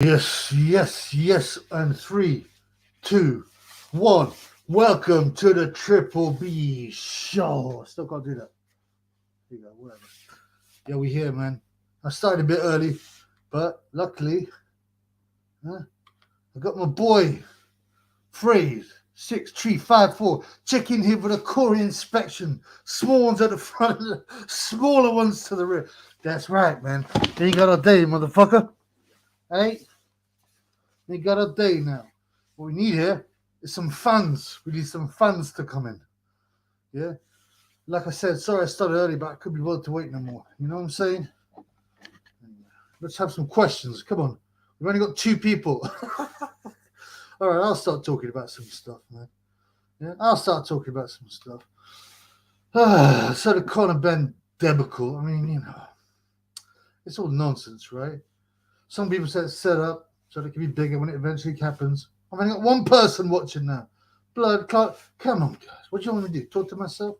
Yes, yes, yes, and 3, 2, 1. Welcome to the Triple B Show. I still can't do that. Here you go, whatever. Yeah, we here, man. I started a bit early, but luckily, I got my boy, Phrase 6354, checking here for the Corey inspection. Small ones at the front, smaller ones to the rear. That's right, man. You ain't got a day, motherfucker. Hey, you got a day now. What we need here is some funds. We need some funds to come in. Yeah. Like I said, sorry I started early, but I could be bothered to wait no more. You know what I'm saying? Let's have some questions. Come on. We've only got 2 people. All right, I'll start talking about some stuff, man. Yeah, I'll start talking about some stuff. So the Conor Ben debacle, I mean, you know, it's all nonsense, right? Some people say it's set up so it can be bigger when it eventually happens. I've only got 1 person watching now. Blood clot. Come on, guys. What do you want me to do? Talk to myself?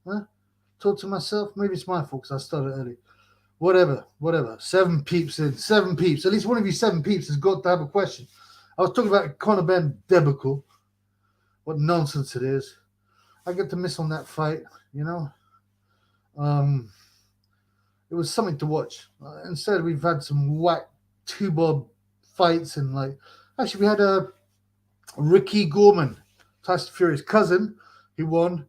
Huh? Talk to myself? Maybe it's my fault because I started early. Whatever. 7 peeps in. 7 peeps. At least one of you 7 peeps has got to have a question. I was talking about Conor Ben debacle. What nonsense it is. I get to miss on that fight, you know. It was something to watch. Instead, we've had some whack 2-bob fights and actually we had a Ricky Gorman, Tyson Fury's cousin. He won.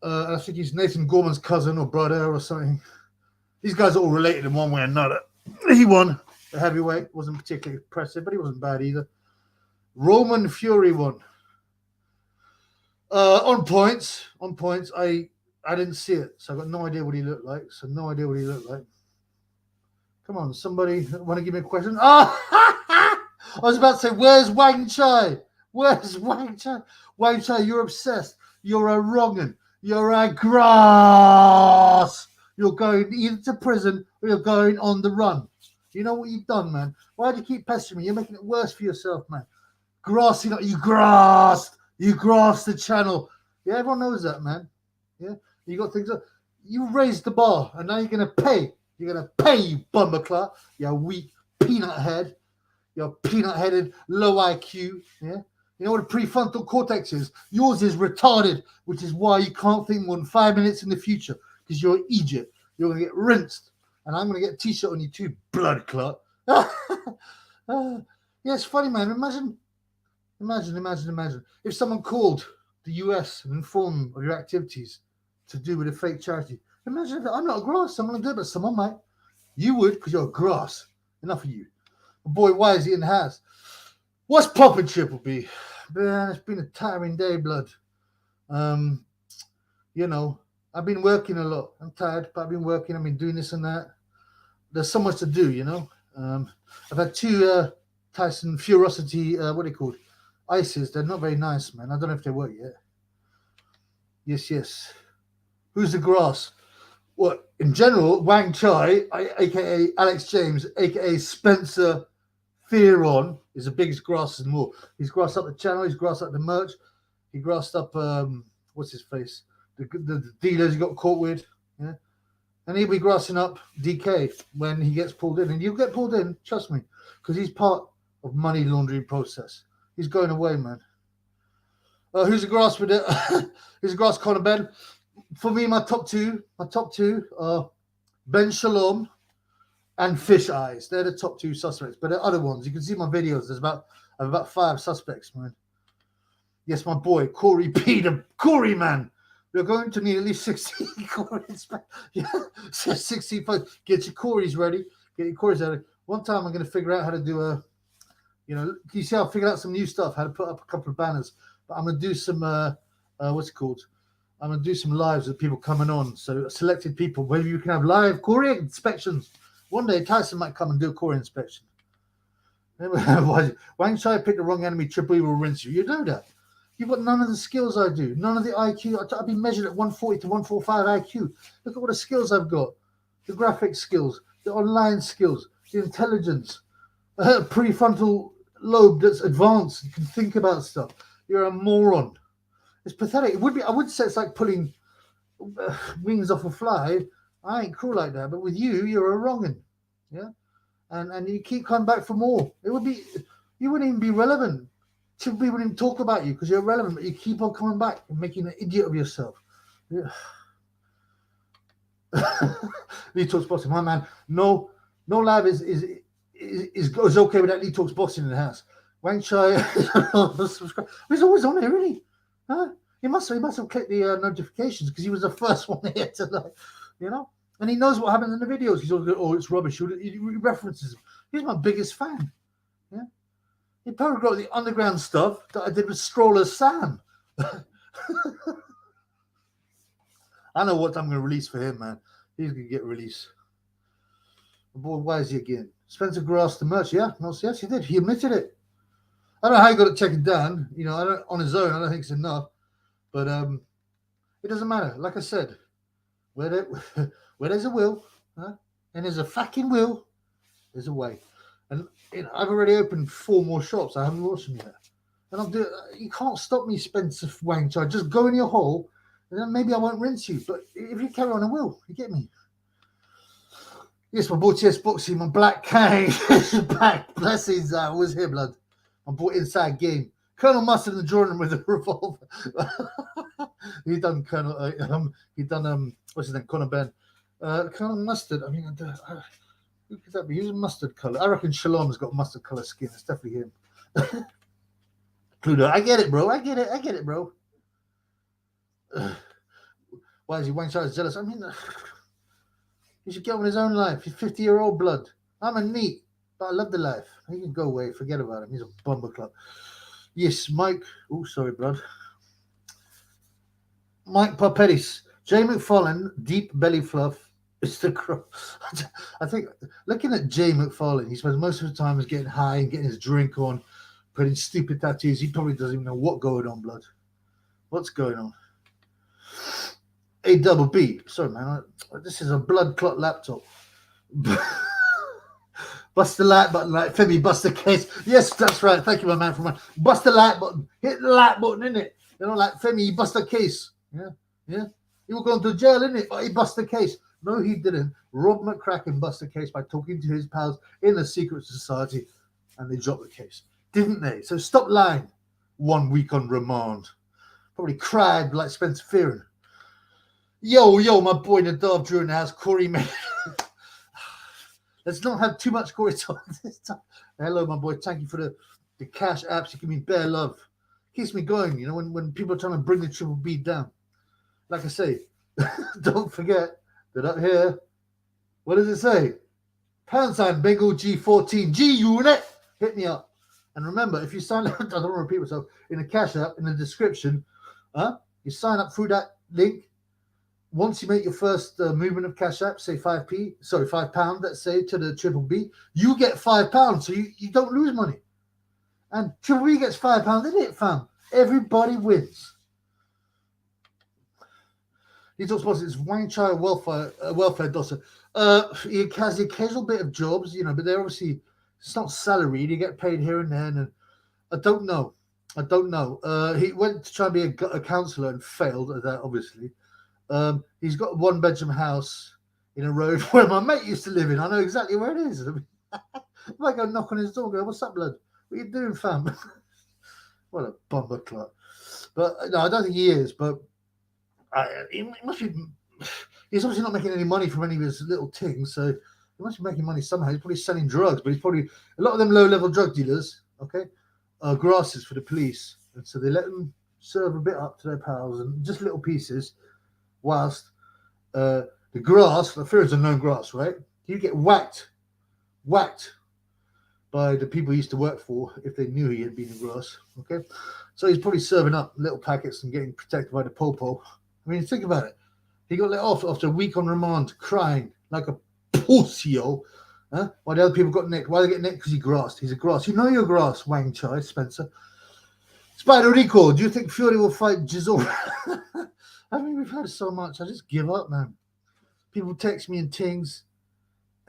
I think he's Nathan Gorman's cousin or brother or something. These guys are all related in one way or another. He won. The heavyweight wasn't particularly impressive, but he wasn't bad either. Roman Fury won. On points. I didn't see it, so I got no idea what he looked like. Come on, somebody want to give me a question? Oh, I was about to say, where's Wang Chai? Wang Chai, you're obsessed. You're a wrong'un. You're a grass. You're going either to prison or you're going on the run. You know what you've done, man? Why do you keep pestering me? You're making it worse for yourself, man. Grassing up, you grassed the channel. Yeah, everyone knows that, man. Yeah, you got things up. You raised the bar, and now you're gonna pay. You're gonna pay, you bummerclot. You weak peanut head. You're peanut-headed, low IQ. Yeah, you know what a prefrontal cortex is? Yours is retarded, which is why you can't think more than 5 minutes in the future because you're an idiot. You're gonna get rinsed, and I'm gonna get a t-shirt on you too, blood clot. Yeah, it's funny, man. Imagine if someone called the US and informed them of your activities to do with a fake charity. Imagine if I'm not a grass, I'm going to do it, but someone might. You would because you're a grass. Enough of you. Boy, why is he in the house? What's popping, Triple B? Man, it's been a tiring day, blood. You know, I've been working a lot. I'm tired, but I've been working. I've been doing this and that. There's so much to do, you know. I've had 2 Tyson Furosity, what are they called? Ices. They're not very nice, man. I don't know if they work yet. Yes. Who's the grass? What, in general, Wang Chai, aka Alex James, aka Spencer Theron, is the biggest grass and more. He's grassed up the channel, he's grassed up the merch, he grassed up what's his face? The dealers he got caught with, yeah. And he'll be grassing up DK when he gets pulled in. And you'll get pulled in, trust me, because he's part of money laundering process. He's going away, man. Who's the grass with it? Who's the grass, Conor Ben? For me, my top two are Ben Shalom and Fish Eyes. They're the top 2 suspects. But there are other ones. You can see my videos. There's about 5 suspects, man. Yes, my boy, Corey Peter. Corey, man. We're going to need at least 60 Corey's. Yeah, 60 folks. Get your Corey's ready. One time I'm going to figure out how to do you see, I figured out some new stuff, how to put up a couple of banners. But I'm going to do some, what's it called? I'm going to do some lives with people coming on. So selected people. Maybe you can have live Corey inspections. One day Tyson might come and do a Corey inspection. Wang Chai picked the wrong enemy, Triple E will rinse you. You know that. You've got none of the skills I do. None of the IQ. I've been measured at 140 to 145 IQ. Look at what the skills I've got. The graphic skills, the online skills, the intelligence, prefrontal lobe that's advanced. You can think about stuff. You're a moron. It's pathetic. It would be. I would say it's like pulling wings off a fly. I ain't cruel like that. But with you, you're a wrong'un. Yeah. and you keep coming back for more. It would be, you wouldn't even be relevant. People wouldn't even talk about you because you're irrelevant, but you keep on coming back and making an idiot of yourself. Yeah. Lee Talks Boxing, my man. No lab is okay with that. Lee Talks Boxing in the house. Wang Chai, he's always on there, really. Huh? He must have clicked the notifications because he was the first one here tonight, you know. And he knows what happens in the videos. He's always, oh, it's rubbish. He references him. He's my biggest fan. Yeah, he probably got the underground stuff that I did with Stroller Sam. I know what I'm going to release for him, man. He's going to get released. Boy, why is he again? Spencer grasped the merch. Yeah, no, yes, he did. He admitted it. I don't know how he got it taken down. You know, I don't, on his own, I don't think it's enough. But it doesn't matter. Like I said, where there's a will, huh? And there's a fucking will, there's a way. And you know, I've already opened 4 more shops. I haven't launched them yet. And I'll do it. You can't stop me, Spencer Wang Chai. Just go in your hole, and then maybe I won't rinse you. But if you carry on, I will. You get me? Yes, my boy TS Boxing, my black king is back. Blessings, I was here, blood. My boy Inside Game. Colonel Mustard in the drawing room with a revolver. He done what's his name? Conor Ben. Colonel Mustard. I mean, who could that be? Who's a mustard color? I reckon Shalom's got mustard color skin. It's definitely him. Cluedo. I get it, bro. I get it, bro. Why is he Wang Chai jealous? I mean, he should get on with his own life. He's 50-year-old blood. I'm a neat, but I love the life. He can go away. Forget about him. He's a bumper club. Yes, Mike. Oh, sorry, blood. Mike Papetis. Jay McFarlane, deep belly fluff. It's the crow. I think looking at Jay McFarlane, he spends most of the time is getting high and getting his drink on, putting stupid tattoos. He probably doesn't even know what's going on, blood. What's going on? A-double-B. Sorry, man. This is a blood clot laptop. Bust the like button, like Femi, bust the case. Yes, that's right. Thank you, my man. Bust the like button. Hit the like button, innit? You know, like Femi, he bust the case. Yeah. He was going to jail, innit? But he bust the case. No, he didn't. Rob McCracken bust the case by talking to his pals in the secret society, and they dropped the case, didn't they? So stop lying. 1 week on remand. Probably cried like Spencer Fury. Yo, my boy Nadav Drew in the house. Corey, man. Let's not have too much Corey talk this time. Hello, my boy. Thank you for the cash apps. You give me bare love. Keeps me going, you know, when people are trying to bring the Triple B down. Like I say, don't forget that up here, what does it say? # Bengal G14 G unit. Hit me up. And remember, if you sign up, I don't want to repeat myself, in the cash app, in the description, you sign up through that link. Once you make your first movement of cash app, say £5, let's say, to the Triple B, you get £5, so you don't lose money. And Triple B gets £5, isn't it, fam? Everybody wins. He talks about his Wang Chai welfare dosser. He has the occasional bit of jobs, you know, but they're obviously, it's not salaried. You get paid here and there, and I don't know. He went to try and be a counsellor and failed at that, obviously. He's got a 1-bedroom house in a road where my mate used to live in. I know exactly where it is. I might go knock on his door and go, "What's up, blood? What are you doing, fam?" What a bumper club. But no, I don't think he is. But he must be. He's obviously not making any money from any of his little things, so he must be making money somehow. He's probably selling drugs, but he's probably a lot of them low-level drug dealers. Okay, grasses for the police, and so they let them serve a bit up to their pals and just little pieces. Whilst the grass, the fear is a known grass, right? You get whacked by the people he used to work for if they knew he had been in grass. Okay, so he's probably serving up little packets and getting protected by the popo. I mean, think about it. He got let off after a week on remand, crying like a pussy. Huh? Why the other people got nicked? Why they get nicked? Because he grassed. He's a grass. You know you're grass, Wang Chai, Spencer. Spider Rico, do you think Fury will fight Gisora? I mean, we've had so much. I just give up, man. People text me and things.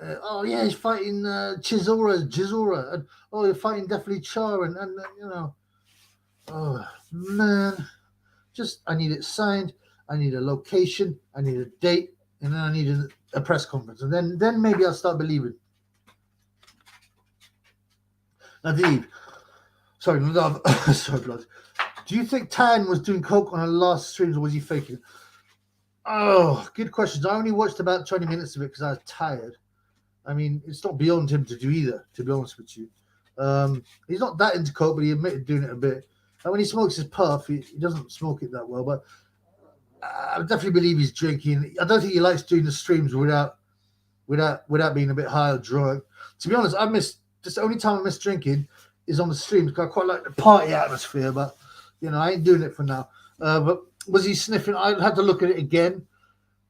Oh, yeah, he's fighting Gisora. And, oh, you're fighting definitely Char. And you know. Oh, man. Just, I need it signed. I need a location. I need a date. And then I need a press conference. And then maybe I'll start believing. Nadeeb. Sorry, love. Sorry, blood. Do you think Tan was doing coke on her last streams, or was he faking it? Oh, good questions. I only watched about 20 minutes of it because I was tired. I mean, it's not beyond him to do either, to be honest with you. He's not that into coke, but he admitted doing it a bit. And when he smokes his puff, he doesn't smoke it that well. But I definitely believe he's drinking. I don't think he likes doing the streams without being a bit high or drunk. To be honest, the only time I miss drinking is on the streams because I quite like the party atmosphere. But I ain't doing it for now. But was he sniffing? I'd have to look at it again.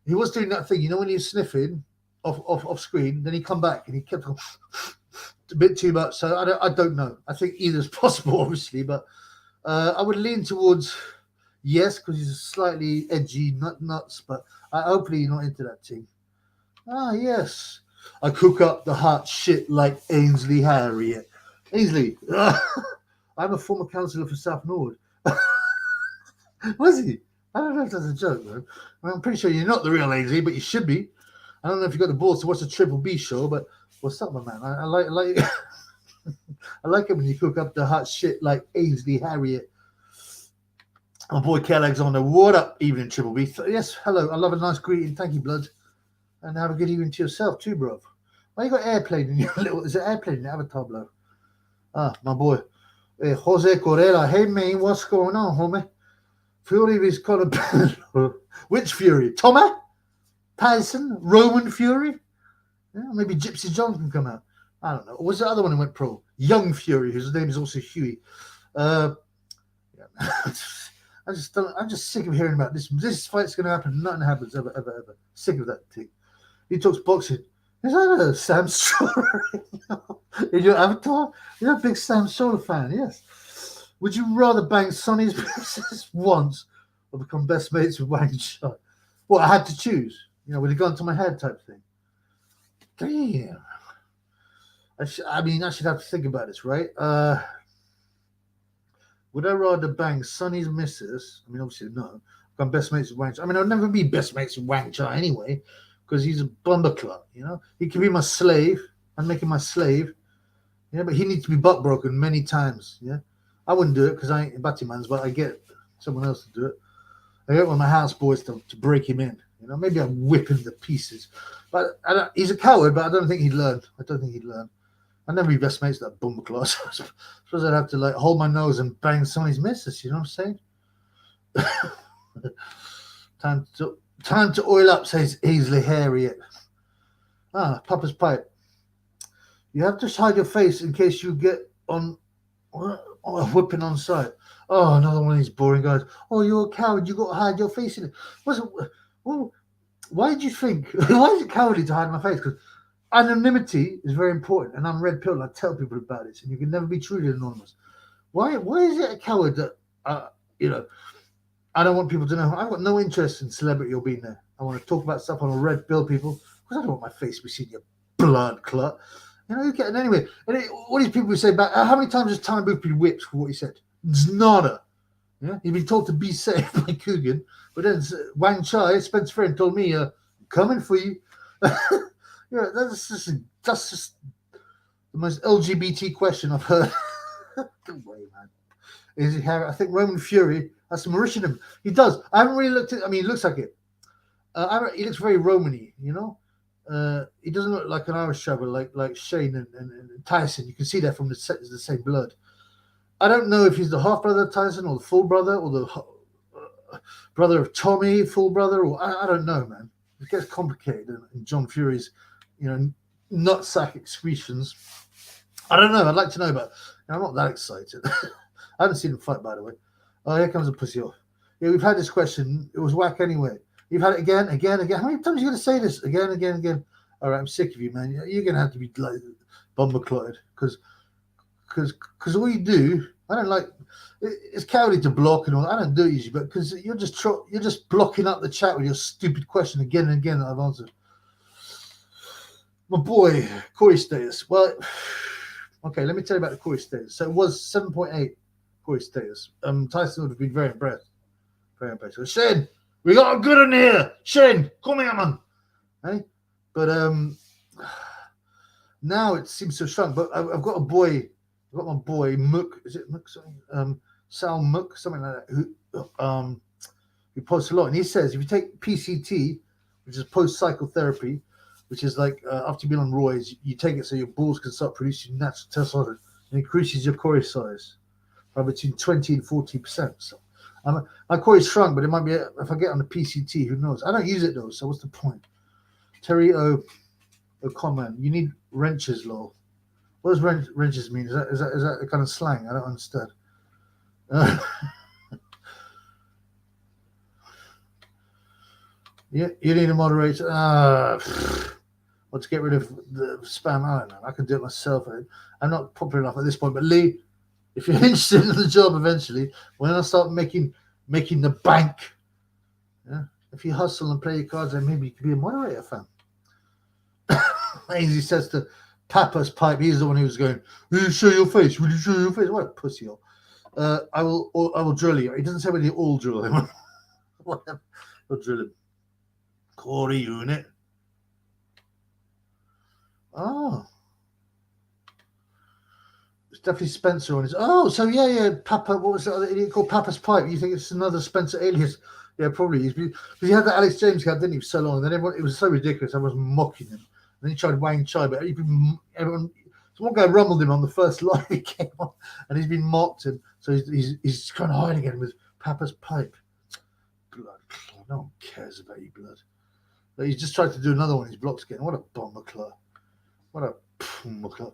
He was doing that thing, when he was sniffing off screen. Then he come back and he kept on a bit too much. So I don't know. I think either's possible, obviously, but I would lean towards yes because he's slightly edgy, nuts. But hopefully you're not into that thing. Ah, yes. I cook up the hot shit like Ainsley Harriet. Ainsley, I'm a former councillor for South Nord. Was he? I don't know if that's a joke, man. I'm pretty sure you're not the real Ainsley, but you should be. I don't know if you got the balls to watch the Triple B show, but what's up, my man? I like I like it when you cook up the hot shit like Ainsley Harriet. My boy Kel Alexander, what up, evening Triple B? Yes, hello. I love a nice greeting. Thank you, blood. And have a good evening to yourself too, bro. Why you got airplane in your little? Is it airplane in the avatar, bro? Ah, my boy, Jose Corella. Hey man, what's going on, homie? Fury is Conor Ben. Which Fury? Tommy? Tyson? Roman Fury? Yeah, maybe Gypsy John can come out. I don't know. What was the other one who went pro? Young Fury, whose name is also Huey. I'm just sick of hearing about this. This fight's going to happen. Nothing happens ever. Sick of that thing. He talks boxing. Is that a Sam Stroller in your avatar? You're a big Sam Stroller fan, yes. Would you rather bang Sonny's missus once or become best mates with Wang Chai? Well, I had to choose, with a gun to my head type thing. Damn. I should have to think about this, right? Would I rather bang Sonny's missus? I mean, obviously, no. Become best mates with Wang Chai. I mean, I'll never be best mates with Wang Chai anyway, because he's a bumberclub, He can be my slave. I'm making my slave. Yeah, but he needs to be butt broken many times, yeah? I wouldn't do it because I ain't batty man's, but I get someone else to do it. I get one of my houseboys to break him in. Maybe I whip him to pieces. But he's a coward, but I don't think he'd learn. I'd never be best mates with that bumper class. I suppose I'd have to hold my nose and bang somebody's missus, you know what I'm saying? Time to oil up, says Ainsley Harriet. Ah, Papa's pipe. You have to hide your face in case you get on whipping on sight. Oh, another one of these boring guys. Oh, you're a coward. You got to hide your face in it. Why did you think? Why is it cowardly to hide my face? Because anonymity is very important, and I'm red pill. I tell people about this, and you can never be truly anonymous. Why is it a coward that I don't want people to know? I've got no interest in celebrity or being there. I want to talk about stuff on a red pill, people, because I don't want my face to be seen, you blood clot. You get it anyway. And what these people say about how many times has Time Booth been whipped for what he said? It's nada. Yeah, he'd been told to be safe by Coogan, but then Wang Chai, Spencer Friend, told me, "I'm coming for you." That's just the most LGBT question I've heard. Good way, man. Is he? I think Roman Fury has some Mauritian in him. He does. I haven't really looked at. I mean, he looks like it. He looks very Romany, He doesn't look like an Irish traveler like Shane and Tyson. You can see that from the same blood. I don't know if he's the half brother of Tyson or the full brother or the brother of Tommy, full brother, or I don't know, man. It gets complicated in John Fury's, nutsack excretions. I don't know. I'd like to know, but I'm not that excited. I haven't seen him fight, by the way. Oh, here comes a pussy off. Yeah, we've had this question. It was whack anyway. You've had it again. How many times are you going to say this? Again. All right, I'm sick of you, man. You're going to have to be like bumper clotted because all you do, I don't like. It's cowardly to block and all. I don't do it usually, but because you're just blocking up the chat with your stupid question again and again that I've answered. My boy, Corey status. Well, okay, let me tell you about the Corey status. So it was 7.8 Corey status. Tyson would have been very impressed. Very impressed. So, Shane, we got a good in here. Shane, come here, man. Hey? But now it seems to have shrunk. But I've got a boy I've got my boy Mook. Is it Mook? Something? Sal Mook, something like that. Who posts a lot, and he says if you take PCT, which is post psychotherapy, which is like after you've been on roids, you take it so your balls can start producing natural testosterone and increases your core size by between 20 and 40%. So my core is shrunk, but it might be if I get on the PCT, who knows? I don't use it though, so what's the point? Terry O'Common, you need wrenches, lol. What does wrenches mean? Is that a kind of slang? I don't understand. Yeah, you need a moderator. Or to get rid of the spam. I don't know. I can do it myself. I'm not popular enough at this point. But Lee, if you're interested in the job eventually, when I start making the bank, yeah, if you hustle and play your cards, then maybe you could be a moderator, fam. As he says to Papa's pipe, he's the one who's going, will you show your face? Will you show your face? What a pussy. I will drill you. He doesn't say whether you all drill him. Whatever. I'll drill him. Corey unit. Oh. It's definitely Spencer on his. Oh, so yeah. Papa, what was that other idiot called? Papa's Pipe. You think it's another Spencer alias? Yeah, probably. Because he had that Alex James card, didn't he, for so long? And then everyone, it was so ridiculous. Everyone was mocking him. And then he tried Wang Chai, but everyone. So one guy rumbled him on the first live he came on, and he's been mocked, and so he's kind of hiding again with Papa's Pipe. Blood. No one cares about you, blood. But he's just tried to do another one. His block's getting. What a bomber club. What a bomber club.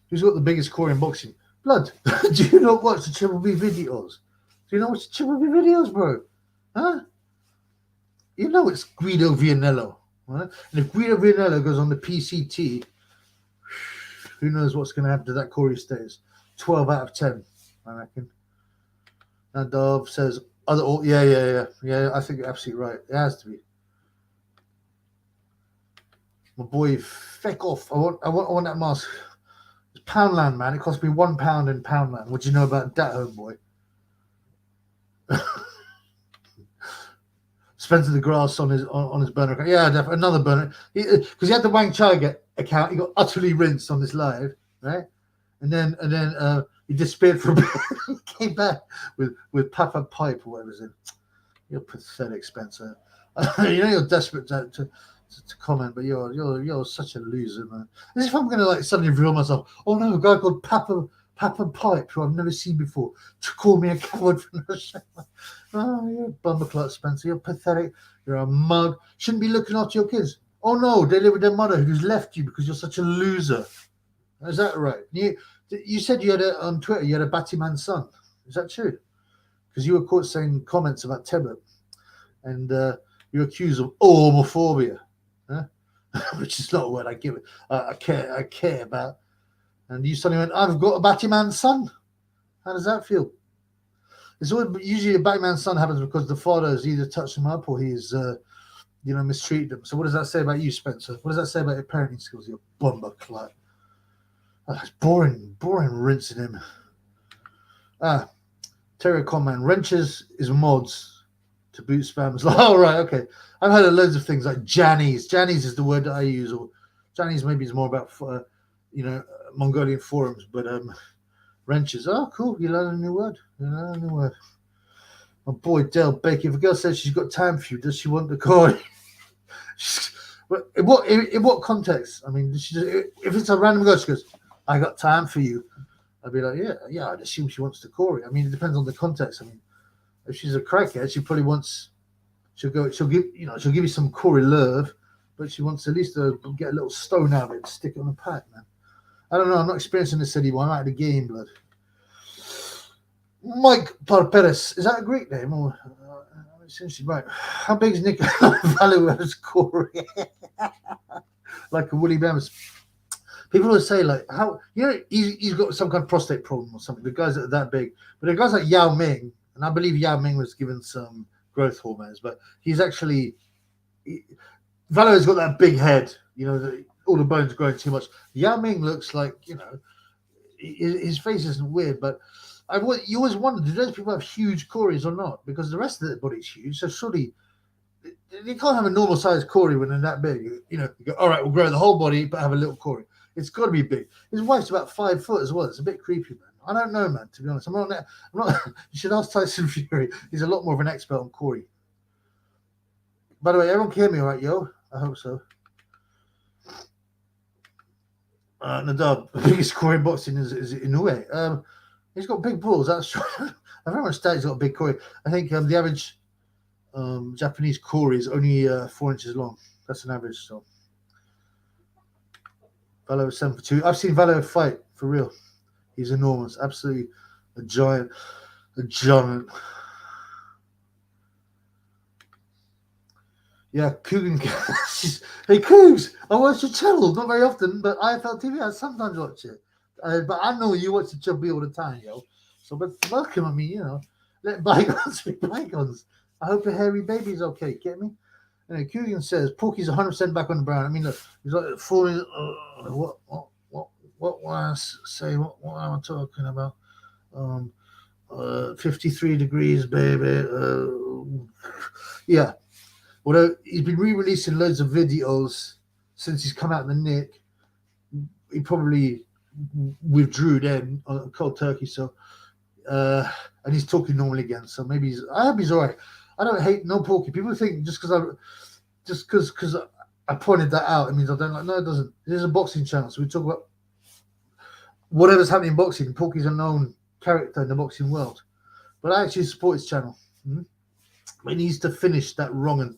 Who's got the biggest core in boxing? Blood. Do you not watch the Triple B videos? Do you not watch the Triple B videos, bro? Huh? You know it's Guido Vianello. Right? And if Guido Vianello goes on the PCT, who knows what's going to happen to that Corey status? 12 out of 10, I reckon. And Dov says, yeah. I think you're absolutely right. It has to be. My boy, feck off. I want that mask. It's Poundland, man. It cost me £1 in Poundland. What do you know about that, homeboy? Spencer the Grass on his burner account. Yeah, definitely another burner. Because he had the Wang Chai account. He got utterly rinsed on this live, right? And then he disappeared for a bit. Came back with Papa Pipe or whatever it is. You're pathetic, Spencer. You know you're desperate to comment, but you're such a loser, man. As if I'm going to like suddenly reveal myself. Oh no, a guy called Papa Pipe, who I've never seen before, to call me a coward for no shame. Oh, you're a bummerclut, Spencer. You're pathetic. You're a mug. Shouldn't be looking after your kids. Oh no, they live with their mother who's left you because you're such a loser. Is that right? You said you had on Twitter you had a Batman son. Is that true? Because you were caught saying comments about Tebet, and you're accused of homophobia. Huh? Which is not a word I give it. I care about. And you suddenly went, I've got a Batman's son. How does that feel? It's always, usually a Batman's son happens because the father has either touched him up or he's mistreated them. So what does that say about you, Spencer? What does that say about your parenting skills? You're bumper clut. It's boring rinsing him. Terry Conman, wrenches is mods to boot spams. Oh, right, okay. I've heard of loads of things like Jannies. Jannies is the word that I use, or Jannies maybe is more about Mongolian forums, but wrenches. Oh, cool. You learn a new word. My boy Dale Baker. If a girl says she's got time for you, does she want the coin? In what context? I mean, if it's a random girl, she goes, I got time for you. I'd be like, yeah. I'd assume she wants the Corey. I mean, it depends on the context. I mean, if she's a crackhead, she probably wants. She'll give you some Corey love, but she wants at least to get a little stone out of it and stick it on a pack, man. I don't know. I'm not experiencing this anymore. I'm out of the game, blood. Mike Perez. Is that a Greek name? Or essentially, right. How big is Nick Valuer's Corey? Like a woolly mammoth. People always say, like, how, he's got some kind of prostate problem or something. The guys that are that big. But the guys like Yao Ming, and I believe Yao Ming was given some growth hormones, but he's actually, Valuer's got that big head, all the bones growing too much. Yao Ming looks like, his face isn't weird, but you always wonder, do those people have huge Corys or not? Because the rest of their body's huge, so surely you can't have a normal sized Corey when they're that big. You go, all right, we'll grow the whole body, but have a little Corey. It's got to be big. His wife's about 5 foot as well. It's a bit creepy, man. I don't know, man. To be honest, I'm not. You should ask Tyson Fury. He's a lot more of an expert on Corey. By the way, everyone can hear me, all right, yo? I hope so. Nadal, the biggest Corey in boxing is Inoue. He's got big balls. That's true. I very much doubt he's got a big Corey. I think the average Japanese Corey is only 4 inches long. That's an average. So Valo 7'2". I've seen Valo fight for real. He's enormous. Absolutely a giant. A giant. Yeah, Coogan. Hey, Cougs, I watch your channel. Not very often, but IFL TV, I sometimes watch it. But I know you watch the Chubby all the time, yo. So, but welcome, I mean, you know, let bygones be bygones. I hope your hairy baby's okay. Get me? Anyway, Coogan says Porky's 100% back on the brown. I mean, look, he's like falling. What I say? What am I talking about? 53 degrees, baby. Yeah. Although he's been re-releasing loads of videos since he's come out of the nick, he probably withdrew then on cold turkey. So, and he's talking normal again. So maybe I hope he's all right. I don't hate no Porky. People think just because I pointed that out, it means I don't like. No, it doesn't. This is a boxing channel, so we talk about whatever's happening in boxing. Porky's a known character in the boxing world, but I actually support his channel. He needs to finish that wrong and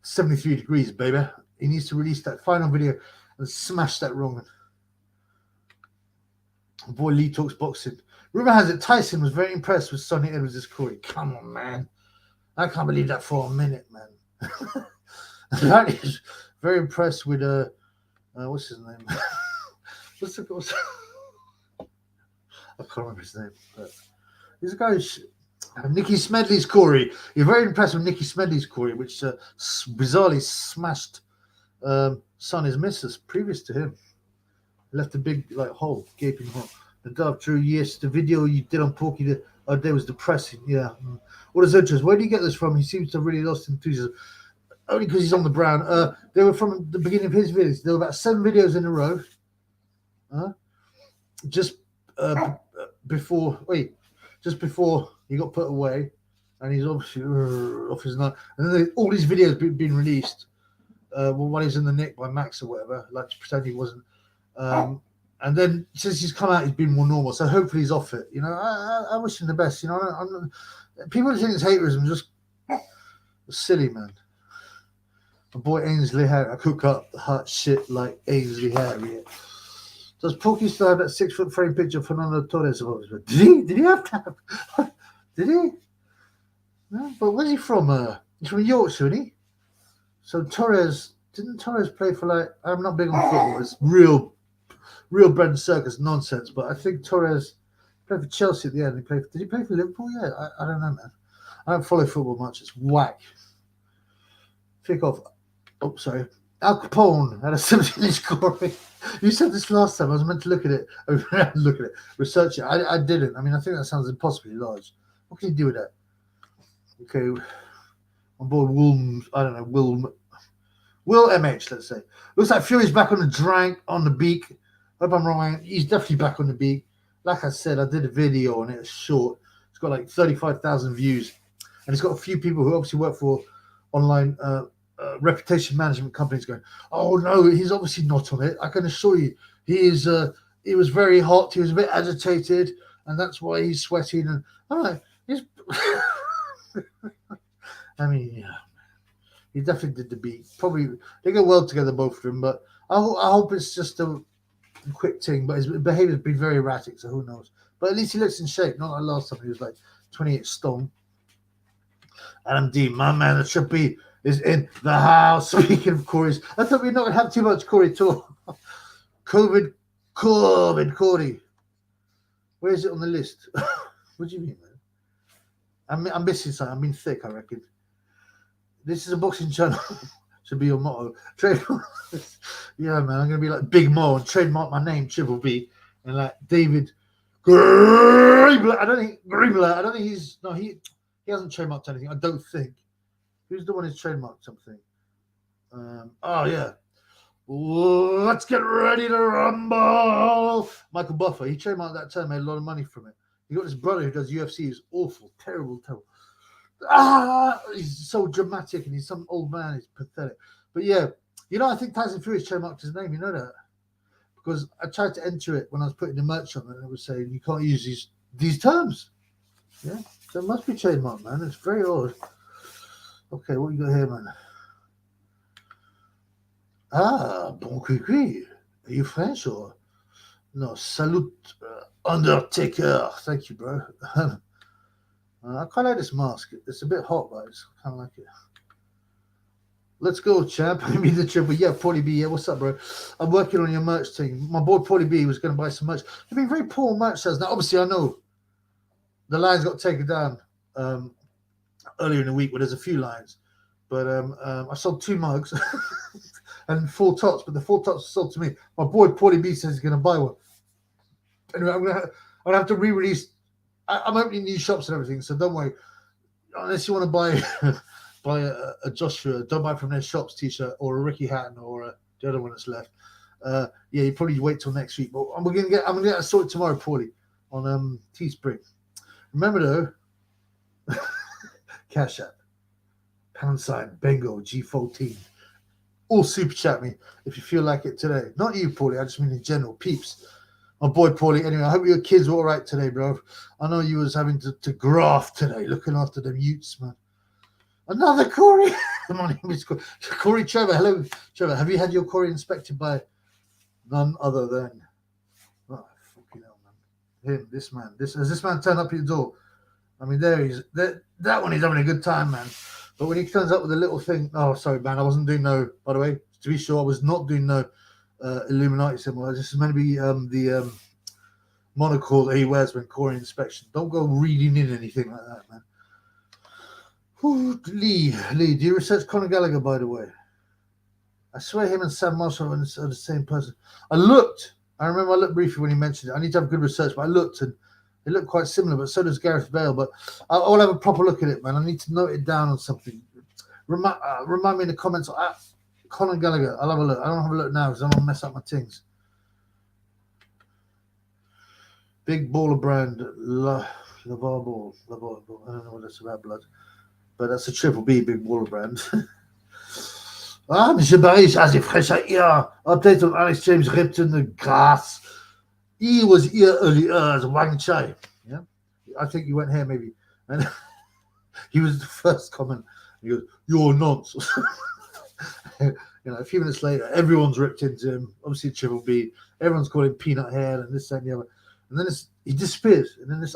73 degrees, baby. He needs to release that final video and smash that wrong. Boy, Lee talks boxing. Rumor has it Tyson was very impressed with Sonny Edwards' Corey. Come on, man. I can't believe that for a minute, man. Apparently he's very impressed with what's his name? what's I can't remember his name, but he's a guy Nicky Smedley's Corey. You're very impressed with Nicky Smedley's Corey, which bizarrely smashed Sonny's missus previous to him. Left a big hole, gaping hole. The Dove Drew, yes, the video you did on Porky the other day was depressing. Yeah. What is interest? Where do you get this from? He seems to have really lost enthusiasm. Only because he's on the brown. They were from the beginning of his videos. There were about 7 videos in a row. Just before he got put away, and he's obviously off his nut. And then all these videos been released. One is in the nick by Max or whatever, like to pretend he wasn't. And then since he's come out, he's been more normal. So hopefully he's off it. You know, I wish him the best. You know, people think it's haterism, just silly, man. My boy Ainsley Harry, I cook up hot shit like Ainsley Harry. Does Porky still have that 6-foot frame picture of Fernando Torres? Did he have to have? Did he? No, but where's he from? He's from Yorkshire, isn't he? So didn't Torres play for I'm not big on football. It's real bread and circus nonsense. But I think Torres played for Chelsea at the end. Did he play for Liverpool? Yeah, I don't know, man. I don't follow football much. It's whack. Kick off. Oh, sorry. Al Capone had a 17-inch Corey. You said this last time. I was meant to look at it. Research it. I didn't. I mean, I think that sounds impossibly large. What can you do with that? Okay. On board Will, I don't know, Will MH, let's say. Looks like Fury's back on the beak. Hope I'm wrong. He's definitely back on the beak. Like I said, I did a video on it. It's short. It's got like 35,000 views. And it's got a few people who obviously work for online reputation management companies going, oh no, he's obviously not on it. I can assure you, he was very hot. He was a bit agitated, and that's why he's sweating. And I'm like, I mean, yeah, he definitely did the beat. Probably they go well together, both of them. But I hope it's just a quick thing. But his behavior's been very erratic, so who knows? But at least he looks in shape. Not like last time he was like 28 stone. Adam D, my man, it should be. Is in the house. Speaking of Corey's, I thought we're not going to have too much Corey at all. COVID, Corey. Where is it on the list? What do you mean, man? I'm missing something. I'm being thick, I reckon. This is a boxing channel. Should be your motto. Yeah, man. I'm going to be like Big Mo and trademark my name, Triple B, and like David Greenblatt. I don't think he's he hasn't trademarked anything. I don't think. Who's the one who's trademarked something? Oh, yeah. Let's get ready to rumble. Michael Buffer, he trademarked that term, made a lot of money from it. You got this brother who does UFC, he's awful, terrible. He's so dramatic, and he's some old man, he's pathetic. But yeah, I think Tyson Fury trademarked his name, you know that? Because I tried to enter it when I was putting the merch on, and it was saying you can't use these terms. Yeah, so it must be trademarked, man. It's very odd. Okay, what you got here, man? Bon cuicui. Are you French or? No, salute, Undertaker. Thank you, bro. I quite like this mask. It's a bit hot, but I just kind of like it. Let's go, champ. I mean the triple. Yeah, Paulie B. Yeah, what's up, bro? I'm working on your merch thing. My boy Paulie B was going to buy some merch. They've been very poor merch sales. Now, obviously, I know the lines got taken down earlier in the week where there's a few lines. But I sold 2 mugs and 4 tops, but the 4 tops were sold to me. My boy Paulie B says he's going to buy one. Anyway, I'm gonna have to re-release. I'm opening new shops and everything, so don't worry. Unless you want to buy a Joshua, don't buy from their shops t-shirt or a Ricky Hatton or the other one that's left. Yeah, you probably wait till next week. But I'm gonna get that sorted tomorrow, Paulie, on Teespring. Remember though, Cash App. # Bengo G14. All super chat me if you feel like it today. Not you, Paulie. I just mean in general, peeps. My boy Paulie. Anyway, I hope your kids were all right today, bro. I know you was having to graft today, looking after them Utes, man. Another Corey. My name is Corey Trevor. Hello, Trevor. Have you had your Corey inspected by none other than fucking hell, man. Him, this man. Has this man turned up your door? I mean, there he's. That one, he's having a good time, man. But when he turns up with a little thing, oh, sorry, man, I wasn't doing no, by the way, to be sure, I was not doing no Illuminati symbol. This is meant to be the monocle that he wears when Corey inspection. Don't go reading in anything like that, man. Lee, do you research Conor Gallagher, by the way? I swear him and Sam Marshall are the same person. I remember I looked briefly when he mentioned it. I need to have good research, but I looked and they look quite similar, but so does Gareth Bale. But I'll have a proper look at it, man. I need to note it down on something. Remind me in the comments. Conor Gallagher, I'll have a look. I don't have a look now because I don't want to mess up my things. Big baller brand, Lavar Ball. I don't know what that's about, blood. But that's a Triple B, big baller brand. Monsieur Barry has a fresh here. Update on Alex James Ripton, the grass. He was here earlier as Wang Chai. Yeah, I think he went here maybe. And he was the first comment. He goes, "You're nonsense." A few minutes later, everyone's ripped into him. Obviously, Triple B. Everyone's calling him Peanut Head and this, that, and the other. And then he disappears. And then this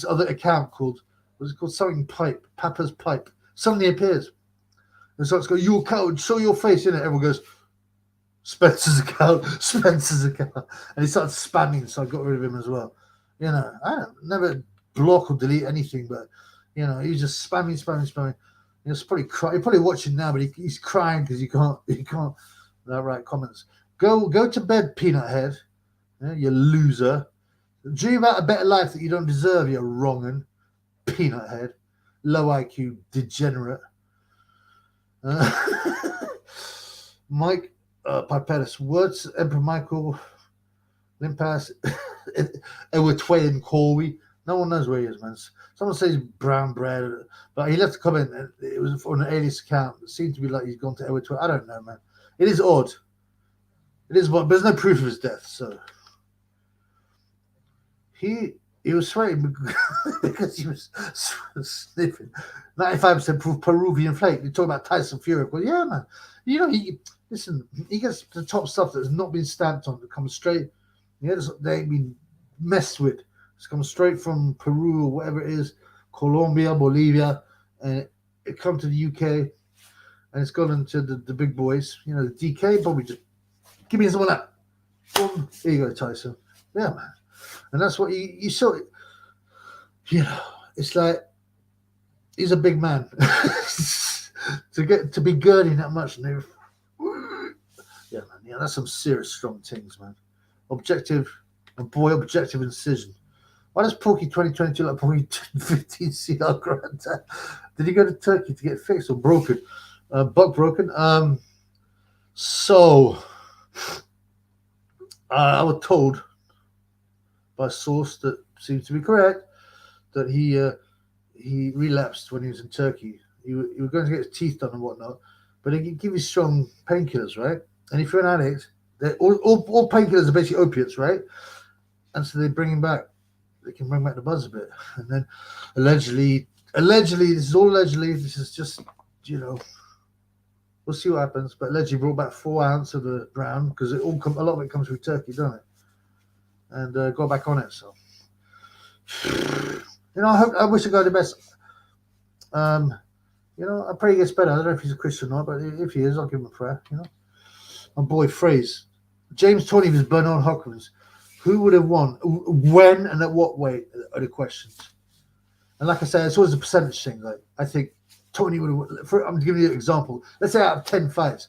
other account called, what's it called? Something Pipe, Papa's Pipe. Suddenly appears. And so it's go, "You coward, show your face in it." Everyone goes, Spencer's account. And he started spamming, so I got rid of him as well. I don't never block or delete anything, but he was just spamming. He's probably watching now, but he's crying because he can't write comments. Go to bed, Peanut Head. Yeah, you loser. Dream about a better life that you don't deserve, you wrong'un. Peanut Head. Low IQ degenerate. Mike Pipetus. Words Emperor Michael Limpas Edward Twain Corey. No one knows where he is, man. Someone says brown bread, but he left a comment. It was on an alias account. It seemed to be like he's gone to Edward Twain. I don't know, man. It is odd. It is odd, but there's no proof of his death, so he was sweating because he was sniffing. 95% Peruvian flake. You talk about Tyson Fury. Well, yeah, man. He gets the top stuff that has not been stamped on. It comes straight. They ain't been messed with. It's come straight from Peru or whatever it is, Colombia, Bolivia, and it come to the UK, and it's gone into the big boys. The DK probably just give me some of that. Boom. Here you go, Tyson. Yeah, man. And that's what you saw. It's like he's a big man to be girding that much. Yeah, man. Yeah, that's some serious strong things, man. Objective incision. Why does Porky 2022 like Porky 2015 CR Granta? Did he go to Turkey to get fixed or broken? Buck broken. So I was told by a source that seems to be correct that he relapsed when he was in Turkey. He was going to get his teeth done and whatnot, but they can give you strong painkillers, right? And if you're an addict, all painkillers are basically opiates, right? And so they bring him back. They can bring back the buzz a bit, and then allegedly, this is all allegedly. This is just, you know, we'll see what happens. But allegedly brought back 4 ounces of the brown because a lot of it comes from Turkey, doesn't it? And got back on it. So, you know, I wish the guy the best. You know, I pray he gets better. I don't know if he's a Christian or not, but if he is, I'll give him a prayer. You know, my boy Phrase, James 20 was Bernard Hopkins. Who would have won? When and at what weight are the questions? And like I said, it's always a percentage thing. Like I think Tony would have. I'm giving you an example. Let's say out of 10 fights,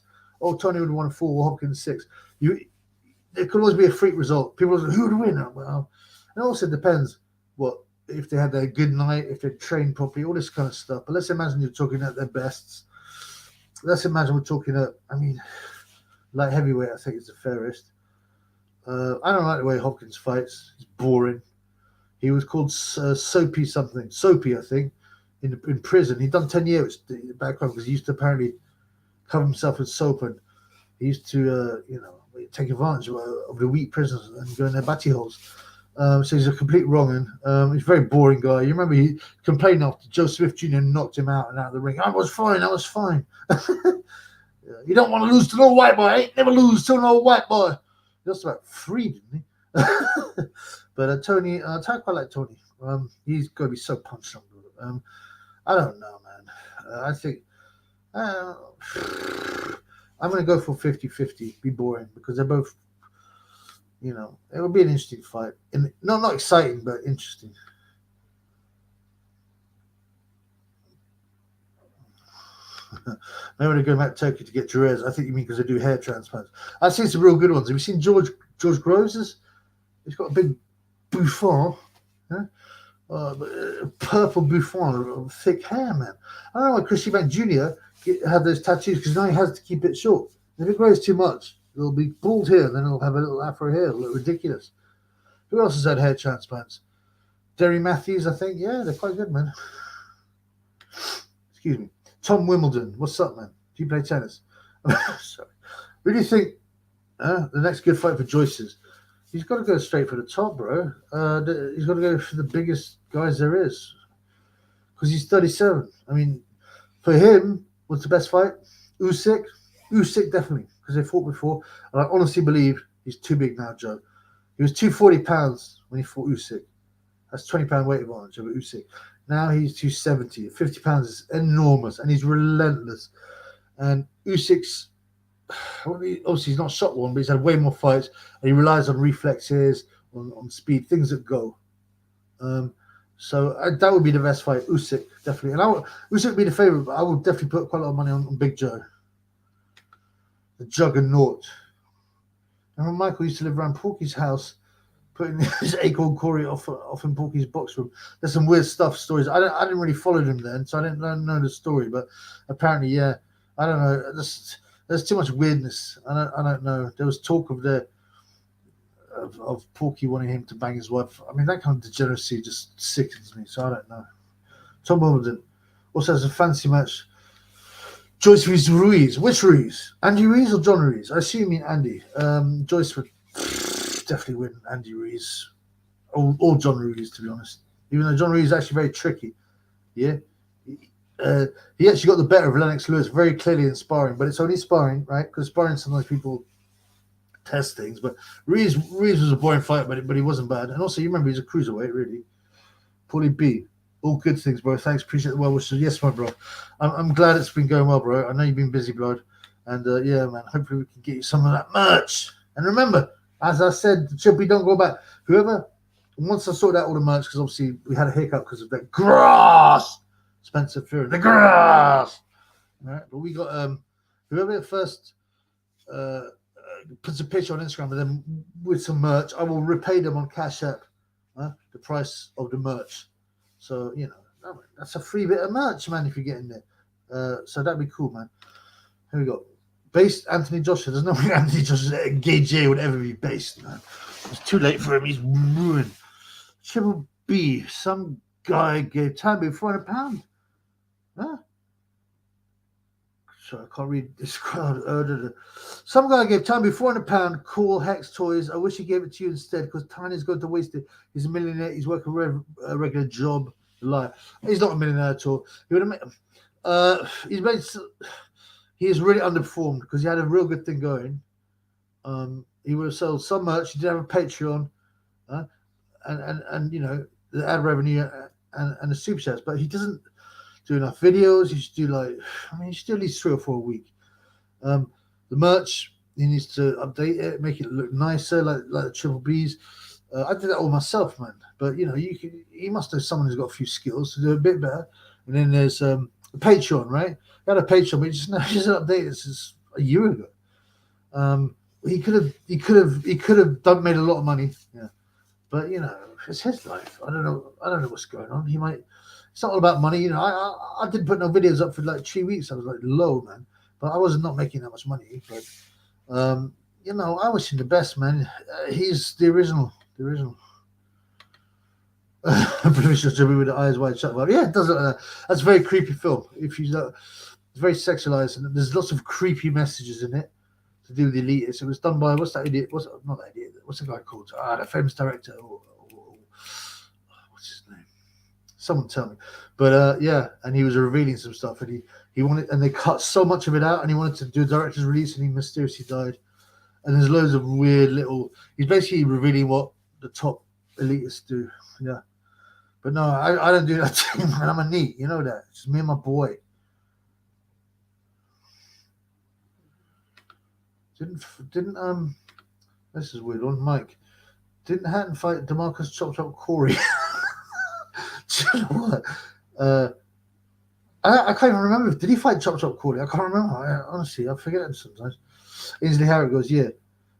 Tony would have won 4, Hopkins 6. There could always be a freak result. People say, who would win? Well, it also depends what if they had a good night, if they trained properly, all this kind of stuff. But let's imagine you're talking at their bests. Let's imagine we're talking at, light heavyweight, I think is the fairest. I don't like the way Hopkins fights. It's boring. He was called Soapy, I think, in prison. He'd done 10 years back home because he used to apparently cover himself with soap, and he used to, take advantage of the weak prisoners and go in their batty holes. So he's a complete wrong un. He's a very boring guy. You remember he complained after Joe Smith Jr. knocked him out and out of the ring. I was fine. You don't want to lose to no white boy. I ain't never lose to no white boy. He lost about 3, didn't he? But Tony, I quite like Tony. He's going to be so punched on. I don't know, man. I think I'm going to go for 50-50. Be boring because they're both, it would be an interesting fight. Not exciting, but interesting. Maybe they're going back to Turkey to get Jerez. I think you mean because they do hair transplants. I've seen some real good ones. Have you seen George Groves'? He's got a big bouffon, purple bouffon of thick hair, man. I don't know why Chris Eubank Jr. had those tattoos because now he has to keep it short. If it grows too much, it'll be bald here, then it'll have a little afro hair. It'll look ridiculous. Who else has had hair transplants? Derry Matthews, I think. Yeah, they're quite good, man. Excuse me. Tom Wimbledon, what's up, man? Do you play tennis? Sorry. Who do you think the next good fight for Joyce is? He's got to go straight for the top, bro. He's got to go for the biggest guys there is because he's 37. I mean, for him, what's the best fight? Usyk? Usyk, definitely, because they fought before. And I honestly believe he's too big now, Joe. He was 240 pounds when he fought Usyk. That's 20-pound weight advantage over Usyk. Now he's 270. 50 pounds is enormous, and he's relentless. And Usyk's, obviously he's not shot one, but he's had way more fights, and he relies on reflexes, on speed, things that go. So that would be the best fight, Usyk, definitely. And Usyk would be the favorite, but I would definitely put quite a lot of money on Big Joe. The juggernaut. Remember Michael used to live around Porky's house, putting his acorn Corey off in Porky's box room. There's some weird stories. I didn't really follow them then, so I didn't know the story. But apparently, yeah, I don't know. There's too much weirdness. I don't know. There was talk of Porky wanting him to bang his wife. I mean, that kind of degeneracy just sickens me. So I don't know. Tom Wimbledon also has a fancy match. Joyce vs Ruiz. Which Ruiz? Andy Ruiz or John Ruiz? I assume you mean Andy. Joyce would definitely win Andy Ruiz or John Ruiz, to be honest. Even though John Ruiz is actually very tricky. Yeah. He actually got the better of Lennox Lewis very clearly in sparring, but it's only sparring, right? Because sparring, sometimes people test things. But Ruiz was a boring fight, but he wasn't bad. And also, you remember he's a cruiserweight, really. Paulie B. All good things, bro. Thanks. Appreciate the well wishes. Yes, my bro. I'm glad it's been going well, bro. I know you've been busy, blood. And yeah, man, hopefully we can get you some of that merch. And remember, as I said, Chippy, don't go back. Whoever, once I sort out all the merch, because obviously we had a hiccup because of that grass. Spencer Fury, the grass. All right, but we got whoever first puts a picture on Instagram of them with some merch, I will repay them on Cash App the price of the merch. So, that's a free bit of merch, man, if you get in there. So that'd be cool, man. Here we go. based Anthony Joshua. There's no way Anthony Joshua Gage would ever be based, man. It's too late for him. He's ruined. Triple B. Some guy gave Tammy £400. Huh? Sorry, I can't read this crowd. Some guy gave Tammy £400. Cool Hex Toys. I wish he gave it to you instead because Tiny's going to waste it. He's a millionaire. He's working a regular job. He's not a millionaire at all. He would have made. He is really underperformed because he had a real good thing going. He would have sold some merch. He did have a Patreon, and you know, the ad revenue and the super chats, but he doesn't do enough videos. He should do he should do at least 3 or 4 a week. The merch, he needs to update it, make it look nicer, like the Triple B's. I did that all myself, man. But you know, he must have someone who's got a few skills to do a bit better. And then there's the Patreon, right? He had a Patreon, but he just updated this is a year ago. He could have made a lot of money, yeah. But you know, it's his life. I don't know what's going on. He might. It's not all about money, you know. I didn't put no videos up for like 3 weeks. I was like low, man. But I was not making that much money. But you know, I wish him the best, man. He's the original. Producer Jimmy with the eyes wide shut. Well, yeah, it does. That's a very creepy film. If you it's very sexualized, and there's lots of creepy messages in it to do with the elitists. It was done by what's that idiot? Not that idiot? What's the guy called? The famous director. What's his name? Someone tell me. But yeah, and he was revealing some stuff, and he wanted, and they cut so much of it out, and he wanted to do a director's release, and he mysteriously died. And there's loads of weird little. He's basically revealing what the top elitists do. Yeah. But no, I don't do that thing, man. I'm a neat, you know that. It's me and my boy. Didn't this is a weird one, Mike. Didn't Hatton fight DeMarcus Chop Corey? Do you know what? I can't even remember. Did he fight Chop Corey? I can't remember. Honestly, I forget it sometimes. Ainsley Harriet goes, yeah.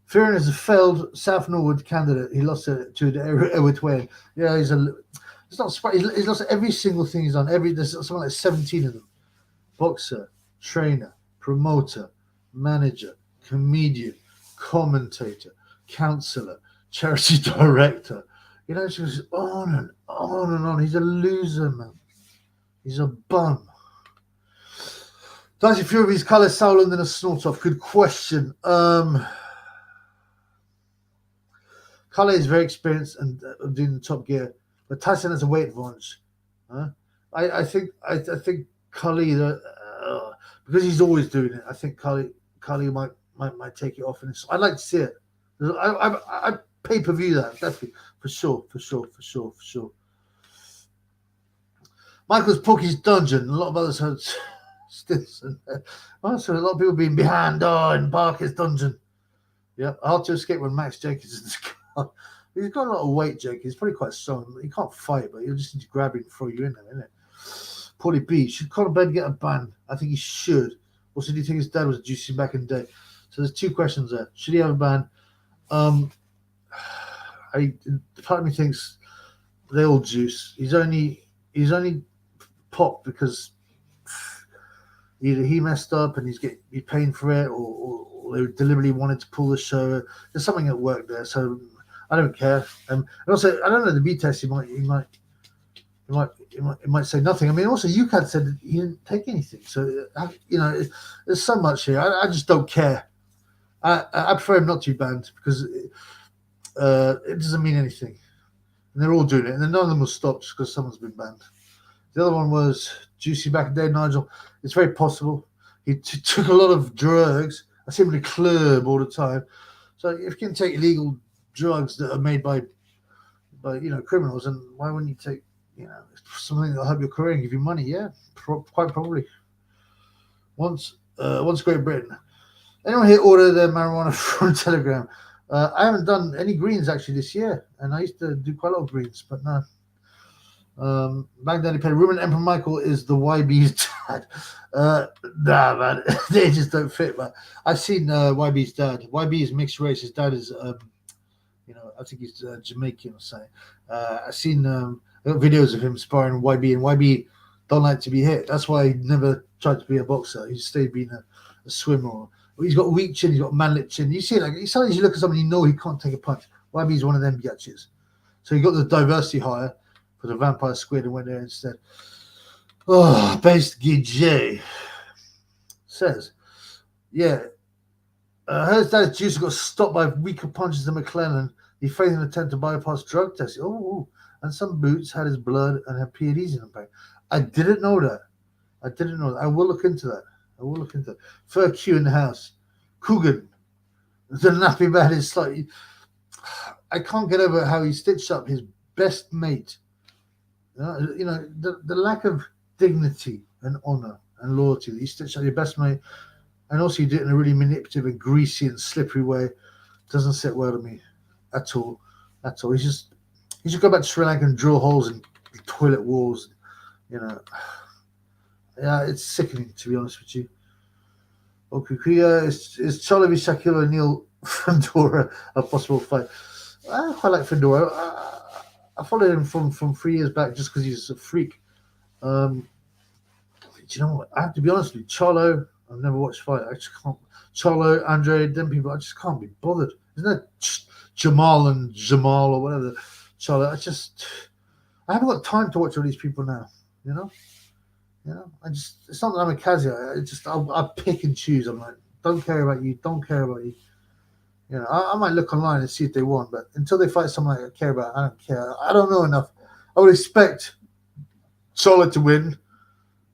Fury is a failed South Norwood candidate. He lost it to Edward Wayne. Yeah, he's not surprised. He's lost every single thing he's done. There's something like 17 of them. Boxer, trainer, promoter, manager, comedian, commentator, counselor, charity director. You know, it goes on and on and on. He's a loser, man. He's a bum. Tyson Fury's colour Sauron than a snort off. Good question. Kale is very experienced and doing the Top Gear, but Tyson has a weight advantage. I think Kale, because he's always doing it. I think Kale might take it off, and I'd like to see it. I pay-per-view that definitely for sure. Michael's Porky's Dungeon. A lot of others had Stinson. Also, a lot of people being behind in Parker's Dungeon. Yeah, hard to escape when Max Jenkins is in the car. He's got a lot of weight, Jenkins. He's probably quite strong. He can't fight, but he'll just need to grab you and throw you in there, isn't it? Paulie B. Should Conor Ben get a ban? I think he should. Also, do you think his dad was juicing back in the day? So there's 2 questions there. Should he have a ban? Part of me thinks they all juice. He's only popped because either he messed up and he's paying for it, or they deliberately wanted to pull the show. There's something at work there, so I don't care. And also, I don't know the B test. He might say nothing. I mean, also UCAD said that he didn't take anything. So you know, there's so much here. I just don't care. I prefer him not to be banned because it doesn't mean anything. And they're all doing it, and then none of them will stop just because someone's been banned. The other one was Juicy back in the day, Nigel. It's very possible. He took a lot of drugs. I see him in the club all the time. So if you can take illegal drugs that are made by criminals, and why wouldn't you take something that'll help your career and give you money? Yeah, quite probably. Once Great Britain. Anyone here order their marijuana from Telegram? I haven't done any greens actually this year, and I used to do quite a lot of greens, but no. Baghdadi Penny. Ruben Emperor Michael is the YB's dad. Nah, man, they just don't fit, man. I've seen YB's dad. YB is mixed race. His dad is, I think he's Jamaican or something. I've seen videos of him sparring YB, and YB don't like to be hit. That's why he never tried to be a boxer. He stayed being a swimmer or He's got weak chin. He's got manlet chin. You see, like sometimes you look at someone, you know he can't take a punch. Why? He's one of them bitches. So he got the diversity hire for the Vampire Squid and went there instead. Oh, Based Gijay says, yeah, her dad's juice got stopped by weaker punches than McClellan. He failed in an attempt to bypass drug tests. Oh, and some boots had his blood and had PEDs in them. I didn't know that. I will look into that. Fur Q in the house. Coogan. The nappy man is slightly. I can't get over how he stitched up his best mate. The lack of dignity and honor and loyalty that you stitched up your best mate, and also you do it in a really manipulative and greasy and slippery way, doesn't sit well to me at all. He should go back to Sri Lanka and drill holes in toilet walls. Yeah, it's sickening, to be honest with you. Okay, is Charlie Shaquille O'Neal Fandora a possible fight? I quite like Fandora. I followed him from 3 years back just because he's a freak. Do you know what? I have to be honest with you. Charlo, I've never watched fight. I just can't. Charlo, Andre, them people, I just can't be bothered. Isn't that Jamal and Jamal or whatever? Charlo, I haven't got time to watch all these people now. It's not that I'm a casual. I pick and choose. I'm like, don't care about you. I might look online and see if they won, but until they fight someone I care about, I don't care. I don't know enough. I would expect Charlotte to win.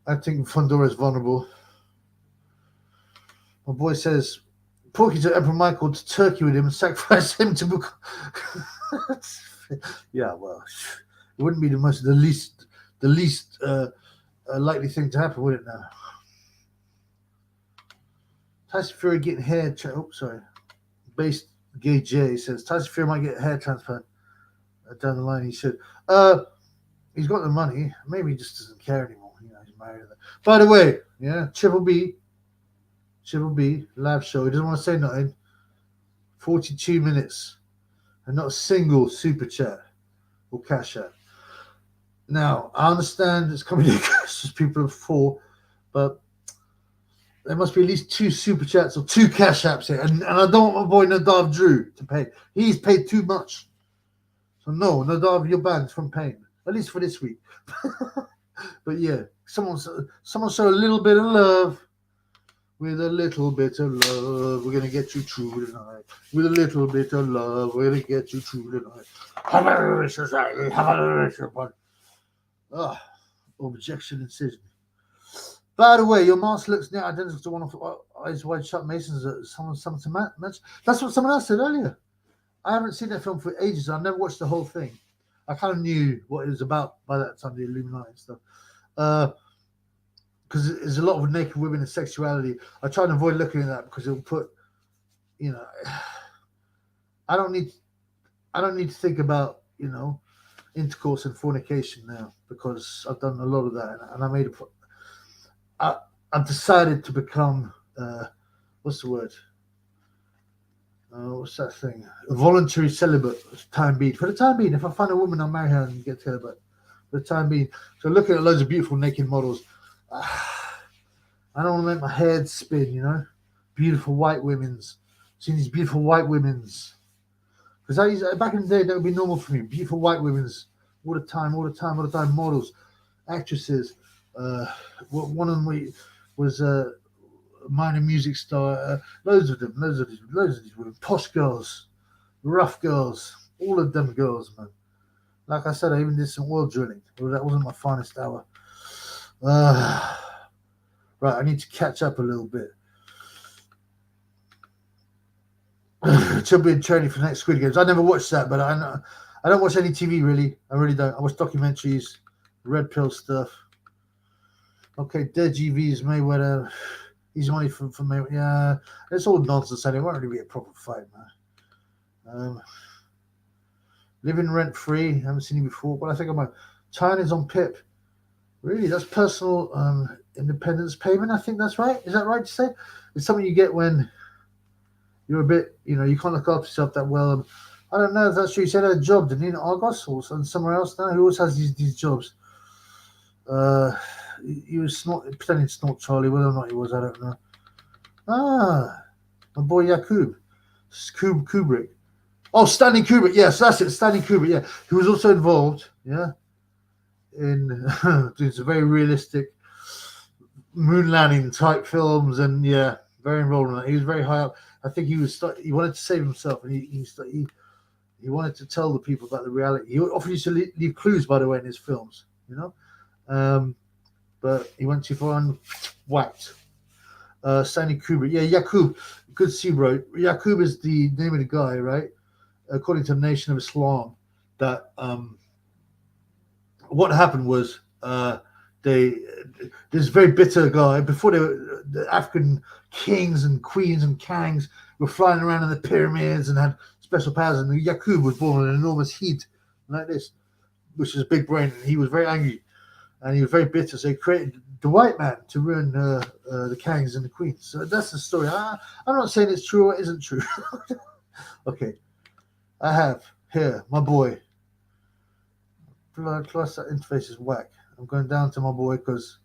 I think Fandora is vulnerable. My boy says, Porky to Emperor Michael to Turkey with him and sacrifice him to book. Yeah, well, it wouldn't be the least likely thing to happen, would it now? Tyson Fury getting hair. Based Gay J says Tyson Fury might get a hair transplant down the line. He should. He's got the money. Maybe he just doesn't care anymore. He's married. By the way, Triple B live show. He doesn't want to say nothing. 42 minutes and not a single super chat or cash app. Now, I understand it's coming to people of 4, but there must be at least 2 super chats or 2 cash apps here. And I don't want my boy Nadav Drew to pay. He's paid too much. So, no, Nadav, you're banned from paying, at least for this week. But, yeah, someone show a little bit of love. With a little bit of love, we're going to get you true tonight. With a little bit of love, we're going to get you true tonight. Have a delicious day. Have a delicious one. Objection incision. By the way, your mask looks near identical to one of Eyes Wide Shut Mason's that someone to match. That's what someone else said earlier. I haven't seen that film for ages. I never watched the whole thing. I kind of knew what it was about by that time, the Illuminati and stuff. Because there's a lot of naked women and sexuality. I try and avoid looking at that because it'll put, I don't need to think about, intercourse and fornication now because I've done a lot of that and I made I've decided to become what's the word? What's that thing? A voluntary celibate for the time being. For the time being, if I find a woman, I'll marry her and get together. But for the time being, so looking at loads of beautiful naked models, I don't want to make my head spin. Beautiful white women's. Seeing these beautiful white women's. Because back in the day, that would be normal for me. Beautiful white women's all the time. Models, actresses. One of them was a minor music star. Loads of these women. Posh girls, rough girls, all of them girls, man. Like I said, I even did some oil drilling. Well, that wasn't my finest hour. Right, I need to catch up a little bit. Should be in training for the next Squid Games. I never watched that, but I don't watch any TV really. I really don't. I watch documentaries, red pill stuff. Okay, Dead GV's Mayweather. He's money from Mayweather. Yeah, it's all nonsense. It won't really be a proper fight, man. Living rent free. Haven't seen him before, but I think China's on PIP. Really, that's personal independence payment. I think that's right. Is that right to say? It's something you get when you're a bit, you can't look after yourself that well. And I don't know if that's true. He said he had a job, didn't he, in Argos or somewhere else now? Who always has these jobs? He was pretending to snort Charlie. Whether or not he was, I don't know. My boy Yakub. Kubrick. Oh, Stanley Kubrick. Yes, that's it. Stanley Kubrick. Yeah, he was also involved. Yeah, in doing some very realistic moon landing type films, and yeah, very involved in that. He was very high up. I think he wanted to save himself, and he wanted to tell the people about the reality. He often used to leave clues, by the way, in his films. You know, but he went too far and whacked. Stanley Kubrick. Yeah, Yakub. Good to see, bro. Yakub is the name of the guy, right? According to the Nation of Islam, that what happened was this very bitter guy, before the African kings and queens and kangs were flying around in the pyramids and had special powers, and Yakub was born with an enormous heat like this, which is a big brain, and he was very angry and he was very bitter, so he created the white man to ruin the kings and the queens. So that's the story. I'm not saying it's true or it isn't true. Okay, I have here my boy. Plus that interface is whack. I'm going down to my boy because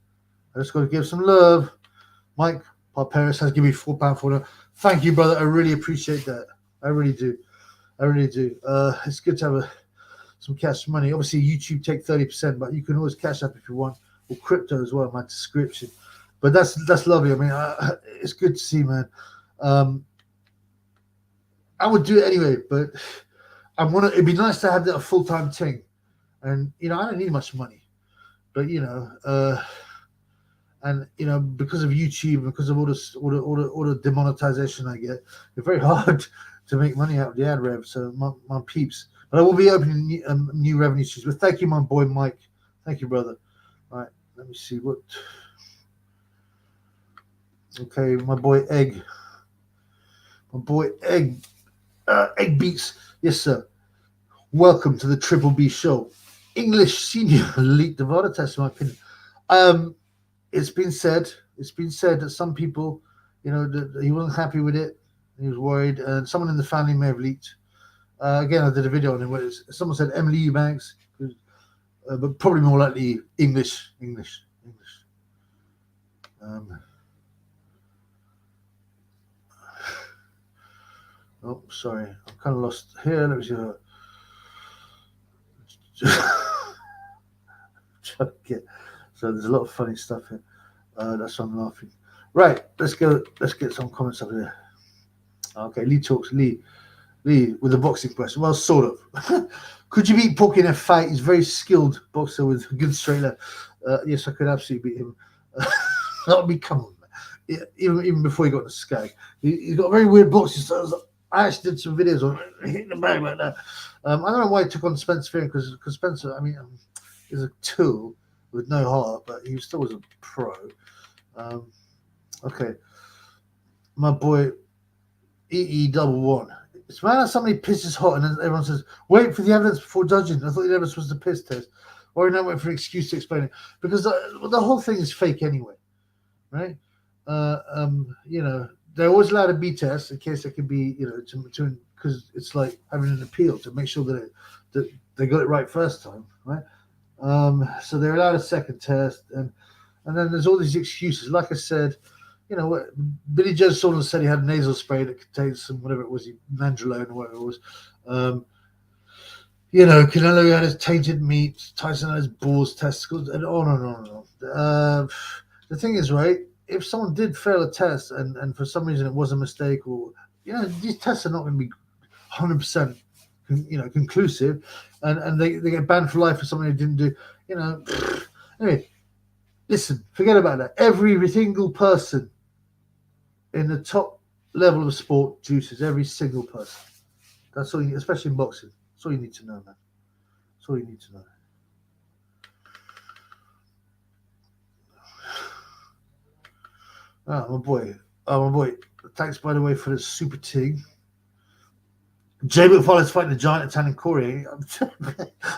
I just got to give some love. Mike Parperis has given me £4 for it. Thank you, brother. I really appreciate that. I really do. It's good to have some cash money. Obviously, YouTube take 30%, but you can always cash up if you want, or crypto as well in my description. But that's lovely. I mean, it's good to see, man. I would do it anyway, but it'd be nice to have that a full-time thing. And I don't need much money, but and because of YouTube, because of all the demonetization I get, it's very hard to make money out of the ad rev. So my peeps, but I will be opening new revenue streams. But thank you, my boy Mike. Thank you, brother. All right, let me see what. Okay, my boy Egg. My boy Egg. Egg Beats. Yes, sir. Welcome to the Triple B Show. English senior elite Nevada test, in my opinion. It's been said that some people, that he wasn't happy with it. He was worried, and someone in the family may have leaked. Again, I did a video on him where someone said Emily Eubanks, but probably more likely English. Oh, sorry, I'm kind of lost here. Let me see. So there's a lot of funny stuff here. That's why I'm laughing. Right, let's get some comments up here. Okay, Lee talks. Lee with a boxing question. Well, sort of. Could you beat Porky in a fight? He's a very skilled boxer with a good straight left. Yes, I could absolutely beat him. That would be, come on, man. Even before he got to Skag. He's got a very weird boxing style. I actually did some videos on hitting the bag like that. I don't know why he took on Spencer Fury, because Spencer, I mean, is a tool with no heart, but he still was a pro. Okay, my boy EE11. It's mad how somebody pisses hot and then everyone says, wait for the evidence before judging. I thought the evidence was the piss test. Or you're not waiting for an excuse to explain it. Because the whole thing is fake anyway, right? They're always allowed a B test in case it could be, because it's like having an appeal to make sure that they got it right first time, right? So they're allowed a second test, and then there's all these excuses. Like I said, Billy Joe Saunders said he had a nasal spray that contains some whatever it was, nandrolone or whatever it was. Canelo had his tainted meat, Tyson had his balls, testicles, and on and on and on. The thing is, right, if someone did fail a test and for some reason it was a mistake, or these tests are not going to be 100% conclusive, and they get banned for life for something they didn't do. Anyway, listen, forget about that. Every single person in the top level of sport juices, every single person. That's all you need, especially in boxing. That's all you need to know, man. That's all you need to know. Oh, my boy. Thanks, by the way, for the super ting. Jay McFarlane's fighting the giant Italian Corey.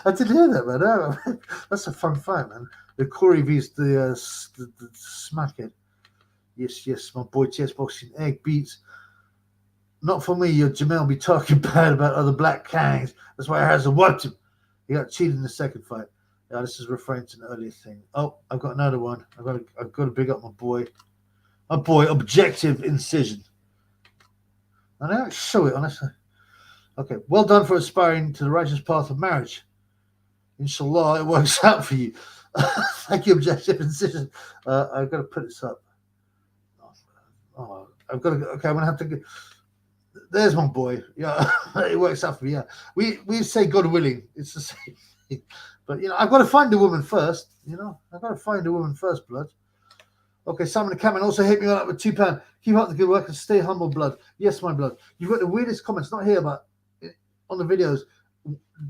I didn't hear that, man. That's a fun fight, man. The Corey vs the Smackhead. Yes, my boy TS Boxing Egg Beats. Not for me, your Jamel be talking bad about other black kangs. That's why I hasn't watched him. He got cheated in the second fight. Yeah, this is referring to an earlier thing. Oh, I've got another one. I've got to big up my boy. My boy, Objective Incision. And I don't show it unless okay, well done for aspiring to the righteous path of marriage. Inshallah, it works out for you. Thank you, Objective Incision. I've got to put this up. Oh, I've got to. Okay, I'm gonna have to. There's my boy. Yeah, it works out for me. Yeah, we say God willing. It's the same thing. But I've got to find a woman first. I've got to find a woman first, blood. Okay, Simon the Cameron also hit me up with £2. Keep up the good work and stay humble, blood. Yes, my blood. You've got the weirdest comments, not here, but on the videos.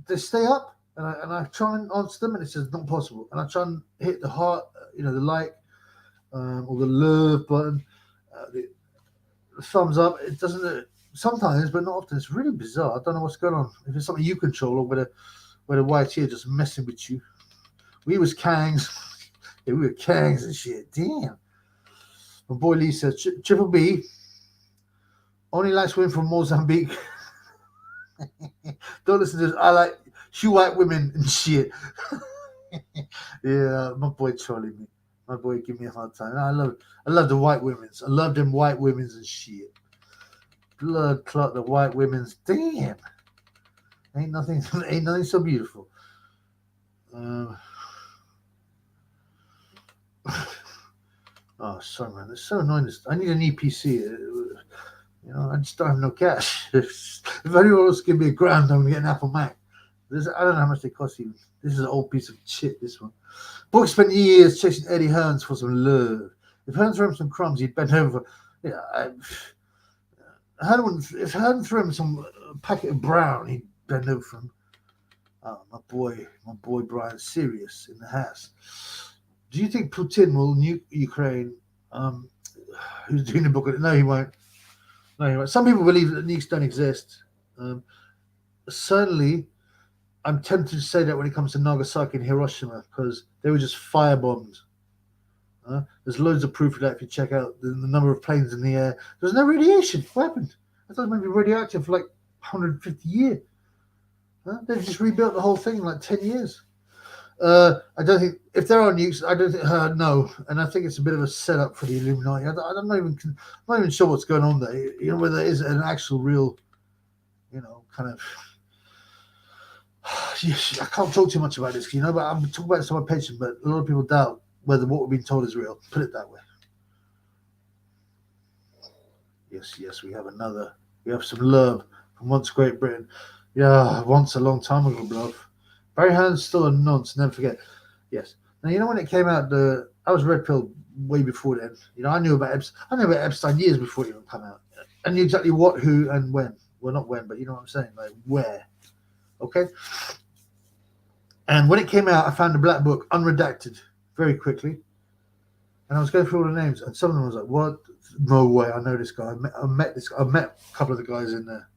They stay up, and I try and answer them, and it says not possible. And I try and hit the heart, the like, or the love button, the thumbs up. It doesn't sometimes, but not often. It's really bizarre. I don't know what's going on. If it's something you control, or whether YT are just messing with you. We was kangs. Yeah, we were kangs and shit. Damn. My boy Lee says, Triple B only likes women from Mozambique. Don't listen to this. I like shoe white women and shit. Yeah, my boy trolling me. My boy give me a hard time. I love the white women's. I love them white women's and shit. Blood clot the white women's. Damn. Ain't nothing so beautiful. Oh, sorry, man. It's so annoying. I need an EPC. I just don't have no cash. If anyone else give me $1,000, I'm going to get an Apple Mac. I don't know how much they cost even. This is an old piece of shit, this one. Book spent years chasing Eddie Hearns for some love. If Hearns threw him some crumbs, he'd bend over. If Hearns threw him some packet of brown, he'd bend over for him. Oh, my boy Brian Sirius in the house. Do you think Putin will nuke Ukraine? Who's doing the book? No, he won't. No, he won't. Some people believe that nukes don't exist. Certainly, I'm tempted to say that when it comes to Nagasaki and Hiroshima, because they were just firebombed. There's loads of proof of that if you check out the number of planes in the air. There's no radiation. What happened? I thought it might be radioactive for like 150 years. They've just rebuilt the whole thing in like 10 years. I don't think, if there are nukes, I don't think, no. And I think it's a bit of a setup for the Illuminati. I'm not even sure what's going on there. Whether it is an actual real, kind of. I can't talk too much about this, but I'm talking about this on my patient, but a lot of people doubt whether what we're being told is real. Put it that way. Yes, we have some love from once Great Britain. Yeah, once a long time ago, love. Barry Hearns still a nonce, never forget. Yes. Now, when it came out, I was red pilled way before then. I knew about Epstein years before it even came out. I knew exactly what, who, and when. Well, not when, but you know what I'm saying, like where. Okay? And when it came out, I found the black book unredacted very quickly. And I was going through all the names, and some of them was like, what? No way, I know this guy. I met this guy. I met a couple of the guys in there.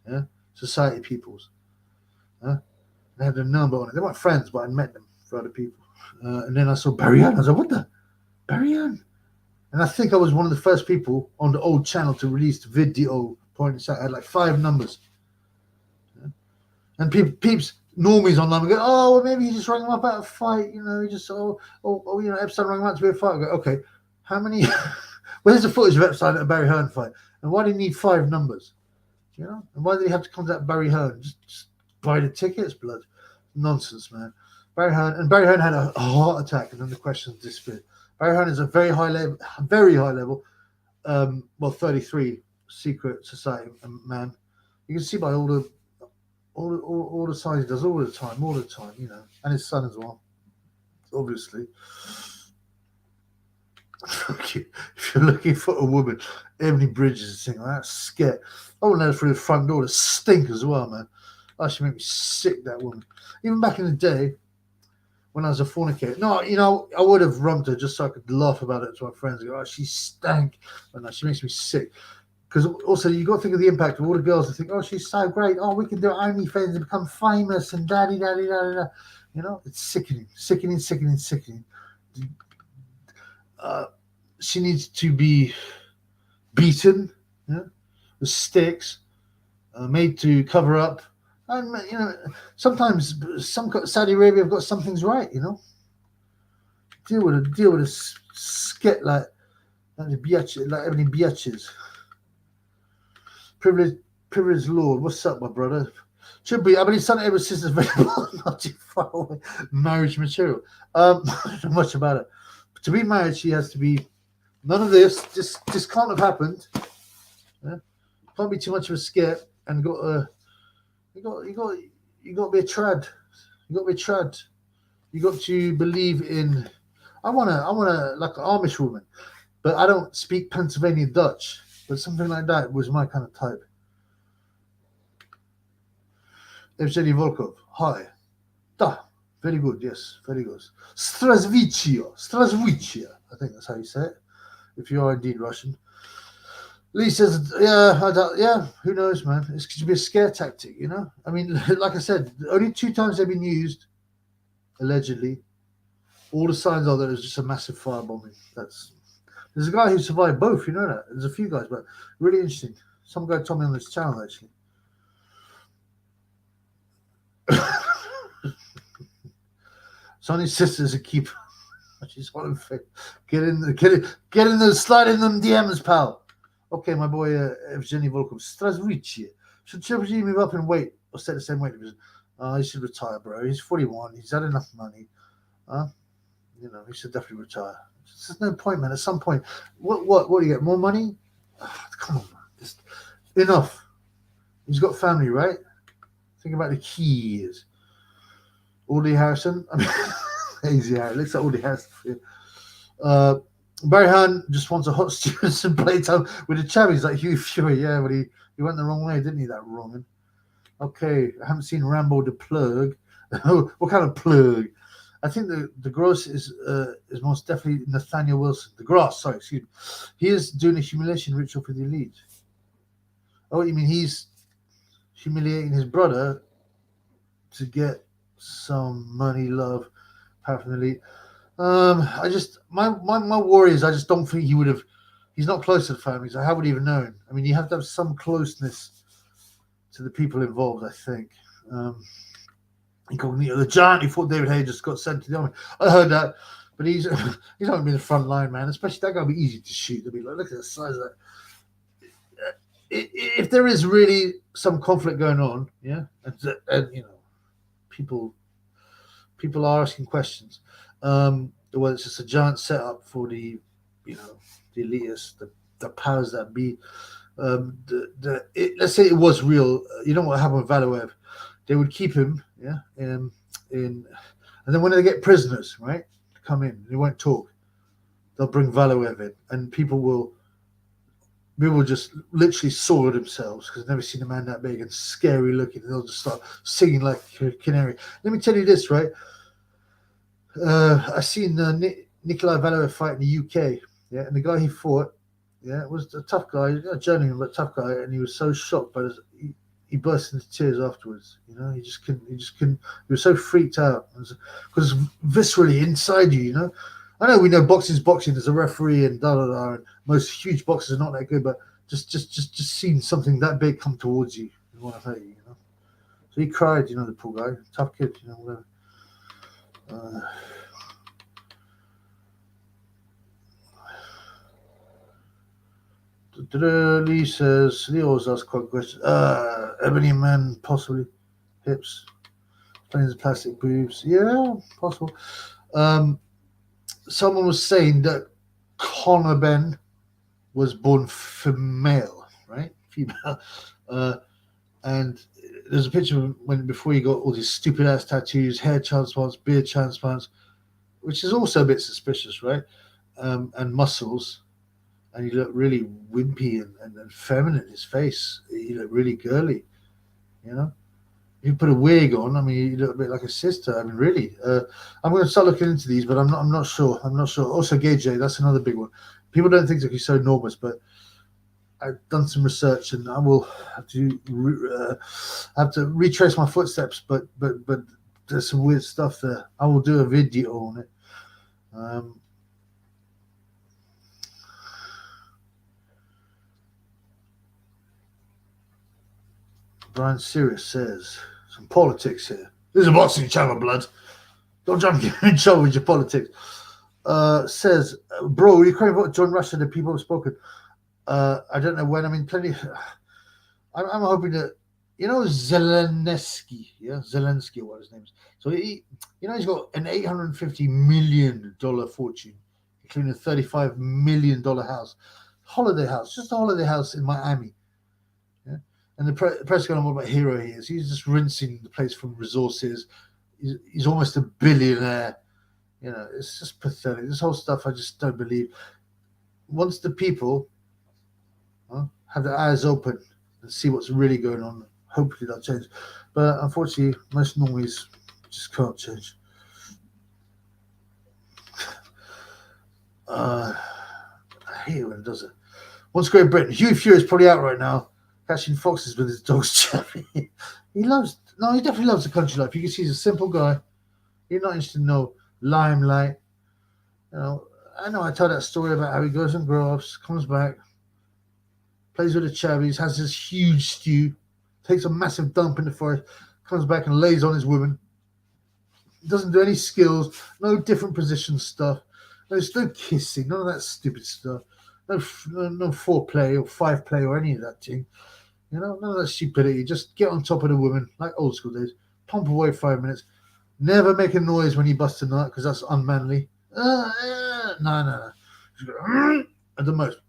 Yeah? Society peoples. They had a number on it. They weren't friends, but I met them for other people. And then I saw Barry Hearn. I was like, what the? Barry Hearn? And I think I was one of the first people on the old channel to release the video pointing this out. I had like 5 numbers. Yeah? And peeps, normies online, go, oh, well, maybe he just rang him up out of a fight. He just, Epstein rang him out to be a fight. I go, okay, how many? Where's the footage of Epstein at a Barry Hearn fight? And why did he need 5 numbers? And why did he have to contact Barry Hearn? Just buy the tickets, blood. Nonsense, man. Barry Hearn had a heart attack, and then the questions disappeared. Barry Hearn is a very high level, 33 secret society man. You can see by all the signs he does all the time, and his son as well, obviously. If you're looking for a woman, Emily Bridges is saying, that's scared. I wouldn't let her through the front door. To stink as well, man. Oh, she made me sick, that woman. Even back in the day, when I was a fornicator. No, I would have rumped her just so I could laugh about it to my friends. And go, oh, she stank. But no, she makes me sick. Because also, you got to think of the impact of all the girls that think, oh, she's so great. Oh, we can do OnlyFans and become famous and da-di-da-di-da-da-da. It's sickening. She needs to be beaten, with sticks, made to cover up. And sometimes Saudi Arabia have got some things right. Deal with a skit like the biatches, like Ebony Biatches. Privileged Lord, what's up, my brother? Should be. I mean, his son Edward's sister's available, not too far away. Marriage material. I don't know much about it. But to be married, she has to be. None of this. This can't have happened. Yeah? Can't be too much of a scare. And you got to be a trad. You got to be a trad. You got to believe in. I wanna like an Amish woman, but I don't speak Pennsylvania Dutch. But something like that was my kind of type. Evgeny Volkov, hi. Da, very good, yes, very good. Strasvichia, I think that's how you say it, if you are indeed Russian. Lee says, yeah, who knows, man? It should be a scare tactic, you know? I mean, like I said, only 2 times they've been used, allegedly. All the signs are that it was just a massive firebombing. There's a guy who survived both, you know that? There's a few guys, but really interesting. Some guy told me on this channel, actually. Sonny's sister's a keeper. She's on get in the slide in them DMs, pal. Okay, my boy Evgeny Volkov. Strasvichia. Should Chelsea move up and wait or stay the same weight division? He should retire, bro. He's 41. He's had enough money. You know, he should definitely retire. There's no point, man. At some point, what do you get? More money? Come on, man. Just enough. He's got family, right? Think about the keys. Audley Harrison. I mean, easy Harry. Looks like Audley Harrison. Barry Hunt just wants a hot Stevenson playtime with the Chavies like Hugh Fury. Yeah, but he went the wrong way, didn't he? That wrong. Okay, I haven't seen Rambo the Plug. What kind of plug? I think the Gross is most definitely Nathaniel Wilson. The Grass, sorry, excuse me. He is doing a humiliation ritual for the elite. Oh, you mean he's humiliating his brother to get some money, love, power from the elite? I just my worry is I just don't think he would have. He's not close to the family, so how would he even know him? I mean, you have to have some closeness to the people involved, I think. Incognito, the giant who thought David Hay just got sent to the army. I heard that, but he's not going to be the front line, man. Especially that guy will be easy to shoot. They'll be like, look at the size of that. If there is really some conflict going on, yeah, and you know, people are asking questions. Well, it's just a giant setup for the, you know, the elitists, the powers that be. Let's say it was real. You know what happened with Valoev? They would keep him, yeah, and then when they get prisoners, right, come in, they won't talk. They'll bring Valoev in, and people will just literally soil themselves because they've never seen a man that big and scary looking. They'll just start singing like a canary. Let me tell you this, right? I seen Nikolai Valoev fight in the UK, yeah, and the guy he fought, yeah, was a tough guy, a journeyman but tough guy, and he was so shocked by his. He burst into tears afterwards. You know, he just couldn't. He was so freaked out because viscerally inside you. You know, I know we know boxing's boxing. There's a referee and da da da. And most huge boxers are not that good, but just seeing something that big come towards you is what I hurt you. You know, so he cried. You know, the poor guy, tough kid. You know, whatever. Lee says, Lee always asks quite questions. Ebony man, possibly. Hips. Planes of plastic boobs. Yeah, possible. Someone was saying that Conor Ben was born female, right? Female. And there's a picture of when before he got all these stupid ass tattoos, hair transplants, beard transplants, which is also a bit suspicious, right? And muscles. And he looked really wimpy and feminine. His face, he looked really girly, you know. If you put a wig on, I mean, you look a bit like a sister. I mean, really. I'm going to start looking into these, but I'm not sure. Also, Gay J, that's another big one. People don't think that he's so enormous, but I've done some research, and I will have to retrace my footsteps. But there's some weird stuff there. I will do a video on it. Brian Sirius says, some politics here. This is a boxing channel, blood. Don't try and get in trouble with your politics. Says, bro, Ukraine vote John Russia, the people have spoken. I don't know when. I mean, plenty. I'm hoping that, Zelensky, Zelensky, or what his name is. So he's got an $850 million fortune, including a $35 million house, holiday house, just a holiday house in Miami. Yeah, and the press going on what about hero he is. He's just rinsing the place from resources. He's almost a billionaire. It's just pathetic. This whole stuff, I just don't believe. Once the people have their eyes open and see what's really going on, hopefully that'll change. But unfortunately, most normies just can't change. I hate it when it does it. Once Great Britain, Hugh Fury is probably out right now, catching foxes with his dog's chappy. He definitely loves the country life. You can see he's a simple guy. He's not interested in no limelight. I know I tell that story about how he goes and grafts, comes back, plays with the chavvies, has this huge stew, takes a massive dump in the forest, comes back and lays on his woman. Doesn't do any skills, no different position stuff. There's no kissing, none of that stupid stuff. No foreplay or five play or any of that thing. None of that stupidity. Just get on top of the woman, like old school days. Pump away 5 minutes. Never make a noise when you bust a nut, because that's unmanly. No. Just go, at the most.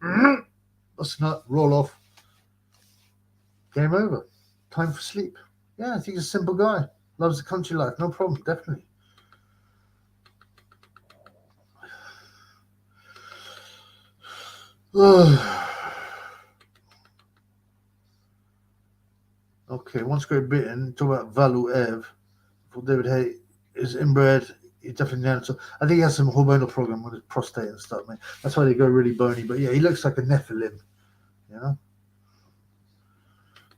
Bust a nut, roll off. Game over. Time for sleep. Yeah, I think he's a simple guy. Loves the country life. No problem, definitely. Okay, once Great Britain, talk about Valu Ev. For David Hay is inbred. He's definitely Neanderthal. I think he has some hormonal problem with his prostate and stuff, man. That's why they go really bony. But yeah, he looks like a Nephilim.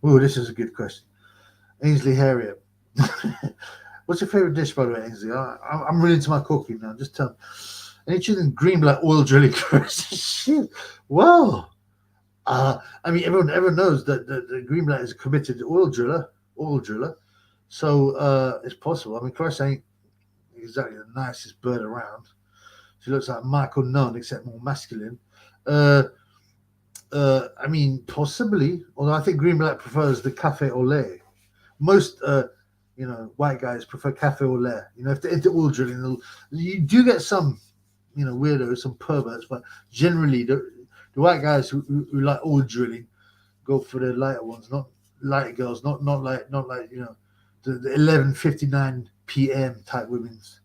Oh, this is a good question. Ainsley Harriet. What's your favorite dish, by the way, Ainsley? I'm really into my cooking now. Just tell me. Any choosing green black oil drilling? Shit. Wow. Everyone knows that the Greenblatt is a committed oil driller. So it's possible. Christ ain't exactly the nicest bird around. She looks like Michael Nunn, except more masculine. Possibly. Although I think Greenblatt prefers the cafe au lait. Most white guys prefer cafe au lait. If they're into oil drilling, you do get some, weirdos, some perverts, but generally the white guys who like oil drilling go for the lighter ones, not lighter girls, not like the 11:59 p.m. type women's.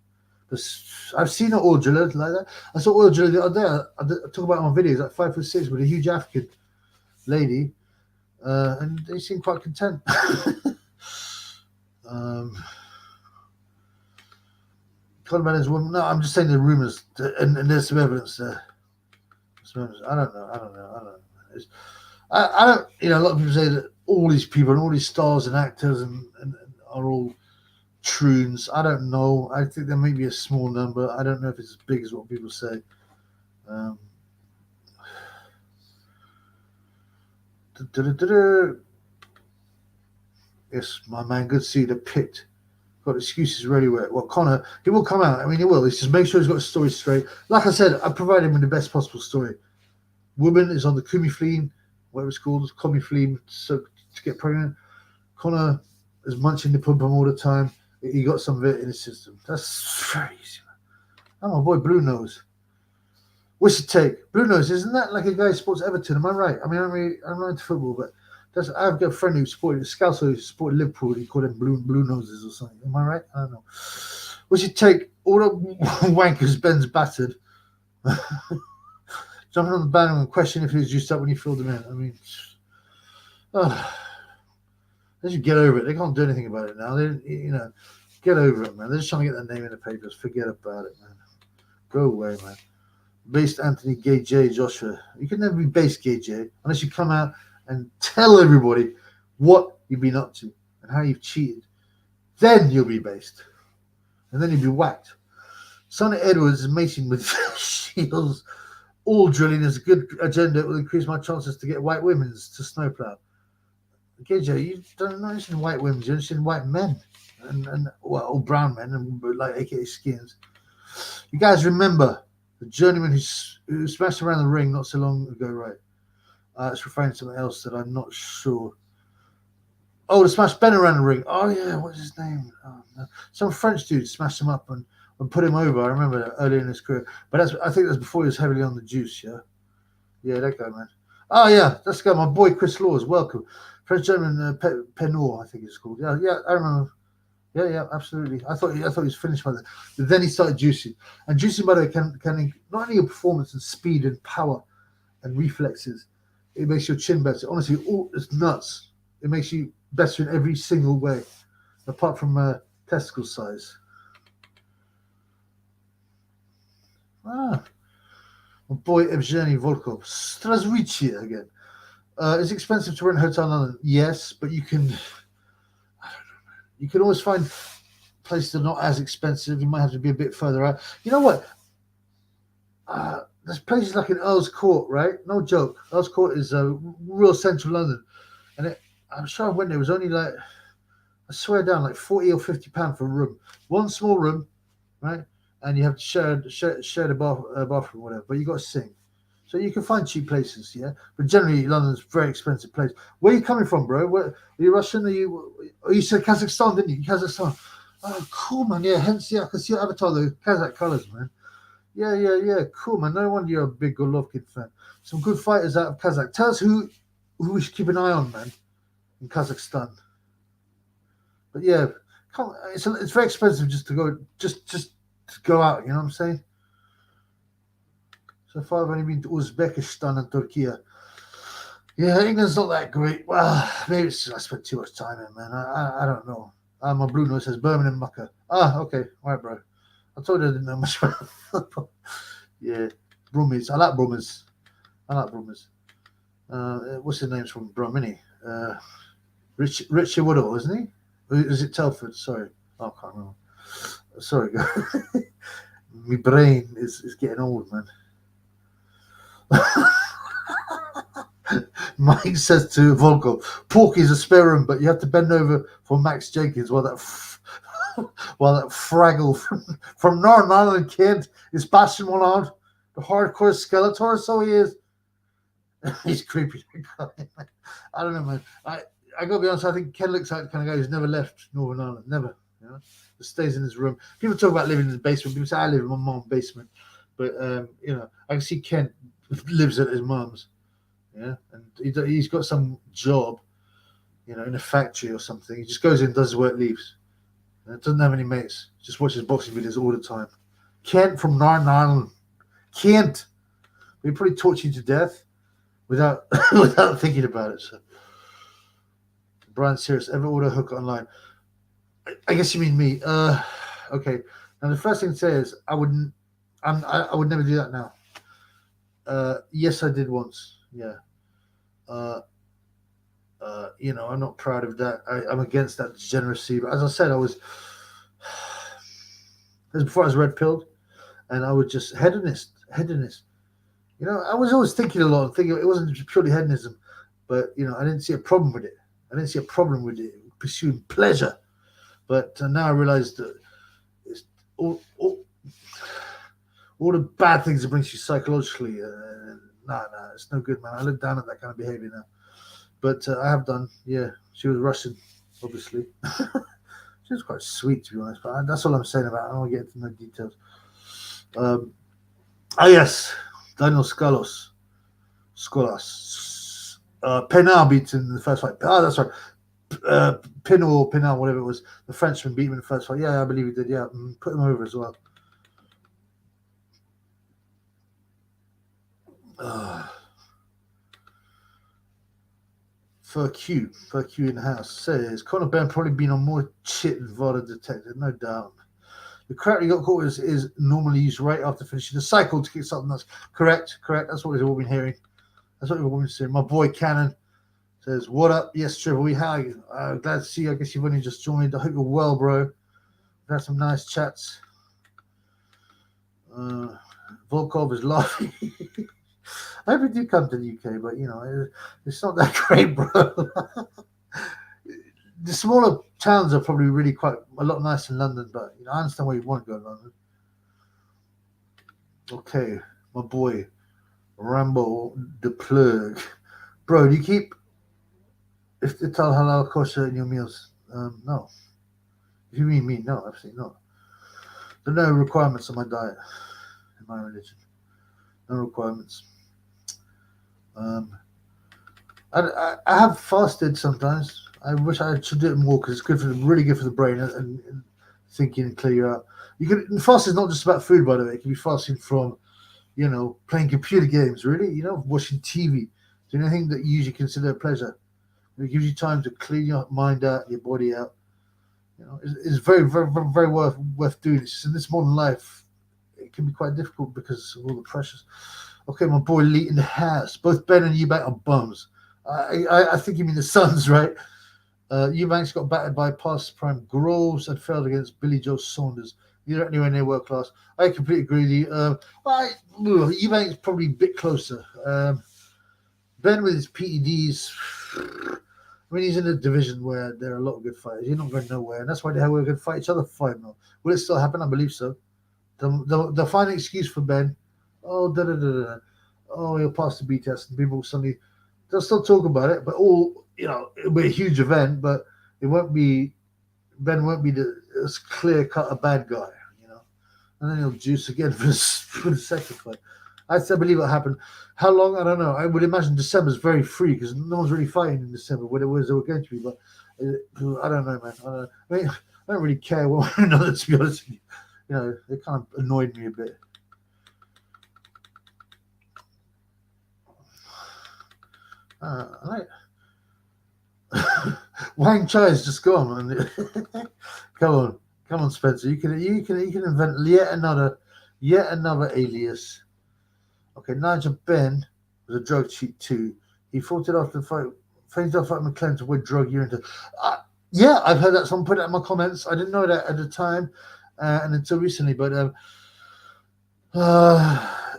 I've seen an oil driller like that. I saw oil driller the other day. I talk about it on videos, like 5'6" with a huge African lady, and they seem quite content. Conor Ben is a woman. No, I'm just saying the rumors, and there's some evidence there. I don't know. I don't. A lot of people say that all these people and all these stars and actors and are all troons. I don't know. I think there may be a small number. I don't know if it's as big as what people say. Yes, my man. Good to see the pit. Got excuses ready. Well, Conor, he will come out. He will. He's just make sure he's got his story straight. Like I said, I provide him with the best possible story. Woman is on the Kumifleen, whatever it's called, Kumifleen, so to get pregnant. Conor is munching the pum pum all the time. He got some of it in his system. That's very easy. Oh, my boy, Blue Nose. What's your take? Blue Nose, isn't that like a guy who supports Everton? Am I right? I'm not into football, but I've got a friend who supported Scouts who supported Liverpool. He called them blue noses or something. Am I right? I don't know. What's your take? All the wankers Ben's battered. Jumping on the bandwagon and question if he was used up when he filled them in. They should get over it. They can't do anything about it now. Get over it, man. They're just trying to get their name in the papers. Forget about it, man. Go away, man. Based Anthony Gay J Joshua. You can never be based Gay J unless you come out and tell everybody what you've been up to and how you've cheated. Then you'll be based. And then you'll be whacked. Sonny Edwards is mating with Shields. All drilling is a good agenda. It will increase my chances to get white women to snowplow. KJ, you don't know interested in white women, you're interested in white men and or brown men and like aka skins. You guys remember the journeyman who smashed around the ring not so long ago, right? It's referring to something else that I'm not sure. Oh, the smashed Ben around the ring. Oh yeah, what's his name? Oh, no. Some French dude smashed him up and put him over. I remember that early in his career, but I think that's before he was heavily on the juice. Yeah, that guy, man. Oh yeah, that's the guy. My boy Chris Laws. Welcome, French German Penor, I think it's called. Yeah, I remember. Yeah, absolutely. I thought he was finished by that, but then he started juicing. And juicing, by the way, can not only your performance and speed and power and reflexes, it makes your chin better. Honestly, it's nuts. It makes you better in every single way, apart from testicle size. My boy Evgeny Volkov. Strasvici again. It's expensive to rent a hotel in London. Yes, but you can. I don't know. You can always find places that are not as expensive. You might have to be a bit further out. You know what? There's places like in Earl's Court, right? No joke. Earl's Court is real central London, and I'm sure I went there. It was only like, I swear down, like £40 or £50 for a room. One small room, right? And you have to share the bathroom, whatever. But you got to sing, so you can find cheap places, yeah. But generally, London's a very expensive place. Where are you coming from, bro? Are you Russian? You said Kazakhstan, didn't you? Kazakhstan. Oh, cool, man. Yeah, hence, yeah, I can see your avatar, the Kazakh colors, man. Yeah. Cool, man. No wonder you're a big Golovkin fan. Some good fighters out of Kazakh. Tell us who we should keep an eye on, man, in Kazakhstan. But yeah, it's very expensive just to go out. You know what I'm saying? So far, I've only been to Uzbekistan and Turkey. Yeah, England's not that great. Well, maybe it's just I spent too much time in, man. I don't know. My blue note says Birmingham Mucker. Okay. All right, bro. I told you I didn't know much about football. Yeah, Brummies. I like Brummers. What's his name's from Brum, Richie Woodall, isn't he? Is it Telford? Sorry. I can't remember. Sorry, my brain is getting old, man. Mike says to Volkov, Porky's a spare room, but you have to bend over for Max Jenkins while that fraggle from Northern Ireland kid is bashing one out. The hardcore Skeletor, so he is. He's creepy. I don't know, man. I gotta be honest, I think Ken looks like the kind of guy who's never left Northern Ireland. Never. Just stays in his room. People talk about living in the basement. People say I live in my mom's basement. But I can see Ken lives at his mom's. Yeah, and he's got some job, in a factory or something. He just goes in, does his work, leaves. Doesn't have any mates. Just watches boxing videos all the time. Kent from Northern Ireland. Kent. He'd probably torture you to death without thinking about it. So, Brian Serious, ever order a hook online? I guess you mean me. Okay. Now the first thing to say is I would never do that now. Yes, I did once. Yeah. I'm not proud of that. I'm against that degeneracy. But as I said, this was before I was red pilled, and I was just hedonist. I was always thinking a lot, thinking it wasn't purely hedonism, but I didn't see a problem with it. Pursuing pleasure. But now I realize that it's all the bad things it brings you psychologically. Nah, it's no good, man. I look down at that kind of behavior now. But I have done, yeah. She was Russian, obviously. She was quite sweet, to be honest. But that's all I'm saying about it. I don't want to get into no details. Yes. Daniel Skolas. Penal beat him in the first fight. That's right. Pinal, whatever it was. The Frenchman beat him in the first fight. Yeah, I believe he did. Yeah, put him over as well. For Q in the house says Conor Ben probably been on more shit than Vada detected, no doubt. The crap you got caught is normally used right after finishing the cycle to kick something. That's correct. That's what we've all been hearing. My boy Cannon says, "What up? Yes, Trevor. How are you? Glad to see you. I guess you've only just joined. I hope you're well, bro. We've had some nice chats." Volkov is laughing. I hope you do come to the UK, but it's not that great, bro. The smaller towns are probably really quite a lot nicer than London, but I understand why you want to go to London. Okay, my boy Rambo the plug, bro. Do you keep Iftar halal kosher in your meals? No. If you mean me, no, absolutely not. There are no requirements on my diet in my religion. No requirements. I have fasted sometimes. I wish I should do it more because it's good for really good for the brain and thinking and clear you out. You can fast is not just about food, by the way. It can be fasting from playing computer games, really, watching TV, doing anything that you usually consider a pleasure. It gives you time to clean your mind out, your body out. It's very, very, very, very worth doing. It's just in this modern life, it can be quite difficult because of all the pressures. Okay, my boy Lee in the house. Both Ben and Eubank are bums. I think you mean the Suns, right? Eubank's got battered by past prime Groves and failed against Billy Joe Saunders. Neither anywhere near world class. I completely agree with you. Eubank's probably a bit closer. Ben with his PEDs. I mean, he's in a division where there are a lot of good fighters. You're not going nowhere, and that's why we're going to fight each other for 5 mil. Will it still happen? I believe so. They'll find an excuse for Ben. Oh, oh, he'll pass the B test, and people will suddenly they'll still talk about it, but it'll be a huge event, but it won't be. Ben won't be as clear cut a bad guy, and then he'll juice again for the second fight. I believe it'll happen. How long? I don't know. I would imagine December's very free because no one's really fighting in December. What it was they were going to be, but I don't know, man. I mean, I don't really care one way or another, to be honest with you. It kind of annoyed me a bit. Wang Chai is just gone, man. Come on, Spencer. You can invent yet another alias. Okay, Nigel Ben was a drug cheat too. He fought it after the fight. Fainted off at McLean to avoid drug urine. Yeah, I've heard that. Someone put it in my comments. I didn't know that at the time, and until recently. But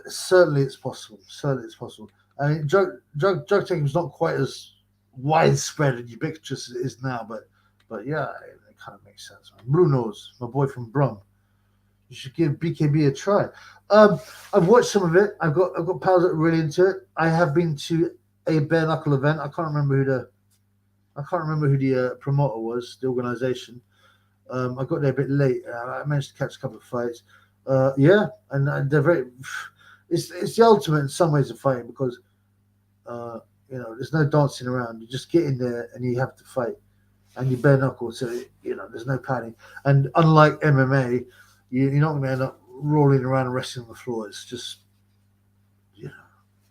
certainly it's possible. I mean, drug taking is not quite as widespread and ubiquitous as it is now, but yeah, it kind of makes sense. Bruno's my boy from Brum. You should give BKB a try. I've watched some of it. I've got pals that are really into it. I have been to a bare knuckle event. I can't remember who the promoter was, the organization. I got there a bit late. I managed to catch a couple of fights. Yeah, and they're very. It's the ultimate in some ways of fighting because there's no dancing around. You just get in there and you have to fight, and you bare knuckle. So there's no padding. And unlike MMA, you're not going to end up rolling around and resting on the floor. It's just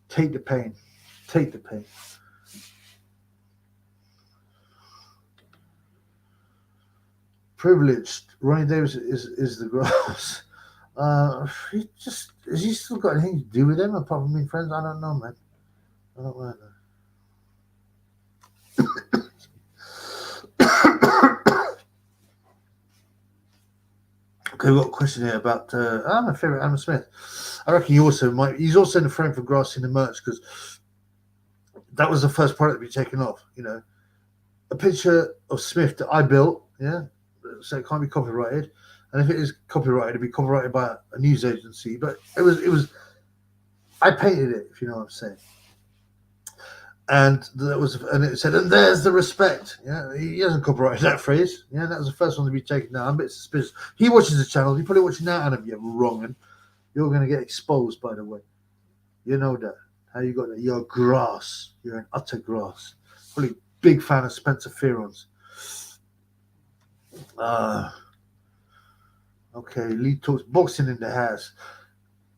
take the pain. Privileged. Ronnie Davis is the grass. Has he still got anything to do with him apart from being friends? I don't know, man. I don't know. Okay, we've got a question here about my favorite Adam Smith. I reckon he's also in the frame for Grass in the merch because that was the first product to be taken off. A picture of Smith that I built, so it can't be copyrighted. And if it is copyrighted, it'd be copyrighted by a news agency. But it was I painted it, if you know what I'm saying. And it said, and there's the respect. Yeah, he hasn't copyrighted that phrase. Yeah, that was the first one to be taken down. I'm a bit suspicious. He watches the channel. You're probably watching that, Adam. You're wrong, and you're going to get exposed. By the way, you know that. How you got that? You're grass. You're an utter grass. Probably big fan of Spencer Fearon's. Okay, Lee talks boxing in the house.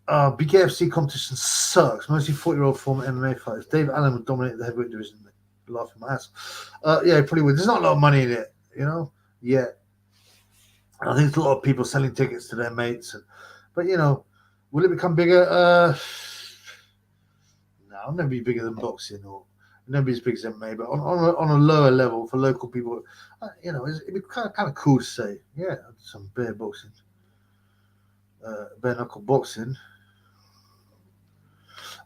BKFC competition sucks. Mostly 40-year-old former MMA fighters. Dave Allen would dominate the heavyweight division. Laughing my ass. Yeah, probably would. There's not a lot of money in it, Yeah. I think there's a lot of people selling tickets to their mates. But, will it become bigger? No, it'll never be bigger than boxing or never be as big as MMA. But on a lower level for local people, it'd be kind of cool to say, yeah, some bare boxing. Bare knuckle boxing.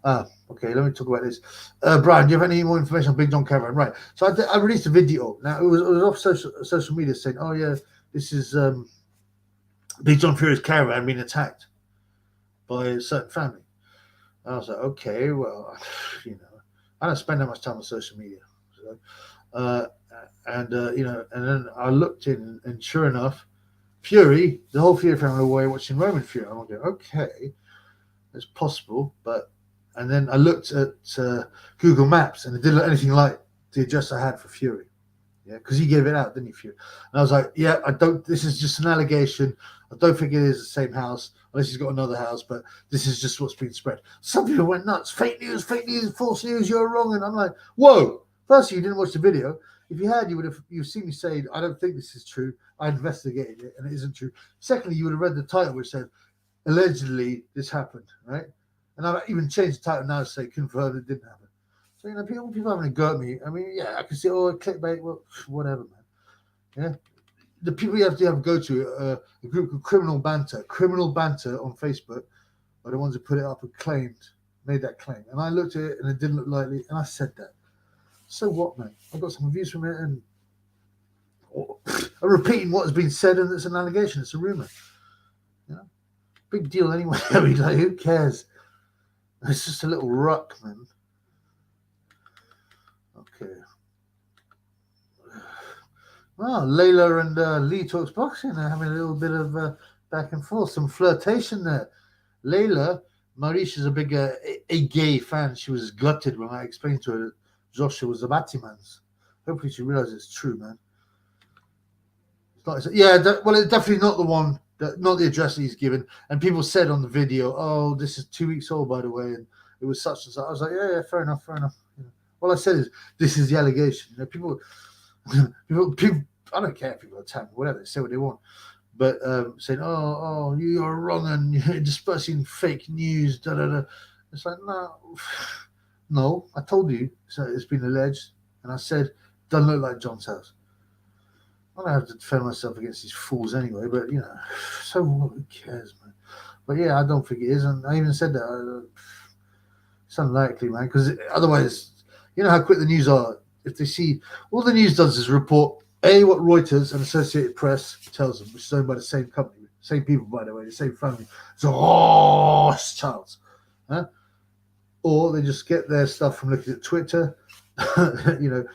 Okay, let me talk about this. Brian, do you have any more information on Big John Caravan? Right. So I released a video. Now, it was off social media saying, oh, yeah, this is Big John Fury's caravan being attacked by a certain family. And I was like, okay, well, I don't spend that much time on social media. So And then I looked in, and sure enough, Fury, the whole Fury family were away watching Roman Fury. I'm like, okay, it's possible, but and then I looked at Google Maps, and it didn't look anything like the address I had for Fury. Yeah, because he gave it out, didn't he, Fury? And I was like, yeah, I don't. This is just an allegation. I don't think it is the same house, unless he's got another house. But this is just what's been spread. Some people went nuts. Fake news, false news. You're wrong. And I'm like, whoa. Firstly, you didn't watch the video. If you had, you've seen me say, I don't think this is true. I investigated it, and it isn't true. Secondly, you would have read the title, which said, allegedly this happened, right? And I've even changed the title now to say confirmed it didn't happen. So, people having a go at me. I mean, yeah, I can see, clickbait, well, whatever, man. Yeah. The people you have to go to a group called Criminal Banter on Facebook are the ones who put it up and made that claim. And I looked at it and it didn't look likely, and I said that. So what, man? I got some reviews from it, and I'm repeating what has been said, and it's an allegation, it's a rumor. Big deal anyway. I mean, like, who cares? It's just a little ruck, man. Okay. Well, Layla and Lee talks boxing. They're having a little bit of back and forth, some flirtation there. Layla, Marish is a big a gay fan. She was gutted when I explained to her that Joshua was a Batman's. Hopefully she realizes it's true, man. It's not, it's definitely not the one. Not the address that he's given. And people said on the video, "Oh, this is 2 weeks old, by the way," and it was such and such. I was like, "Yeah, fair enough." All I said is, "This is the allegation." People. I don't care if people attack me, whatever. They say what they want, but saying, "Oh, you are wrong and you're dispersing fake news." Da da da. It's like, no. I told you. So it's been alleged, and I said, "Doesn't look like John's house." I don't have to defend myself against these fools anyway, but so who cares, man? But yeah, I don't think it is, and I even said that it's unlikely, man, because otherwise, you know how quick the news are. If they see, all the news does is report what Reuters and Associated Press tells them, which is owned by the same company, same people, by the way, the same family. So, Charles, huh? Or they just get their stuff from looking at Twitter,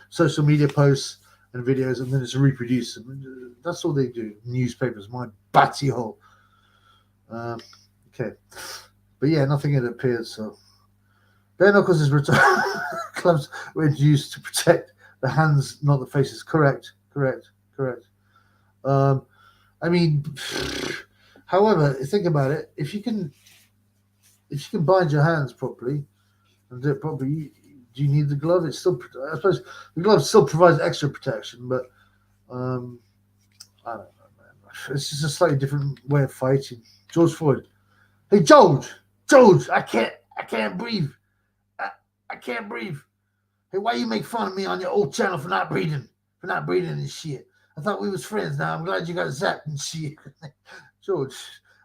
social media posts and videos, and then it's reproduced. That's all they do. Newspapers, my batty hole. Okay, but yeah, nothing had appeared. So bare knuckles is returned. Clubs were introduced to protect the hands, not the faces. Correct. I mean, however, think about it. If you can bind your hands properly and do it properly, do you need the glove? It's still, I suppose, the glove still provides extra protection, but I don't know, man. It's just a slightly different way of fighting. George Floyd. Hey, George, I can't breathe. I can't breathe. Hey, why you make fun of me on your old channel for not breathing and shit? I thought we was friends now. I'm glad you got zapped and shit. George,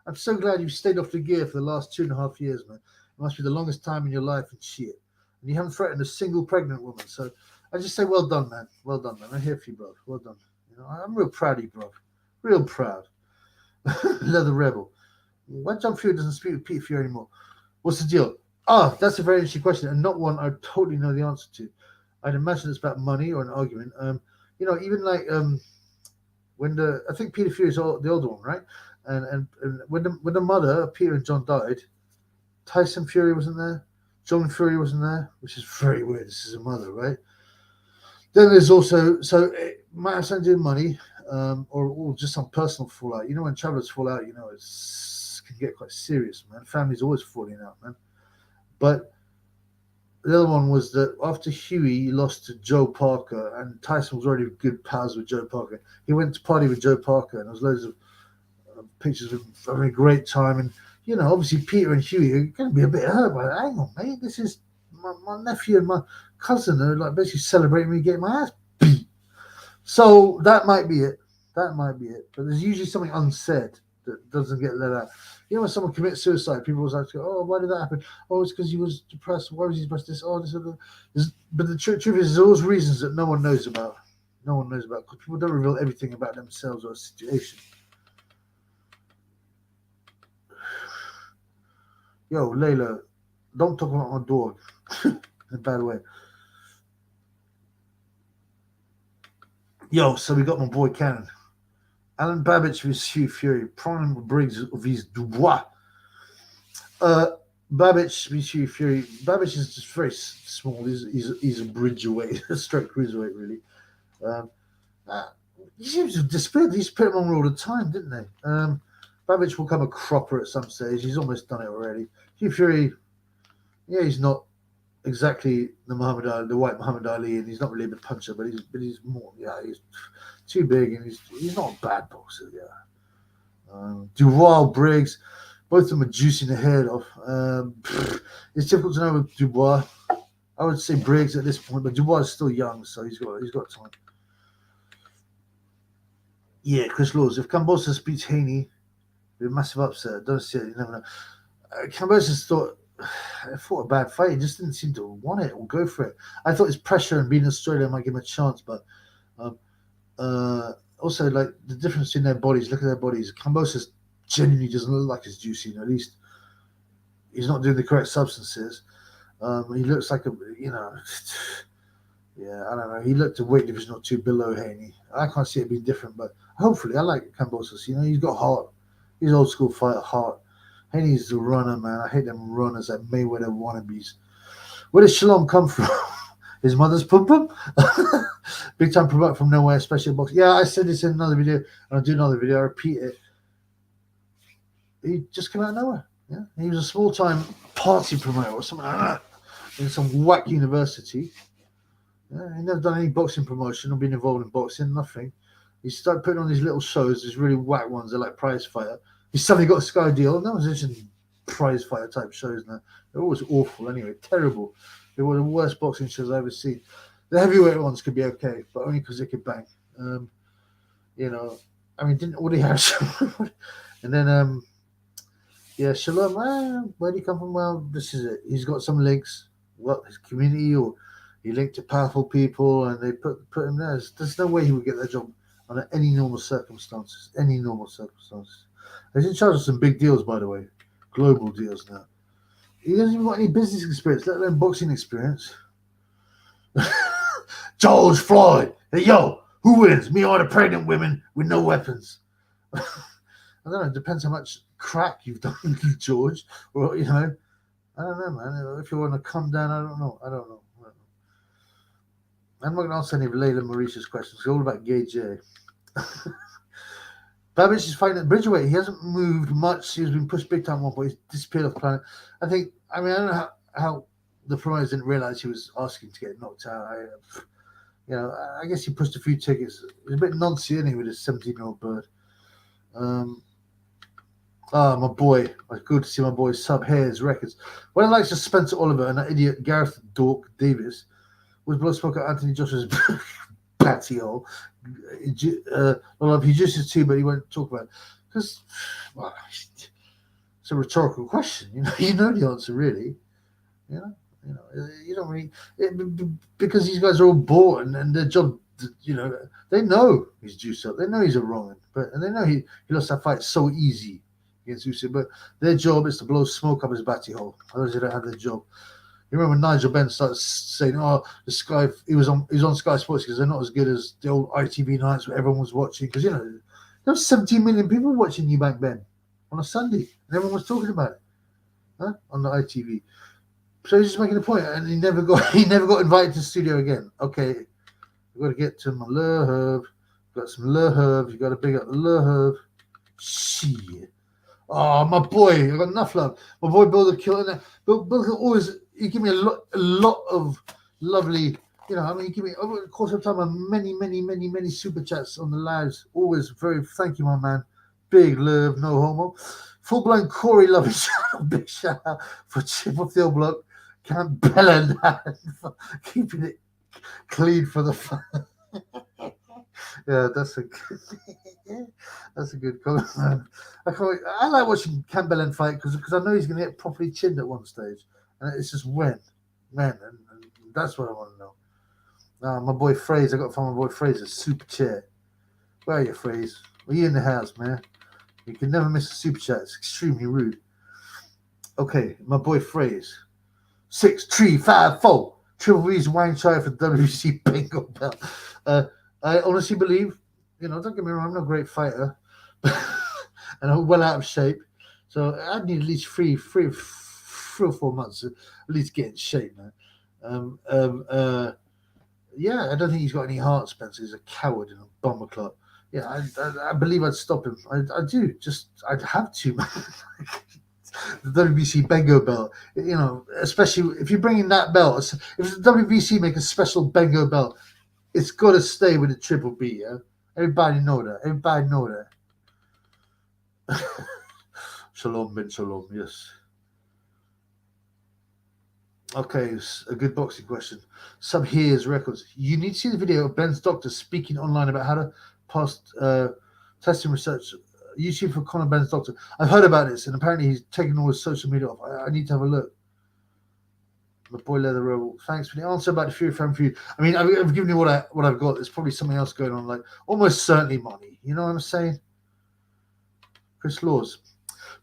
I'm so glad you stayed off the gear for the last 2.5 years, man. It must be the longest time in your life and shit. And you haven't threatened a single pregnant woman. So I just say, well done, man. Well done, man. I'm here for you, bro. Well done. I'm real proud of you, bro. Real proud. Leather Rebel. Why John Fury doesn't speak with Peter Fury anymore? What's the deal? That's a very interesting question, and not one I totally know the answer to. I'd imagine it's about money or an argument. Even like when I think Peter Fury is the older one, right? And when the mother, Peter and John, died, Tyson Fury wasn't there, John Fury wasn't there, which is very weird. This is a mother, right? Then there's also, so it might have something to do with money, or just some personal fallout. When travelers fall out, it can get quite serious, man. Families always falling out, man. But the other one was that after Huey lost to Joe Parker, and Tyson was already good pals with Joe Parker, he went to party with Joe Parker, and there was loads of pictures of him having a great time. And, obviously Peter and Huey are going to be a bit hurt by that. Hang on, mate, this is my nephew and my cousin are like basically celebrating me getting my ass beat. So that might be it. But there's usually something unsaid that doesn't get let out. When someone commits suicide, people always like to go, "Oh, why did that happen? Oh, it's because he was depressed. Why was he depressed? This, this, this." But the truth is, there's always reasons that no one knows about. Because people don't reveal everything about themselves or a situation. Yo, Layla, don't talk about my dog in a bad way. Yo, so we got my boy Cannon. Alan Babbage vs Hugh Fury. Prime Briggs vs Dubois. Babbage vs Hugh Fury. Babbage is just very small. He's a bridgerweight, a straight cruiserweight, really. He seems to have disappeared. He's put him on all the time, didn't they? Babbage will become a cropper at some stage. He's almost done it already. Hugh Fury, yeah, he's not exactly the white Muhammad Ali, and he's not really a big puncher, but he's more, yeah, he's too big, and he's not a bad boxer, yeah. Dubois, Briggs, both of them are juicing the head off. It's difficult to know with Dubois. I would say Briggs at this point, but Dubois is still young, so he's got time. Yeah, Chris Laws. If Kambosos beats Haney, it'll be a massive upset. Don't see it. You never know. Kambosos fought a bad fight. He just didn't seem to want it or go for it. I thought his pressure and being in Australia might give him a chance, but also, like, the difference in their bodies. Look at their bodies. Kambosos genuinely doesn't look like he's juicy. At least he's not doing the correct substances. He looks like yeah, I don't know. He looked a weight division or two below Haney. I can't see it being different, but hopefully, I like Kambosos. He's got heart. He's old school fighter heart. Haney's the runner, man. I hate them runners, like Mayweather wannabes. Where does Shalom come from? His mother's pum pum? Big time promoter from nowhere, especially boxing. Yeah, I said this in another video, and I'll do another video. I repeat it. He just came out of nowhere. Yeah, he was a small time party promoter or something like that in some whack university. Yeah, he never done any boxing promotion or been involved in boxing, nothing. He started putting on these little shows, these really whack ones. They're like prize fighter. He suddenly got a Sky deal. No one's interested in prize fighter type shows now. They're always awful anyway, terrible. They were the worst boxing shows I've ever seen. The heavyweight ones could be okay, but only because they could bang. Didn't Woody Harris? And then, yeah, Shalom. Where did he come from? Well, this is it. He's got some links. Well, his community, or he linked to powerful people, and they put him there. There's no way he would get that job under any normal circumstances. Any normal circumstances. He's in charge of some big deals, by the way, global deals now. He doesn't even got any business experience, let alone boxing experience. George Floyd. Hey, yo, who wins? Me or the pregnant women with no weapons? I don't know. It depends how much crack you've done, George. Or, I don't know, man. If you want to come down, I don't know. I'm not going to answer any of Layla Mauritius questions. It's all about Gay J. Babbage is fighting at Bridgeway. He hasn't moved much. He's been pushed big time at one point. He's disappeared off the planet. I don't know how the promoters didn't realize he was asking to get knocked out. I guess he pushed a few tickets. It was a bit noncy anyway with his 17-year-old bird. My boy. It's good to see my boy Sub Hairs Records. What I like is Spencer Oliver and that idiot Gareth Dork Davis was blood smoke at Anthony Joshua's batty hole. He juices too, but he won't talk about it because it's a rhetorical question. You know the answer, really. You don't really because these guys are all bought and their job. They know he's juiced up. They know he's a wrong one, and they know he lost that fight so easy against Usyk. But their job is to blow smoke up his batty hole. Otherwise, they don't have their job. You remember when Nigel Benn started saying, "Oh, the Sky," he was on Sky Sports because they're not as good as the old ITV nights where everyone was watching. Because there was 17 million people watching Eubank Ben on a Sunday, and everyone was talking about it, on the ITV. So he's just making a point, and he never got invited to the studio again. Okay, we've got to get to my Le Herb. Got some Le Herb. You got to big up the Le Herb. Shit. Oh, my boy, I got enough love. My boy Bill the Killer. Bill always. You give me a lot of lovely, you give me over the course of time many super chats on the lives. Always very thank you, my man. Big love, no homo. Full blown Corey loving big shout out for Chip off the old block. Can't Bella for keeping it clean for the fun. Yeah, that's a good comment. I like watching Campbell fight because I know he's going to get properly chinned at one stage. And it's just when, and that's what I want to know. My boy Fraser, I got to find my boy Fraser, super chat. Where are you, Fraser? Are you in the house, man? You can never miss a super chat. It's extremely rude. Okay, my boy Fraser. 6, 3, 5, 4. Triple B's wine try for WC bingo belt. I honestly believe, don't get me wrong, I'm not a great fighter, and I'm well out of shape. So I need at least three or 4 months to at least get in shape, man. Um, um, uh, yeah, I don't think he's got any heart, Spencer. He's a coward and a bomber clock. Yeah, I believe I'd stop him. I do. I'd have to, man. The WBC Bengo belt, especially if you bring in that belt. If the WBC make a special Bengo belt, it's got to stay with the Triple B. Yeah, everybody know that. Everybody know that. Shalom Ben Shalom. Yes. Okay, a good boxing question. Sub here's records. You need to see the video of Ben's doctor speaking online about how to pass testing research. YouTube for Conor Ben's doctor. I've heard about this, and apparently he's taken all his social media off. I need to have a look. My boy Leather Rebel. Thanks for the answer about the Fury fan feud. I mean, I've given you what I've got. There's probably something else going on, like almost certainly money. You know what I'm saying? Chris Laws.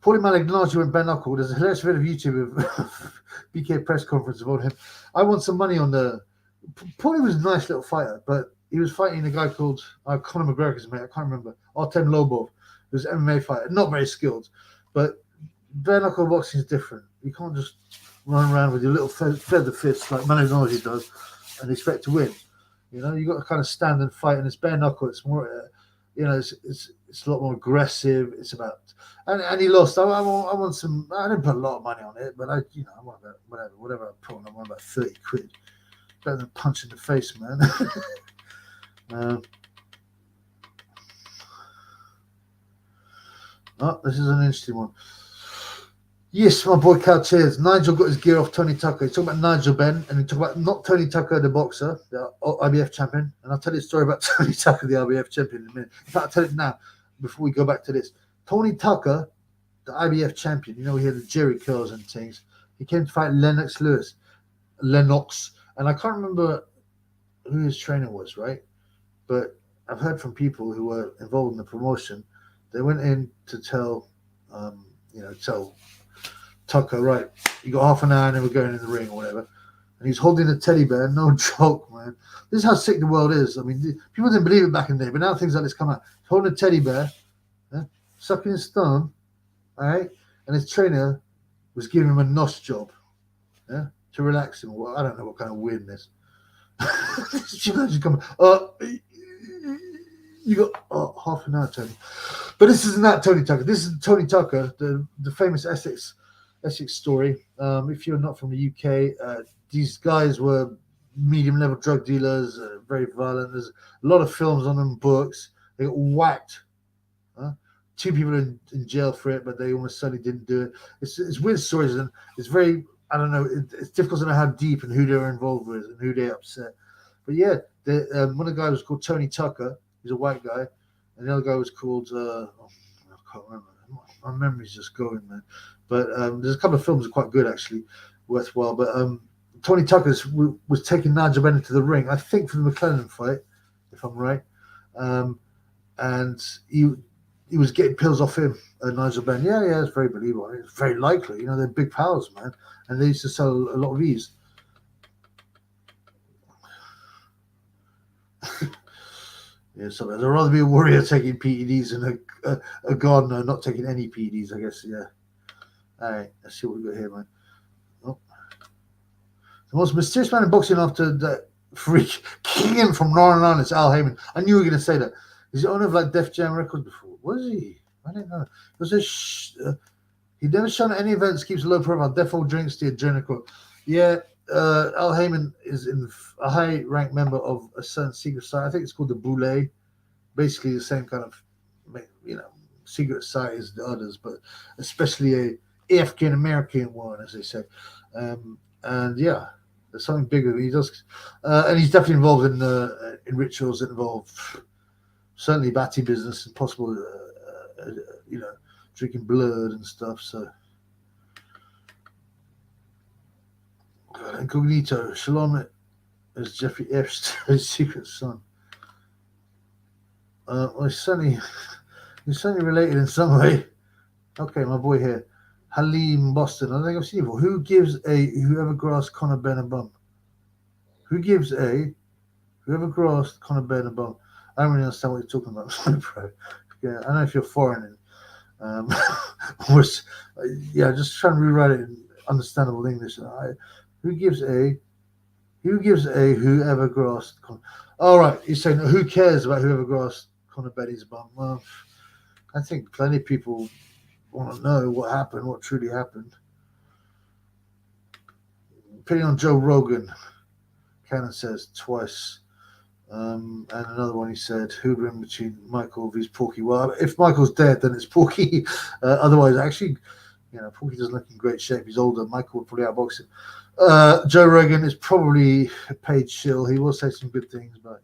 Paulie Malignaggi went bare knuckle. There's a hilarious video of YouTube of BK press conference about him. I want some money on the. Paulie was a nice little fighter, but he was fighting a guy called Conor McGregor's mate. I can't remember. Artem Lobov, who's an MMA fighter, not very skilled, but bare knuckle boxing is different. You can't just run around with your little feather fists like Malignaggi does and expect to win. You got to kind of stand and fight, and it's bare knuckle. It's more, it's a lot more aggressive. It's about, and he lost. I want some. I didn't put a lot of money on it, but I want about whatever I put on. I want about 30 quid. Better than punch in the face, man. This is an interesting one. Yes, my boy Cal Cheers. Nigel got his gear off Tony Tucker. He's talking about Nigel Ben, and he talk about not Tony Tucker, the boxer, the IBF champion. And I'll tell you a story about Tony Tucker, the IBF champion, in a minute. In fact, I'll tell it now before we go back to this. Tony Tucker, the IBF champion, he had the Jerry curls and things. He came to fight Lennox, and I can't remember who his trainer was, right? But I've heard from people who were involved in the promotion. They went in to tell Tucker, right, you got half an hour and then we're going in the ring or whatever. And he's holding a teddy bear. No joke, man. This is how sick the world is. I mean, people didn't believe it back in the day, but now things like this come out. He's holding a teddy bear, sucking his thumb, all right? And his trainer was giving him a nos job, to relax him. Well, I don't know what kind of weirdness. You imagine coming, you got half an hour, Tony. But this isn't that Tony Tucker. This is Tony Tucker, the famous Essex story. If you're not from the UK, these guys were medium-level drug dealers, very violent. There's a lot of films on them, books. They got whacked. 2 people in jail for it, but they almost certainly didn't do it. It's weird stories, and it's very, I don't know, it's difficult to know how deep and who they were involved with and who they upset. But yeah, one of the guys was called Tony Tucker. He's a white guy. And the other guy was called, I can't remember. My memory's just going, man. But there's a couple of films that are quite good, actually, worthwhile. But Tony Tucker was taking Nigel Ben into the ring, I think, for the McLennan fight, if I'm right. And he was getting pills off him, Nigel Ben. Yeah, it's very believable. It's very likely. They're big pals, man. And they used to sell a lot of these. Yeah, so I'd rather be a warrior taking PEDs than a gardener not taking any PEDs, I guess. Yeah. All right, let's see what we got here, man. Oh. The most mysterious man in boxing after that freak king from Northern Ireland is Al Heyman. I knew you were going to say that. He's the owner of like Def Jam Records before. Was he? I didn't know. Was he never shown at any events, keeps a low profile, defo drinks the adrenaline. Yeah. Al Heyman is a high-ranked member of a certain secret society. I think it's called the Boule. Basically, the same kind of, secret society as the others, but especially a African-American one, as they say. And yeah, there's something bigger. He does, and he's definitely involved in rituals that involve certainly batty business and possible, drinking blood and stuff. So. Incognito, Shalom is Jeffrey Epstein's secret son. Well, he's certainly related in some way. Okay, my boy here, Halim Boston. I think I've seen you. Whoever grasped Conor Ben a bum? Whoever grasped Conor Ben a bum? I don't really understand what you're talking about, bro. Yeah, I don't know if you're foreign. Was just trying to rewrite it in understandable English. Who gives a whoever grasped? All right, you're saying who cares about whoever grasped Conor Ben's bum? Well, I think plenty of people want to know what happened, what truly happened. Depending on Joe Rogan, Cannon says twice. And another one he said, who'd win between Michael vs Porky? Well, if Michael's dead, then it's Porky. Otherwise, actually, Porky doesn't look in great shape. He's older. Michael would probably outbox him. Joe Rogan is probably a paid shill. He will say some good things, but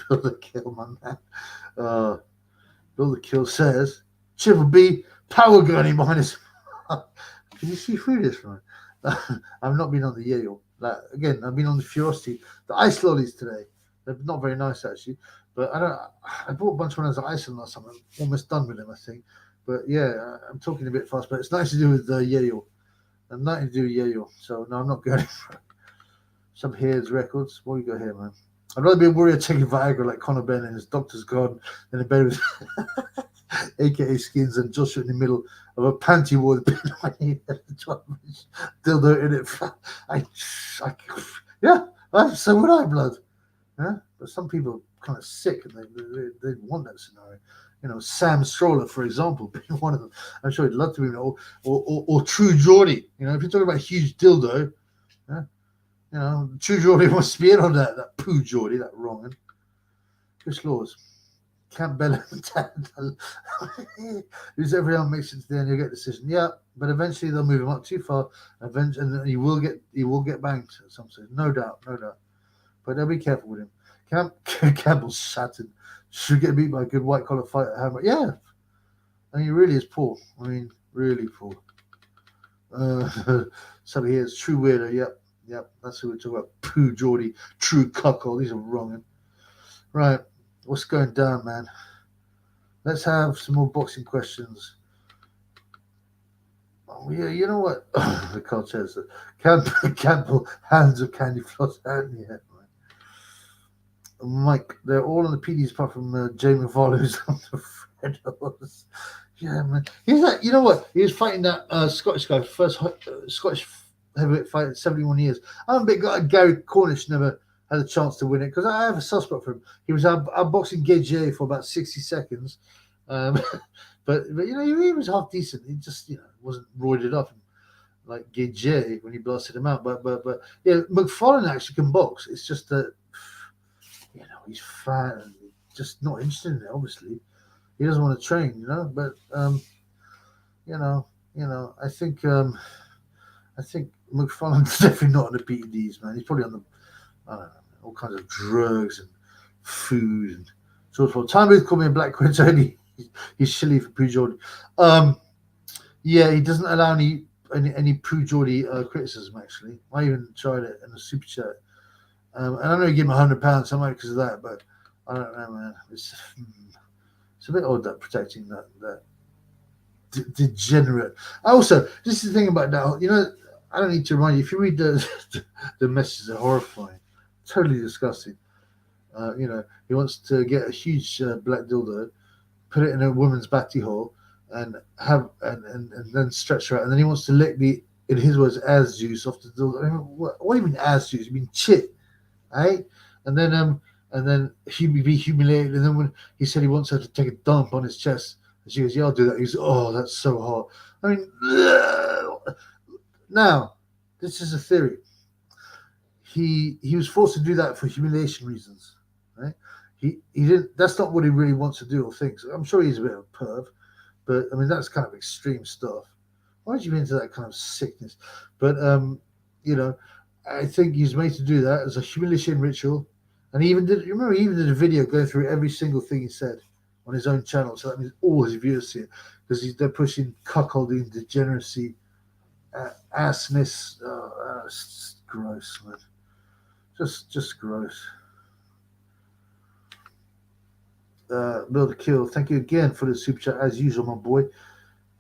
Bill the Kill, my man. Bill the Kill says, Triple B power gunning behind his. Can you see through this, man? I've not been on the Yale. Again, I've been on the Furosity. The ice lollies today. They're not very nice, actually. But I bought a bunch of ones at Iceland last time. I'm almost done with them, I think. But yeah, I'm talking a bit fast. But it's nice to do with Yale. I'm nothing to do with Yale. So no, I'm not going for it. Some Here's records. What do you got here, man? I'd rather be a warrior taking Viagra like Conor Ben and his doctor's gone in a bed with AKA Skins and Joshua in the middle of a panty war with dildo in it. So would I, blood. Yeah, but some people are kind of sick and they want that scenario. Sam Stroller, for example, being one of them. I'm sure he'd love to be, or True Geordie. If you're talking about a huge dildo, yeah. True Geordie wants to be in on that poo Geordie, that wrong one. Chris Laws. Campbell who's everyone makes it to the end, you'll get a decision. Yeah, but eventually they'll move him up too far. And he will get banked at some stage. No doubt. But they'll be careful with him. Campbell's shattered. Should get beat by a good white collar fighter. Yeah. I mean, he really is poor. I mean, really poor. Somebody here is True Weirdo. Yep. That's who we're talking about. Pooh Geordie, True Cuckold. These are wrong. Right. What's going down, man? Let's have some more boxing questions. Oh, yeah, you know what? The card says that Campbell, hands of candy floss. And yeah, Mike, they're all on the PDs apart from Jamie Voller, who's on the Fredos. Yeah, man. He's like, you know what? He was fighting that Scottish guy, first Scottish heavyweight fight in 71 years. I'm a bit glad Gary Cornish never had a chance to win it because I have a soft spot for him. He was outboxing Gage for about 60 seconds. But he was half decent. He just wasn't roided up like Gage when he blasted him out. But yeah, McFarlane actually can box. It's just that he's fat and just not interested in it. Obviously, he doesn't want to train. But I think McFarlane's definitely not on the PEDs, man. He's probably on the all kinds of drugs and food and so forth. Time Booth called me a black quid, so he's shilly for Pooh Geordie. Yeah, he doesn't allow any Pooh Geordie criticism, actually. I even tried it in a super chat. And I know he gave him £100 somewhere because of that, but I don't know, man. It's a bit odd that protecting that degenerate. Also, this is the thing about that. I don't need to remind you. If you read the messages, are horrifying, totally disgusting. He wants to get a huge black dildo, put it in a woman's batty hole, and then stretch her out, and then he wants to lick in his words, ass juice off the dildo. I mean, what do you mean ass juice? You mean chit, right? And then he be humiliated, and then when he said he wants her to take a dump on his chest, and she goes, "Yeah, I'll do that." He goes, "Oh, that's so hot." I mean, now this is a theory. He was forced to do that for humiliation reasons, right? He didn't. That's not what he really wants to do or thinks. I'm sure he's a bit of a perv, but I mean that's kind of extreme stuff. Why would you be into that kind of sickness? But I think he's made to do that as a humiliation ritual, and he even did. Remember, he even did a video going through every single thing he said on his own channel, so that means all his viewers see it because they're pushing cuckolding, degeneracy, assness. It's gross, man. Just gross. Bill the Kill, thank you again for the super chat as usual, my boy.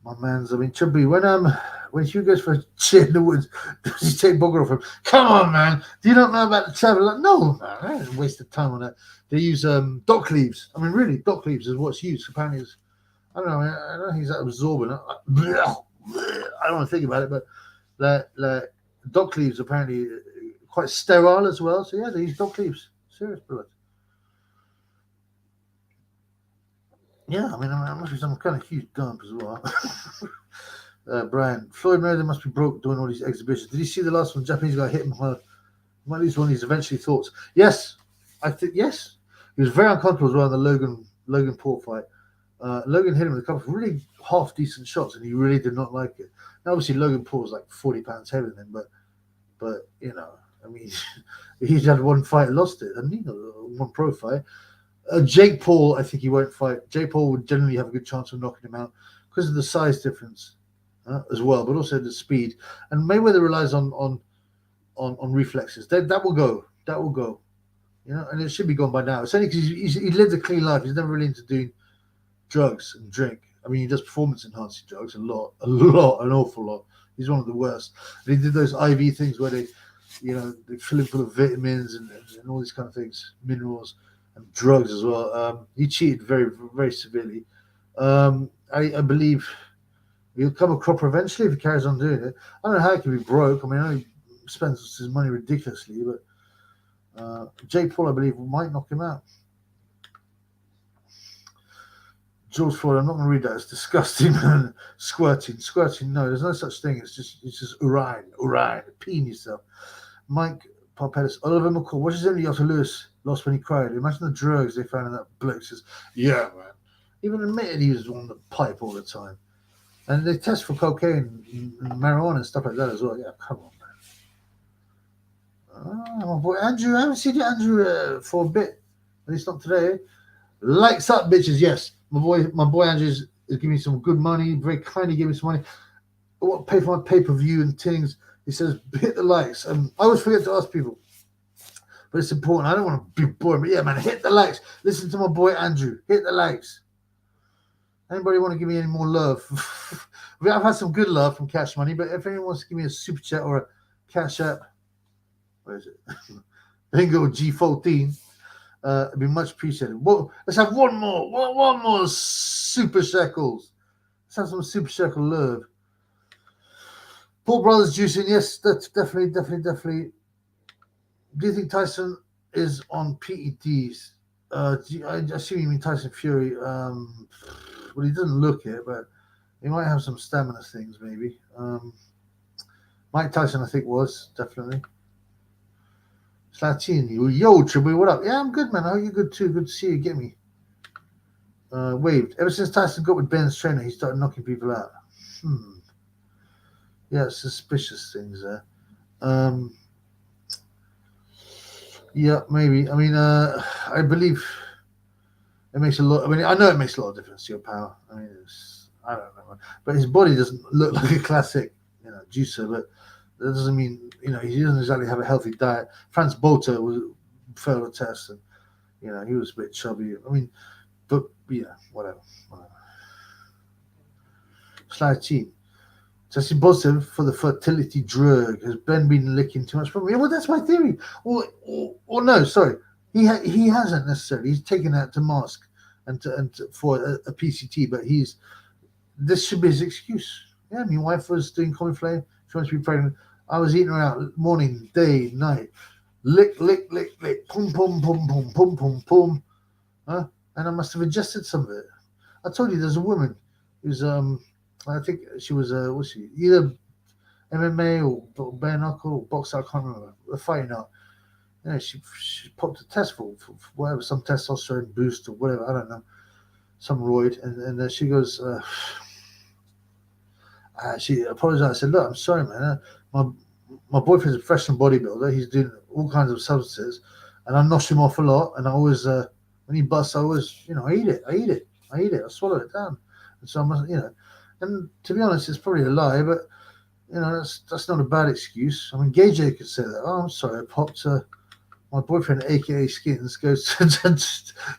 My man's, I mean, Chubby, when Hugh goes for a shit in the woods, does he take bugger off him? Come on, man. Do you not know about the travel? Like, no, man. I don't waste the time on that. They use dock leaves. I mean, really, dock leaves is what's used. Apparently, it's, I don't know. I don't think it's that absorbent. I don't want to think about it, but like dock leaves apparently quite sterile as well. So yeah, they use dock leaves. Serious blood. Yeah, I mean, I must be some kind of huge dump as well. Brian, Floyd Mayweather must be broke doing all these exhibitions. Did you see the last one? The Japanese guy hit him hard. Might lose one of his eventually thoughts. Yes, I think yes. He was very uncomfortable as well in the Logan Paul fight. Logan hit him with a couple of really half decent shots, and he really did not like it. Now, obviously, Logan Paul's like 40 pounds heavier than him, but you know, I mean, he's had one fight, lost it, and one pro fight. Jake Paul, I think he won't fight. Jake Paul would generally have a good chance of knocking him out because of the size difference as well, but also the speed. And Mayweather relies on reflexes. That will go. That will go. You know, and it should be gone by now. It's only because he lived a clean life. He's never really into doing drugs and drink. I mean, he does performance enhancing drugs an awful lot. He's one of the worst. And he did those IV things where they fill him full of vitamins and all these kind of things, minerals and drugs as well. He cheated very, very severely. I believe he'll come a cropper eventually if he carries on doing it. I don't know how he can be broke. I mean, I know he spends his money ridiculously, but Jake Paul, I believe, might knock him out. George Floyd, I'm not going to read that. It's disgusting. Squirting. No, there's no such thing. It's just urine. Peeing yourself. Mike Parpellis, Oliver McCall. What is it after Lewis lost when he cried? Imagine the drugs they found in that bloke. Says, yeah, man. Even admitted he was on the pipe all the time. And they test for cocaine and marijuana and stuff like that as well. Yeah, come on, man. Oh, my boy Andrew. I haven't seen you, Andrew, for a bit. At least not today. Likes up, bitches. Yes. My boy Andrew is giving me some good money. Very kindly giving me some money. I want to pay for my pay-per-view and things. He says, hit the likes. I always forget to ask people. But it's important. I don't want to be boring. But yeah, man, hit the likes. Listen to my boy Andrew. Hit the likes. Anybody want to give me any more love? I've had some good love from Cash Money, but if anyone wants to give me a super chat or a Cash App, where is it? Bingo G14. It'd be much appreciated. Well, let's have one more super shekels. Let's have some super shekel love. Paul Brothers juicing, yes, that's definitely. Do you think Tyson is on PEDs? I assume you mean Tyson Fury. Well, he doesn't look it, but he might have some stamina things, maybe. Mike Tyson, I think, was definitely. Slatini, yo, Tribu, what up? Yeah, I'm good, man. How are you? Good too. Good to see you. Get me. Waved. Ever since Tyson got with Ben's trainer, he started knocking people out. Yeah, suspicious things there. Yeah, maybe. I mean, I believe it makes a lot. I mean, I know it makes a lot of difference to your power. I mean, I don't know, but his body doesn't look like a classic, juicer. But that doesn't mean he doesn't exactly have a healthy diet. Franz Bolter failed a test, and he was a bit chubby. I mean, but yeah, whatever. Slide cheat. Testing positive for the fertility drug. Has Ben been licking too much from me? Well, that's my theory. Or no, sorry, he hasn't necessarily. He's taken that to mask and for a PCT, but this should be his excuse. Yeah, my wife was doing Common Flame. She wants to be pregnant. I was eating her out morning, day, night. Lick, pum, pum, pum, pum, pum, pum, pum. And I must have ingested some of it. I told you there's a woman who's I think she was what's she? Either MMA or bare knuckle or boxer. I can't remember. A fighting out. She popped a test for whatever, some testosterone boost or whatever. I don't know, some roid, and she goes. She apologized. I said, "Look, I'm sorry, man. My boyfriend's a professional bodybuilder. He's doing all kinds of substances, and I nosh him off a lot. And I always, when he busts, I always, I eat it. I swallow it down. And so I must, And to be honest, it's probably a lie, but that's not a bad excuse. I mean, Gay J could say that. Oh, I'm sorry, I popped. My boyfriend, aka Skins, goes and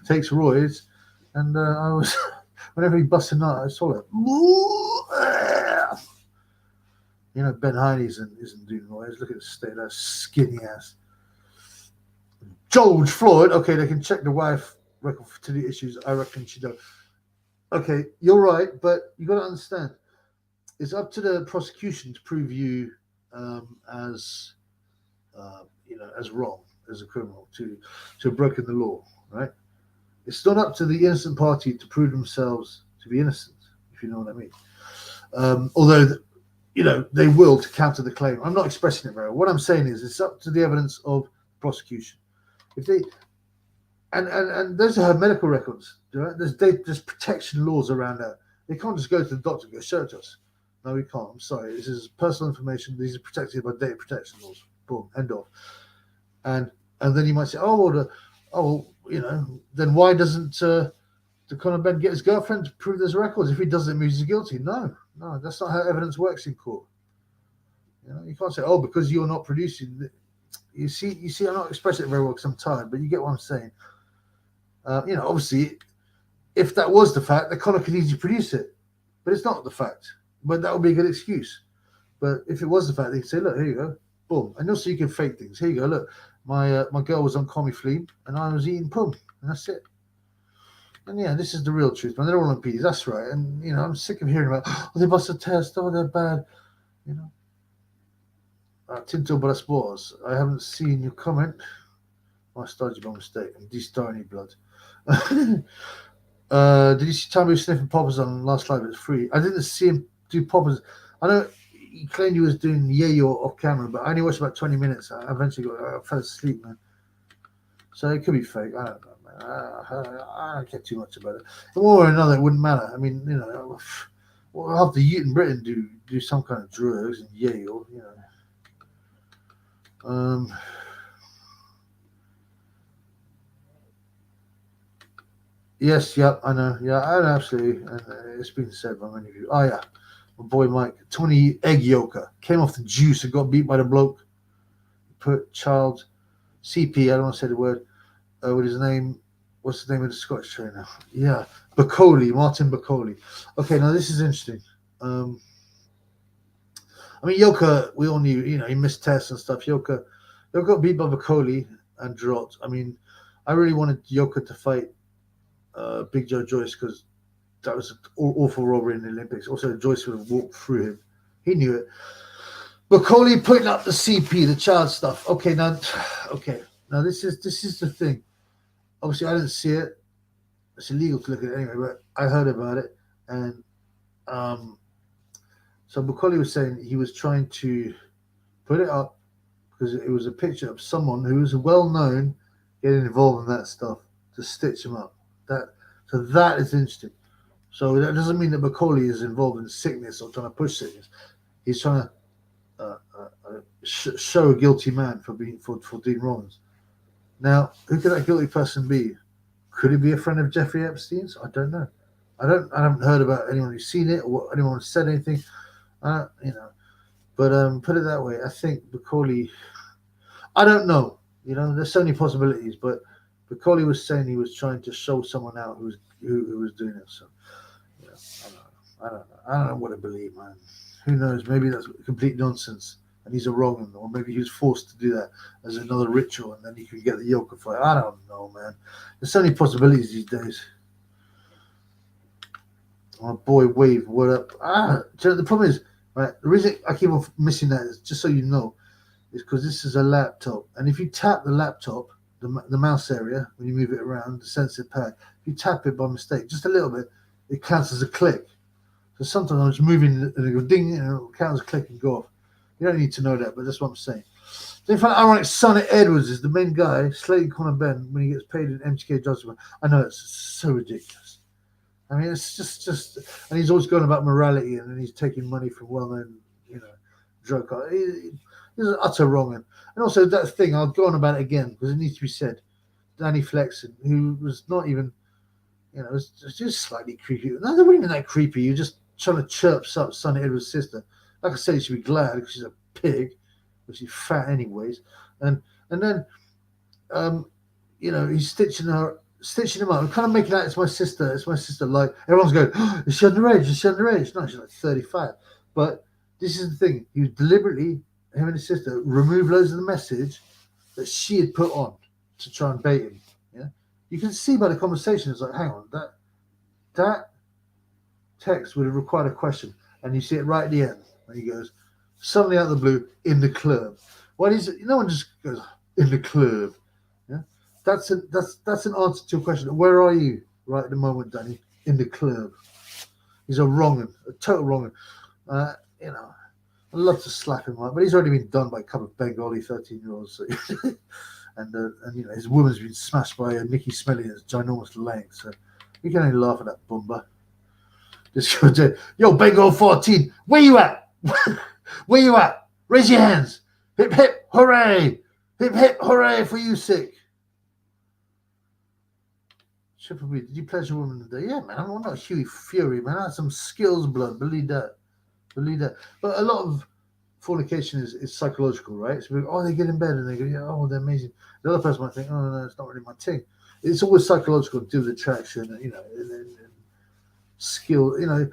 takes roids, and I was Whenever he busts a nut, I saw it. You know, Ben Heine isn't doing well. Look at the state of that skinny ass. George Floyd. Okay, they can check the wife record for the issues. I reckon she does. Okay, you're right, but you got to understand, it's up to the prosecution to prove you as as wrong, as a criminal, to have broken the law, right? It's not up to the innocent party to prove themselves to be innocent, if you know what I mean. Although, they will to counter the claim. I'm not expressing it very well. What I'm saying is it's up to the evidence of prosecution. If they and those are her medical records, right? There's protection laws around that. They can't just go to the doctor and go, show it to us. No, we can't. I'm sorry. This is personal information. These are protected by data protection laws. Boom, end of. And then you might say, then why doesn't Conor Ben get his girlfriend to prove there's records? If he doesn't, it means he's guilty. No, that's not how evidence works in court. You can't say, because you're not producing. You see, I'm not expressing it very well because I'm tired, but you get what I'm saying. Obviously, if that was the fact, the Conor could easily produce it, but it's not the fact. But that would be a good excuse. But if it was the fact, they could say, look, here you go, boom. And also you can fake things. Here you go, look, my girl was on Comifleem and I was eating pum, and that's it. And yeah, this is the real truth, man. They're all on peas. That's right. And I'm sick of hearing about, they must have test, they're bad. Tinto Braspors, I haven't seen your comment. I started by mistake and de-starting blood. Did you see Tommy sniffing poppers on last live? It's free. I didn't see him do poppers. I know he claimed he was doing yayo off camera, but I only watched about 20 minutes. I eventually I fell asleep, man. So it could be fake. I don't know, man. I don't care too much about it. One way or another, it wouldn't matter. I mean, half the youth in Britain do some kind of drugs and yayo, Yes, yep, I know. Yeah, I know, absolutely. And it's been said by many of you. Oh, yeah. My boy Mike, 20 egg yolker. Came off the juice and got beat by the bloke. Put child CP, I don't want to say the word, with his name. What's the name of the Scottish trainer? Yeah, Martin Bacoli. Okay, now this is interesting. I mean, Yoka, we all knew, he missed tests and stuff. Yoka got beat by Bacoli and dropped. I mean, I really wanted Yoka to fight Big Joe Joyce because that was an awful robbery in the Olympics. Also, Joyce would have walked through him. He knew it. Bacoli putting up the CP, the child stuff. Okay, now this is the thing. Obviously, I didn't see it. It's illegal to look at it anyway, but I heard about it, and so Bacoli was saying he was trying to put it up because it was a picture of someone who was well known getting involved in that stuff to stitch him up. So that is interesting. So that doesn't mean that Bacoli is involved in sickness or trying to push sickness. He's trying to show a guilty man for doing wrongs. Now, who could that guilty person be? Could he be a friend of Jeffrey Epstein's? I don't know. I haven't heard about anyone who's seen it or anyone who's said anything. But put it that way. I think Bacoli. I don't know. There's so many possibilities, but Bacoli was saying he was trying to show someone out who was doing it. So, I don't know what to believe, man. Who knows? Maybe that's complete nonsense, and he's a wrong one, or maybe he was forced to do that as another ritual, and then he could get the yoke fight. I don't know, man. There's so many possibilities these days. My boy Wave, what up? The problem is, right? The reason I keep on missing that is just so you know, is because this is a laptop, and if you tap the laptop, the mouse area, when you move it around, the sensitive pad, if you tap it by mistake, just a little bit, it counts as a click. So sometimes I'm just moving and it go ding and it'll count as a click and go off. You don't need to know that, but that's what I'm saying. So in fact, ironic, Sonny Edwards is the main guy slating Conor Ben when he gets paid in MTK judgment. I know, it's so ridiculous. I mean, it's just and he's always going about morality, and then he's taking money from well-known, drug cards. This is utter wrong. And also that thing, I'll go on about it again because it needs to be said. Danny Flexen, who was not even, it was just slightly creepy. No, they weren't even that creepy. You're just trying to chirp up Sonny Edwards' sister. Like I said, you should be glad because she's a pig, but she's fat anyways. And then, he's stitching her stitching him up. I'm kind of making out it's my sister. It's my sister. Like everyone's going, oh, is she underage? Is she underage? No, she's like 35. But this is the thing. He was deliberately, him and his sister, removed loads of the message that she had put on to try and bait him. Yeah, you can see by the conversation. It's like, hang on, that text would have required a question, and you see it right at the end. And he goes, suddenly out of the blue, in the club. What is it? No one just goes in the club. Yeah, that's an answer to a question. Where are you right at the moment, Danny? In the club. He's a wrong, a total wrong. You know, I'd love to slap him, right? But he's already been done by a couple of Bengali 13-year-olds. So and you know, his woman's been smashed by Nikki Smelly at his ginormous length. So you can only laugh at that bumba. Just go to, yo, Bengal 14, where you at? Where you at? Raise your hands. Hip, hip, hooray. Hip, hip, hooray for you, sick. Triple B, did you pledge a woman today? Yeah, man, I'm not Huey Fury, man. I had some skills, blood. Believe that. But a lot of fornication is psychological, right? So they get in bed and they go, yeah, oh, they're amazing. The other person might think, oh, no, it's not really my thing. It's always psychological to do with attraction, you know, and skill. You know,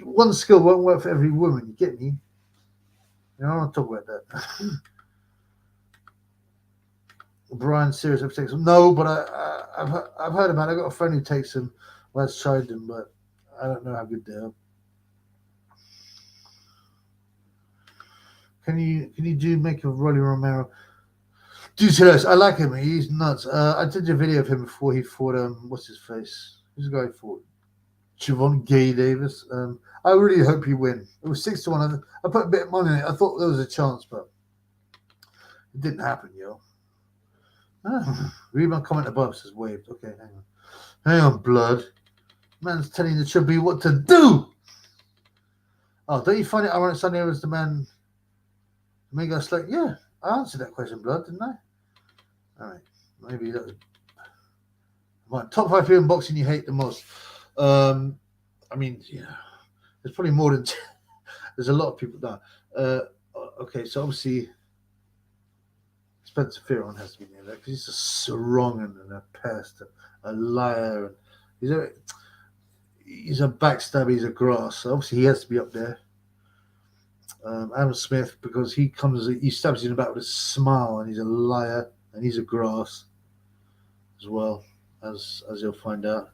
one skill won't work for every woman. You get me? You know, I don't talk about that. Brian, serious ever takes them? No, but I've heard about it. I've got a friend who takes them. Well, I've tried them, but I don't know how good they are. Can you do make a Rolly Romero? Do serious. I like him. He's nuts. I did a video of him before he fought what's his face? Who's the guy who fought? Javon Gay Davis. I really hope he win. It was 6-1. I put a bit of money in it. I thought there was a chance, but it didn't happen, yo. Read my comment above, says waved. Okay, hang on, blood. Man's telling the Triple B what to do. Oh, don't you find it ironic Sunday was the man make us like, yeah, I answered that question, blood, didn't I? All right, maybe that was my top 5 people in boxing you hate the most. I mean, yeah, there's probably more than there's a lot of people now. Okay, so obviously Spencer Fearon has to be near there because he's a sarong and a pest, a liar, and he's a backstabber, he's a grass. So obviously he has to be up there. Adam Smith, because he stabs you in the back with a smile, and he's a liar and he's a grass as well, as you'll find out.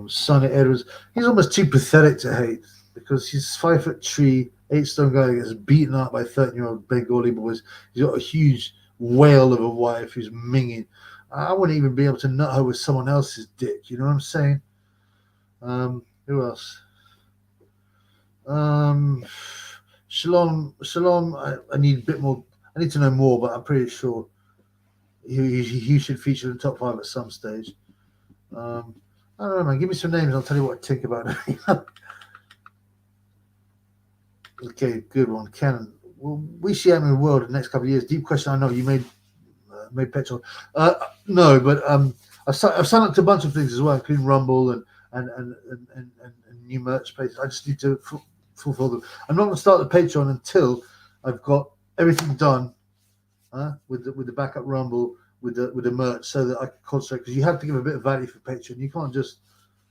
Sonny Edwards, he's almost too pathetic to hate because he's 5'3", 8-stone guy that gets beaten up by 13-year-old Bengali boys. He's got a huge whale of a wife who's minging. I wouldn't even be able to nut her with someone else's dick. You know what I'm saying? Who else? Shalom. I need a bit more. I need to know more, but I'm pretty sure he should feature in the top 5 at some stage. I don't know, man. Give me some names. I'll tell you what I think about it. Okay, good one. Cannon. Will we see out in the world in the next couple of years? Deep question. I know you made petrol. No, but I've signed up to a bunch of things as well, including Rumble and new merch places. I just need to fulfill them. I'm not going to start the Patreon until I've got everything done with the backup Rumble, with the merch, so that I can concentrate. Because you have to give a bit of value for Patreon. You can't just.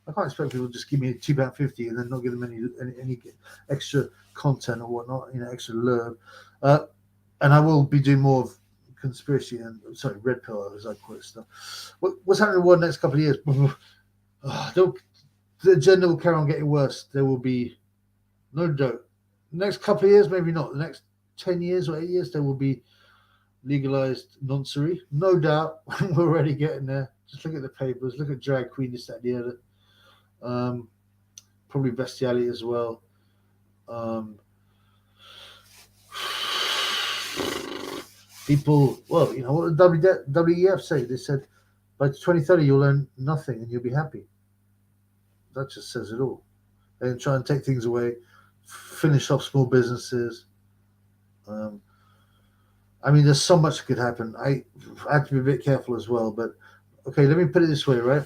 I can't expect people to just give me £2.50 and then not give them any extra content or whatnot, extra love. And I will be doing more of conspiracy and red pill, as I call it, stuff. What's happening in the world in the next couple of years? The agenda will carry on getting worse. There will be no doubt. The next couple of years, maybe not. The next 10 years or 8 years, there will be legalized noncery. No doubt. We're already getting there. Just look at the papers. Look at drag queen, this, that, the other. Probably bestiality as well. People, well, what the WEF say? They said by 2030 you'll earn nothing and you'll be happy. That just says it all. And try and take things away, finish off small businesses. I mean, there's so much that could happen. I have to be a bit careful as well. But okay, let me put it this way, right?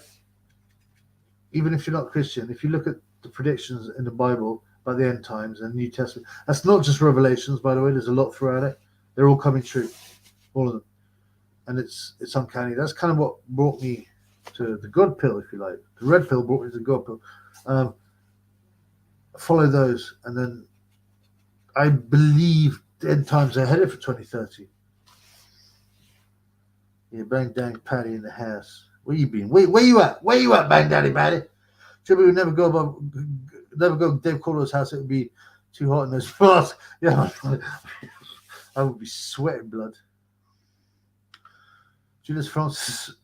Even if you're not Christian, if you look at the predictions in the Bible about the end times and New Testament, that's not just Revelations, by the way. There's a lot throughout it. They're all coming true, all of them, and it's uncanny. That's kind of what brought me to the God pill, if you like. The red pill brought me to the God pill. Follow those, and then I believe the end times are headed for 2030. Yeah, Bang Dang Patty in the house. Where you been? Where you at? Where you at, Bang Daddy Patty? Should we never go to Dave Cordo's house? It would be too hot in those flasks. Yeah, I would be sweating blood. Julius Francis,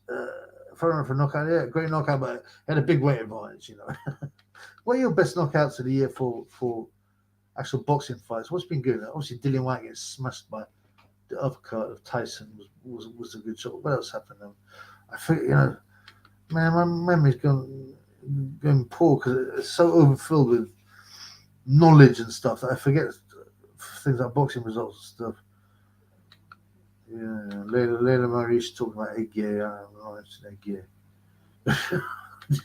front for knockout. Yeah, great knockout, but had a big weight advantage. You know. What are your best knockouts of the year for actual boxing fights? What's been good? Obviously, Dillian White gets smashed by the uppercut of Tyson was a good shot. What else happened? I think, man, my memory's going poor because it's so overfilled with knowledge and stuff that I forget things like boxing results and stuff. Yeah, Layla Marie's talking about Egg. I'm not interested in Egg.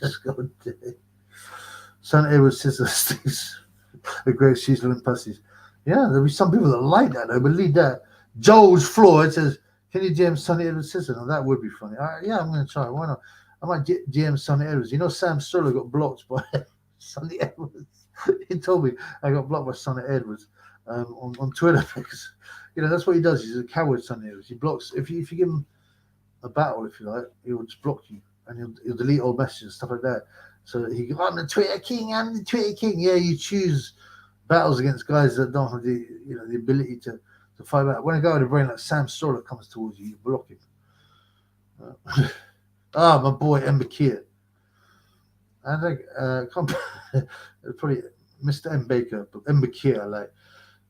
Just go there. Son Edward Sisters, the great Cecil and Pussies. Yeah, there'll be some people that like that, though, believe that. George Floyd says, can you GM Sonny Edwards' sister? Now, that would be funny. Yeah, I'm going to try. Why not? I might GM Sonny Edwards. You know, Sam Sterling got blocked by Sonny Edwards. He told me I got blocked by Sonny Edwards on Twitter because, that's what he does. He's a coward, Sonny Edwards. He blocks. If you give him a battle, if you like, he'll just block you and he'll delete old messages and stuff like that. So he goes, I'm the Twitter king. Yeah, you choose battles against guys that don't have the ability to fight back. When a guy with a brain like Sam Stoller comes towards you, you block him. My boy Mbakir. I think probably Mr. M Baker, but Mbakir. Like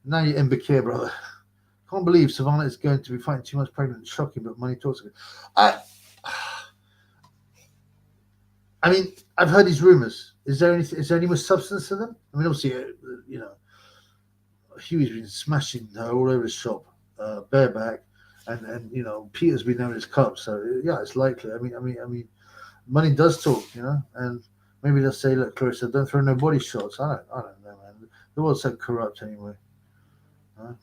now you're Mbakir, brother. Can't believe Savannah is going to be fighting 2 months pregnant. Shocking, but money talks. I mean, I've heard these rumors. Is there any more substance to them? I mean, obviously, Huey's been smashing her all over the shop, bareback, and Peter's been having his cup. So yeah, it's likely. I mean, money does talk, and maybe they'll say, look, Clarissa, don't throw no body shots. I don't know, man. The world's so corrupt anyway. Huh?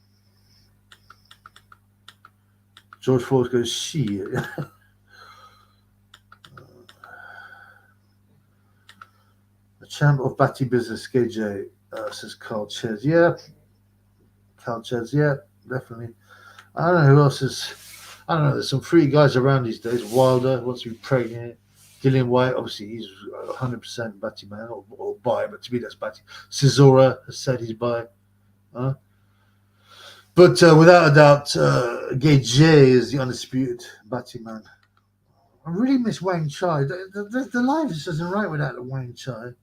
George Floyd goes, shit. The champ of Batty business, KJ, says Carl Chez. Yeah, Carl Chez. Yeah, definitely. I don't know who else is. I don't know. There's some free guys around these days. Wilder wants to be pregnant. Dillian White, obviously, he's 100% Batty man or bi, but to me, that's Batty. Cesora has said he's bi. But without a doubt, Gay J is the undisputed Batty man. I really miss Wang Chai. The life just isn't right without the Wang Chai.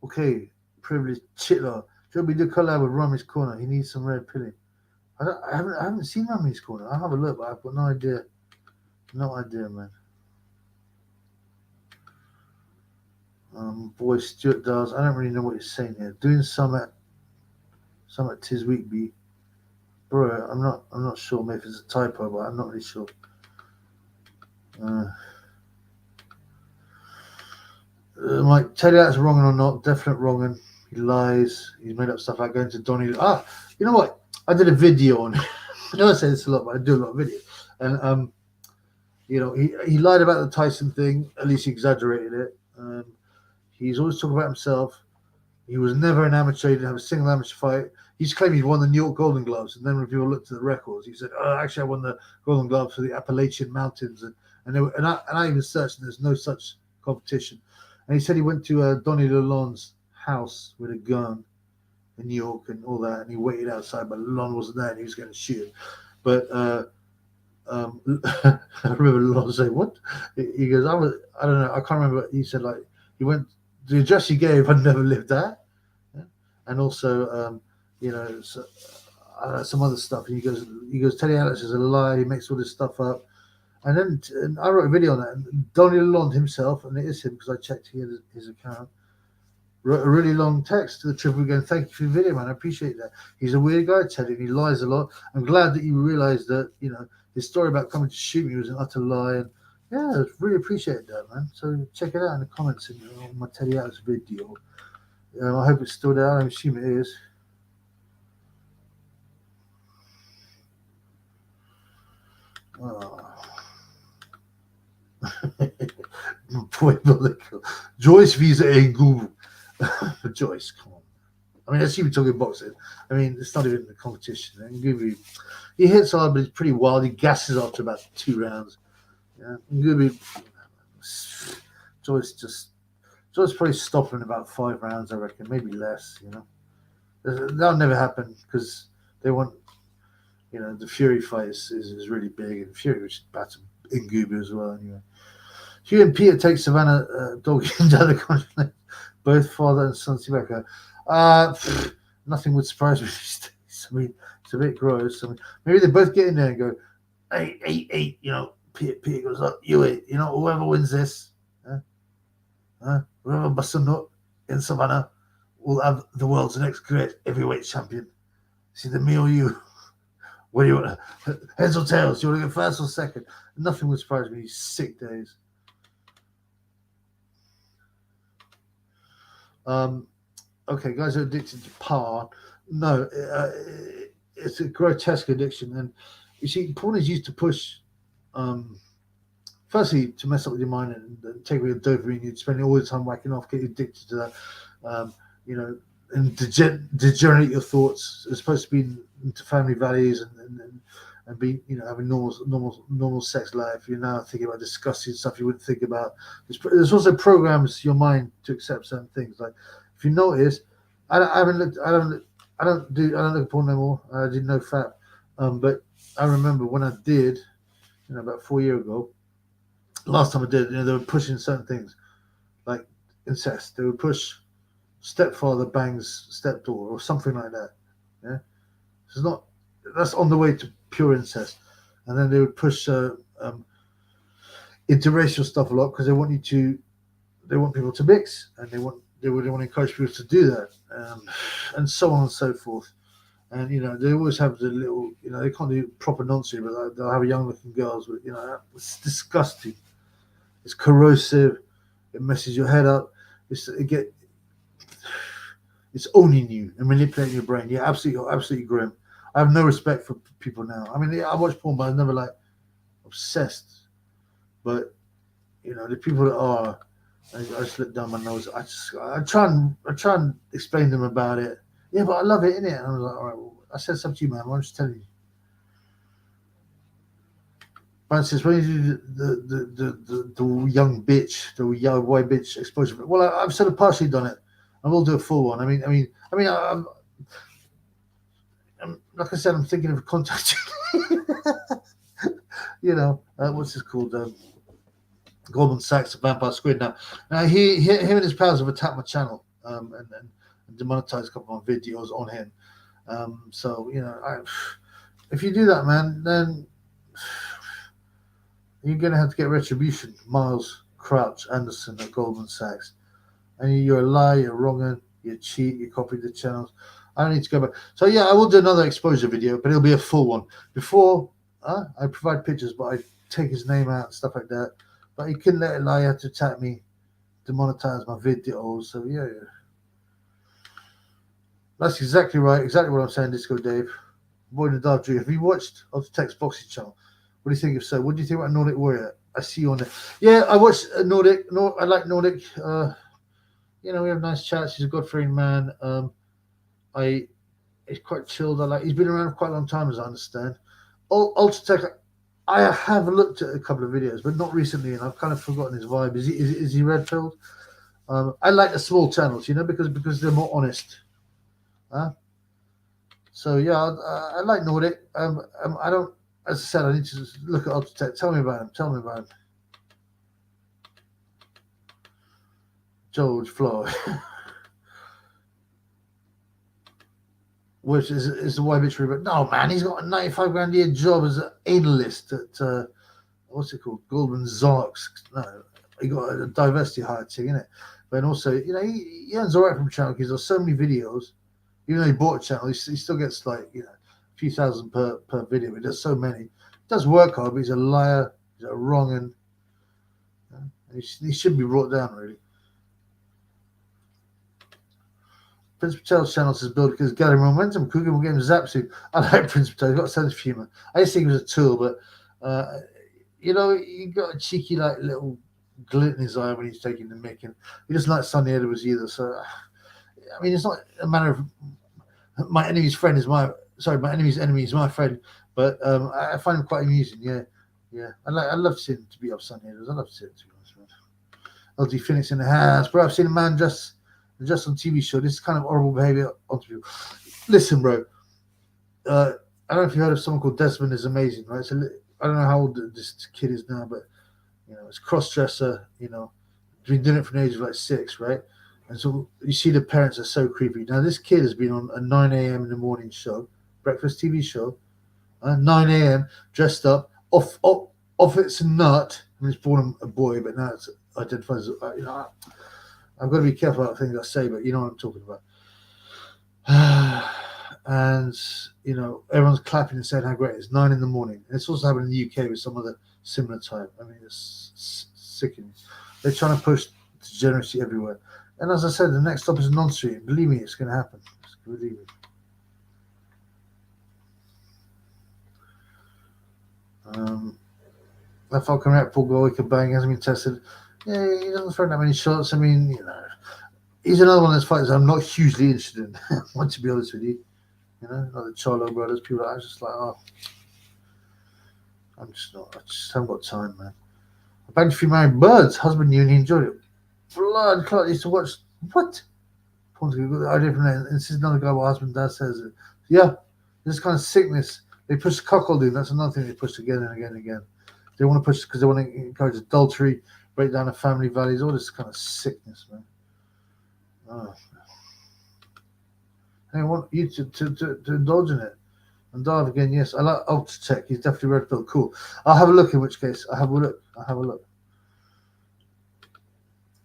Okay, privileged Chitler. Should we do collab with Rummy's Corner? He needs some red pilling. I haven't seen Rummy's Corner. I'll have a look, but I've got no idea. No idea, man. Boy, Stuart Dawes. I don't really know what he's saying here. Doing some at Tis Weekby. Bro, I'm not sure. Maybe it's a typo, but I'm not really sure. Mike, tell you that's wrong or not. Definite wrong. He lies. He's made up stuff like going to Donny. You know what? I did a video on. I know I say this a lot, but I do a lot of videos. And he lied about the Tyson thing. At least he exaggerated it. He's always talking about himself. He was never an amateur. He didn't have a single amateur fight. He's claimed he won the New York Golden Gloves, and then when people looked at the records, he said, actually, I won the Golden Gloves for the Appalachian Mountains, and I even searched, and there's no such competition. And he said he went to Donnie Lalonde's house with a gun in New York and all that, and he waited outside, but Lalonde wasn't there, and he was going to shoot him. But I remember Lalonde saying, "What?" He goes, I don't know, I can't remember. He said he went. The address he gave, I'd never lived at, and also, some other stuff. And he goes, Teddy Alex is a liar. He makes all this stuff up. And then I wrote a video on that. And Donnie Lalonde himself, and it is him because I checked his account, wrote a really long text to the Triple again. Thank you for the video, man. I appreciate that. He's a weird guy, Teddy. And he lies a lot. I'm glad that you realized that his story about coming to shoot me was an utter lie. And yeah, really appreciate that, man. So check it out in the comments on my Teddy Alex video. I hope it's still there. I assume it is. Joyce Visa in Google. Joyce, come on. I mean, let's see, we're talking boxing. I mean, it's not even the competition. Ngubi, he hits hard, but he's pretty wild. He gasses after about 2 rounds. Yeah, Ngubi, Joyce probably stopped in about 5 rounds, I reckon, maybe less. That'll never happen because they want, the Fury fight is really big, and Fury was batting Ngubi as well. Anyway, Hugh and Peter take Savannah Doggy down the continent, both father and son Tobacco. Nothing would surprise me these days. I mean, it's a bit gross. I mean, maybe they both get in there and go, hey, Peter goes up, you wait, whoever wins this, whoever busts a nut in Savannah will have the world's next great heavyweight champion. It's either me or you. What do you want? Heads or tails? Do you want to go first or second? Nothing would surprise me these sick days. Okay, guys are addicted to par. No, it's a grotesque addiction. And you see, porn is used to push, firstly, to mess up with your mind and take away the dopamine. You'd spend all the time whacking off, get addicted to that, and degenerate your thoughts. It's supposed to be into family values and be, having normal sex life. You're now thinking about disgusting stuff you wouldn't think about. There's also programs your mind to accept certain things. Like, if you notice, I don't look at porn no more. I did no fat, but I remember when I did, about 4 years ago. Last time I did, they were pushing certain things like incest. They would push stepfather bangs stepdaughter or something like that. Yeah, that's on the way to pure incest. And then they would push interracial stuff a lot because they want people to mix, and they want to encourage people to do that, and so on and so forth. And they always have the little, they can't do proper nonsense, but they'll have young looking girls with, it's disgusting. It's corrosive. It messes your head up. It's owning you and manipulating your brain. Yeah, absolutely grim. I have no respect for people now. I mean, I watch porn, but I'm never like obsessed. But the people that are, I just look down my nose. I try and explain to them about it. Yeah, but I love it, innit? And I was like, all right, well, I said something to you, man. I'm just telling you. Francis, when you do the young bitch, the young white bitch exposure, well, I've sort of partially done it. I will do a full one. I mean, I'm like I said, I'm thinking of contacting. What's this called? Goldman Sachs, the Vampire Squid. Now, him and his pals have attacked my channel and demonetized a couple of my videos on him. So if you do that, man, then you're going to have to get retribution. Miles Crouch Anderson at Goldman Sachs. And you're a liar, you're wrong, you cheat, you copied the channels. I don't need to go back. So, yeah, I will do another exposure video, but it'll be a full one. Before, I provide pictures, but I take his name out and stuff like that. But he couldn't let it lie. He had to attack me, demonetize my videos. So, yeah. That's exactly right. Exactly what I'm saying, Disco Dave. Boy in the Dark Dream. Have you watched Ultratek's boxing channel? What do you think of so? What do you think about Nordic Warrior? I see you on there. Yeah, I watched Nordic. I like Nordic. We have nice chats. He's a God-fearing man. He's quite chilled. He's been around for quite a long time, as I understand. Ultratek, I have looked at a couple of videos, but not recently, and I've kind of forgotten his vibe. Is he red-pilled? I like the small channels, because they're more honest. So yeah, I like Nordic. I don't. As I said, I need to look at Ultratek. Tell me about him. George Floyd. Which is the white bitch, but no, man, he's got a 95 grand a year job as an analyst at what's it called, Goldman Sachs. No, he got a diversity hire thing, innit? But also, he earns all right from channel because there's so many videos. Even though he bought a channel, he still gets a few thousand per video. But there's so many. He does work hard, but he's a liar. He's a wrong, and he should be brought down, really. Prince Patel's channel says build because gathering momentum. Cougar will get him zapped soon. I like Prince Patel. He's got a sense of humor. I just think he was a tool, but you know, he got a cheeky like little glint in his eye when he's taking the mic, and he doesn't like Sonny Edwards either. So, I mean, it's not a matter of my enemy's friend is my enemy's enemy is my friend, but I find him quite amusing. Yeah. I love to see him to beat up Sonny Edwards. I love to see it, to be honest, man. LG Phoenix in the house, bro. I've seen a man just on TV show. This is kind of horrible behavior onto people. Listen, bro. I don't know if you heard of someone called Desmond is Amazing, right? So I don't know how old this kid is now, but you know, it's cross-dresser. You know, been doing it from the age of like 6, right? And so you see the parents are so creepy. Now this kid has been on a 9 a.m. in the morning show, breakfast TV show, 9 a.m. dressed up, off its nut. I mean, it's born a boy, but now it's identified as you know. I've got to be careful about things I say, but you know what I'm talking about. And you know, everyone's clapping and saying how great it is. 9 in the morning. And it's also happening in the UK with some other similar type. I mean, it's sickening. They're trying to push degeneracy everywhere. And as I said, the next stop is non-stream. Believe me, it's going to happen. Believe me. That Falcon Rat Paul Goica bang hasn't been tested. Yeah, he doesn't throw that many shots. I mean, you know, he's another one of those fighters I'm not hugely interested in. Want to be honest with you. You know, like the Charlo brothers, people like that. I was just like, oh, I'm just not. I just haven't got time, man. I banged a few married birds. Husband knew and he enjoyed it. Blood clot used to watch. What? I did from there. This is another guy. My husband dad says it. Yeah, this kind of sickness. They push cuckold in. That's another thing they push again and again and again. They want to push because they want to encourage adultery, break down the family values, all this kind of sickness, man. Oh. They want you to indulge in it and dive again. Yes, I like Ultra Tech. He's definitely red pill. Cool. I'll have a look. In which case, I'll have a look.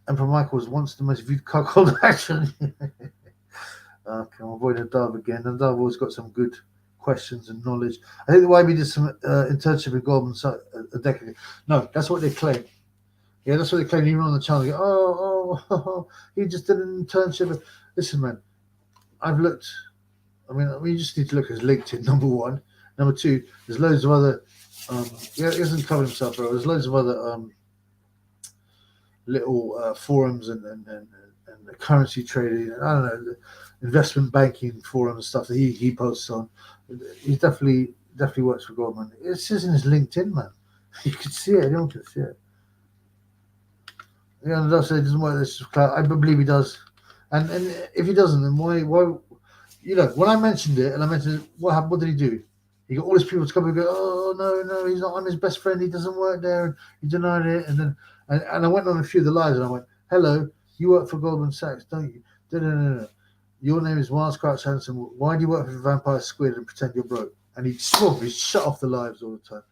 And from Michael's once the most viewed cuckold action. Okay, I'm avoiding Nadav again. Nadav always got some good questions and knowledge. I think the YB did some internship with Goldman Sachs a decade ago. No, that's what they claim. Yeah, that's what they claim. Even on the channel, they go, he just did an internship. Listen, man, I've looked. I mean, you just need to look at his LinkedIn, number one. Number two, there's loads of other. He hasn't covered himself, bro. There's loads of other little forums and the currency trading. I don't know, investment banking forum and stuff that he posts on. He definitely works for Goldman. It says in his LinkedIn, man. You can see it. Anyone can see it. Yeah, and does say it doesn't work. This cloud. I believe he does. And if he doesn't, then why? You know, when I mentioned it and I mentioned it, what did he do? He got all his people to come and go, oh no, he's not. I'm his best friend. He doesn't work there. And he denied it. And then and I went on a few of the lives and I went, hello, you work for Goldman Sachs, don't you? No. Your name is Miles Crouch Hanson. Why do you work for Vampire Squid and pretend you're broke? And he shut off the lives all the time.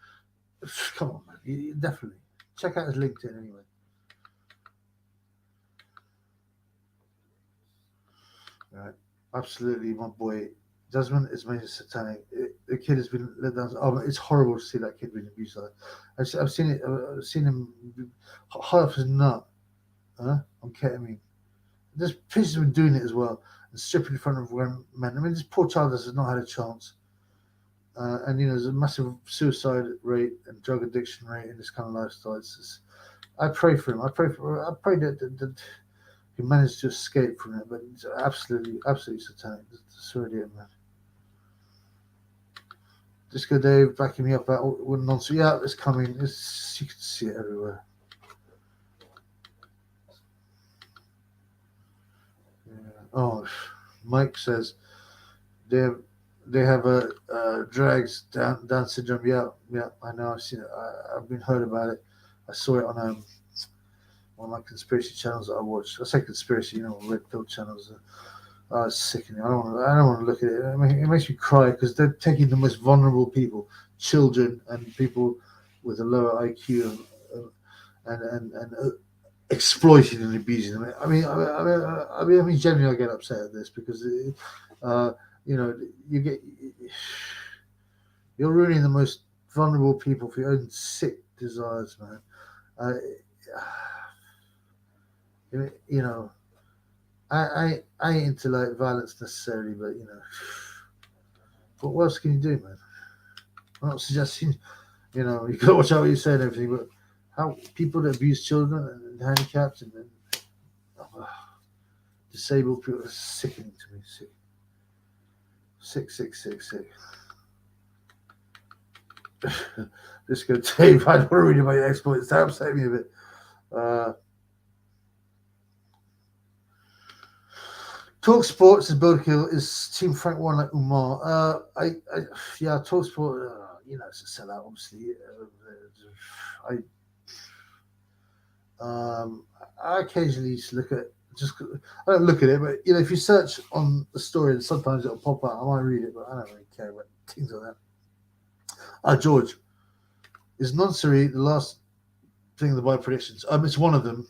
Come on, man. Definitely. Check out his LinkedIn anyway. Right. Absolutely, my boy. Desmond is major satanic. The kid has been let down. Oh, it's horrible to see that kid being abused like that. I've seen it. I've seen him high off his nut on ketamine. There's pictures of him doing it as well and stripping in front of grown men. I mean, this poor child has not had a chance. And you know, there's a massive suicide rate and drug addiction rate in this kind of lifestyle. I pray for him. I pray that he managed to escape from it, but it's absolutely satanic. It's really it, man. Disco Dave backing me up about all nonsense. Yeah, it's coming. You can see it everywhere. Yeah. Oh, Mike says they have a drags Down syndrome. Yeah, I know. I've seen it. I've been heard about it. I saw it on one of my conspiracy channels that I watch. I say conspiracy, you know, red pill channels. It's sickening. I don't want to look at it. I mean, it makes me cry because they're taking the most vulnerable people, children and people with a lower IQ, and exploiting and abusing them. I mean, generally, I get upset at this because, you know, you're ruining the most vulnerable people for your own sick desires, man. You know, I ain't into like violence necessarily, but you know, but what else can you do, man? I'm not suggesting You know, you got to watch out what you say and everything. But how people that abuse children and handicaps and disabled people are sickening to me. Sick. This good tape. I don't want to read about your exploits. That upset me a bit. Talk Sports is Bodekill is Team Frank Warren like Umar. Talk Sport. You know, it's a sellout. Obviously, I occasionally look at I don't look at it, but you know, if you search on the story, and sometimes it'll pop out. I might read it, but I don't really care about things like that. George, is Nonsari the last thing in the Bible predictions? It's one of them.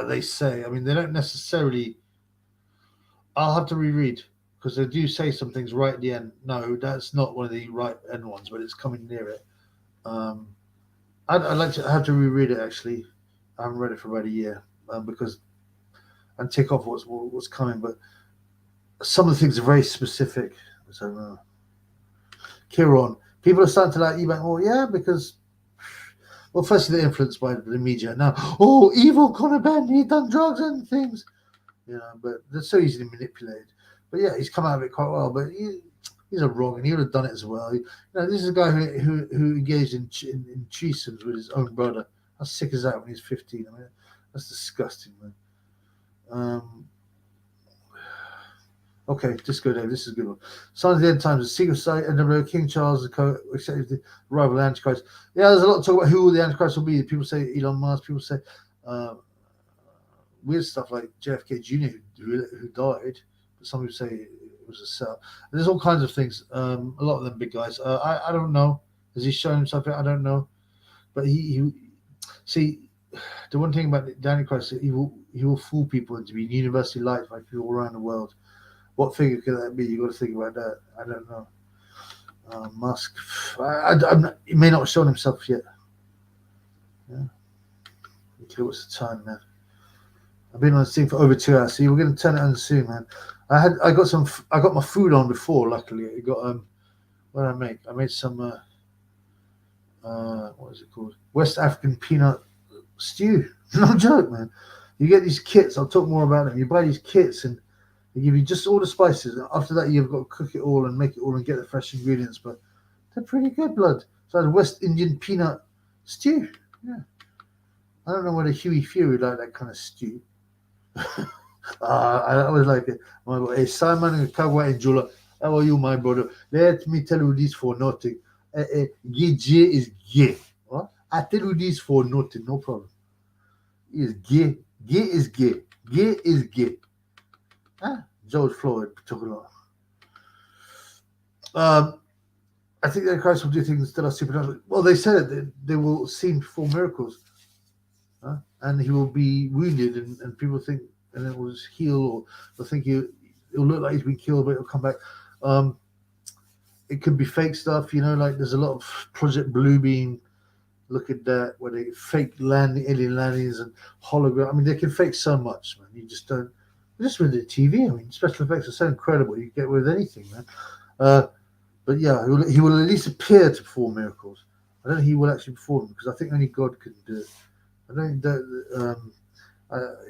They say. I mean, they don't necessarily. I'll have to reread because they do say some things right at the end. No, that's not one of the right end ones, but it's coming near it. I'd like to have to reread it actually. I haven't read it for about a year because and tick off what's coming, but some of the things are very specific. So, Kieran, people are starting to like Eubank more, yeah, because well, firstly they're influenced by the media now. Oh, evil Conor Ben, he done drugs and things. You know, but they're so easily manipulated. But yeah, he's come out of it quite well. But he's a wrong, and he would have done it as well. You know, this is a guy who engaged in threesomes with his own brother. How sick is that when he's 15? I mean, that's disgusting, man. Okay, just go, Dave. This is a good one. Signs of the End Times, the secret site, NWO, King Charles, accepted the rival Antichrist. Yeah, there's a lot of talk about who the Antichrist will be. People say Elon Musk. People say weird stuff like JFK Jr. who died, but some people say it was a cell. And there's all kinds of things. A lot of them big guys. I don't know. Has he shown himself yet? I don't know. But he see the one thing about the Antichrist, he will fool people into being universally liked by people all around the world. What figure could that be? You got to think about that. I don't know. Musk. He may not have shown himself yet. Yeah. Okay, what's the time, man? I've been on this thing for over 2 hours. See, we're going to turn it on soon, man. I got my food on before. Luckily, I got what did I make? I made some what is it called? West African peanut stew. No joke, man. You get these kits. I'll talk more about them. You buy these kits and they give you just all the spices. After that, you've got to cook it all and make it all and get the fresh ingredients. But they're pretty good, blood. So it's West Indian peanut stew. Yeah. I don't know whether Huey Fury like that kind of stew. I always like it. Hey, Simon and Kagwa and Jula, how are you, my brother? Let me tell you this for nothing. Gay is gay. What? I tell you this for nothing, no problem. Is gay. Gay is gay. Gay is gay. George Floyd took a lot. I think the Christ will do things that are supernatural. Well, they said it. They will see him perform miracles. And he will be wounded, and people think, and it will heal, or they'll think it'll look like he's been killed, but it'll come back. It could be fake stuff, you know, like there's a lot of Project Bluebeam. Look at that, where they fake alien landings and hologram. I mean, they can fake so much, man. You just don't. Just with the TV, I mean, special effects are so incredible. You get with anything, man. But yeah, he will at least appear to perform miracles. I don't think he will actually perform them because I think only God can do it. I don't think that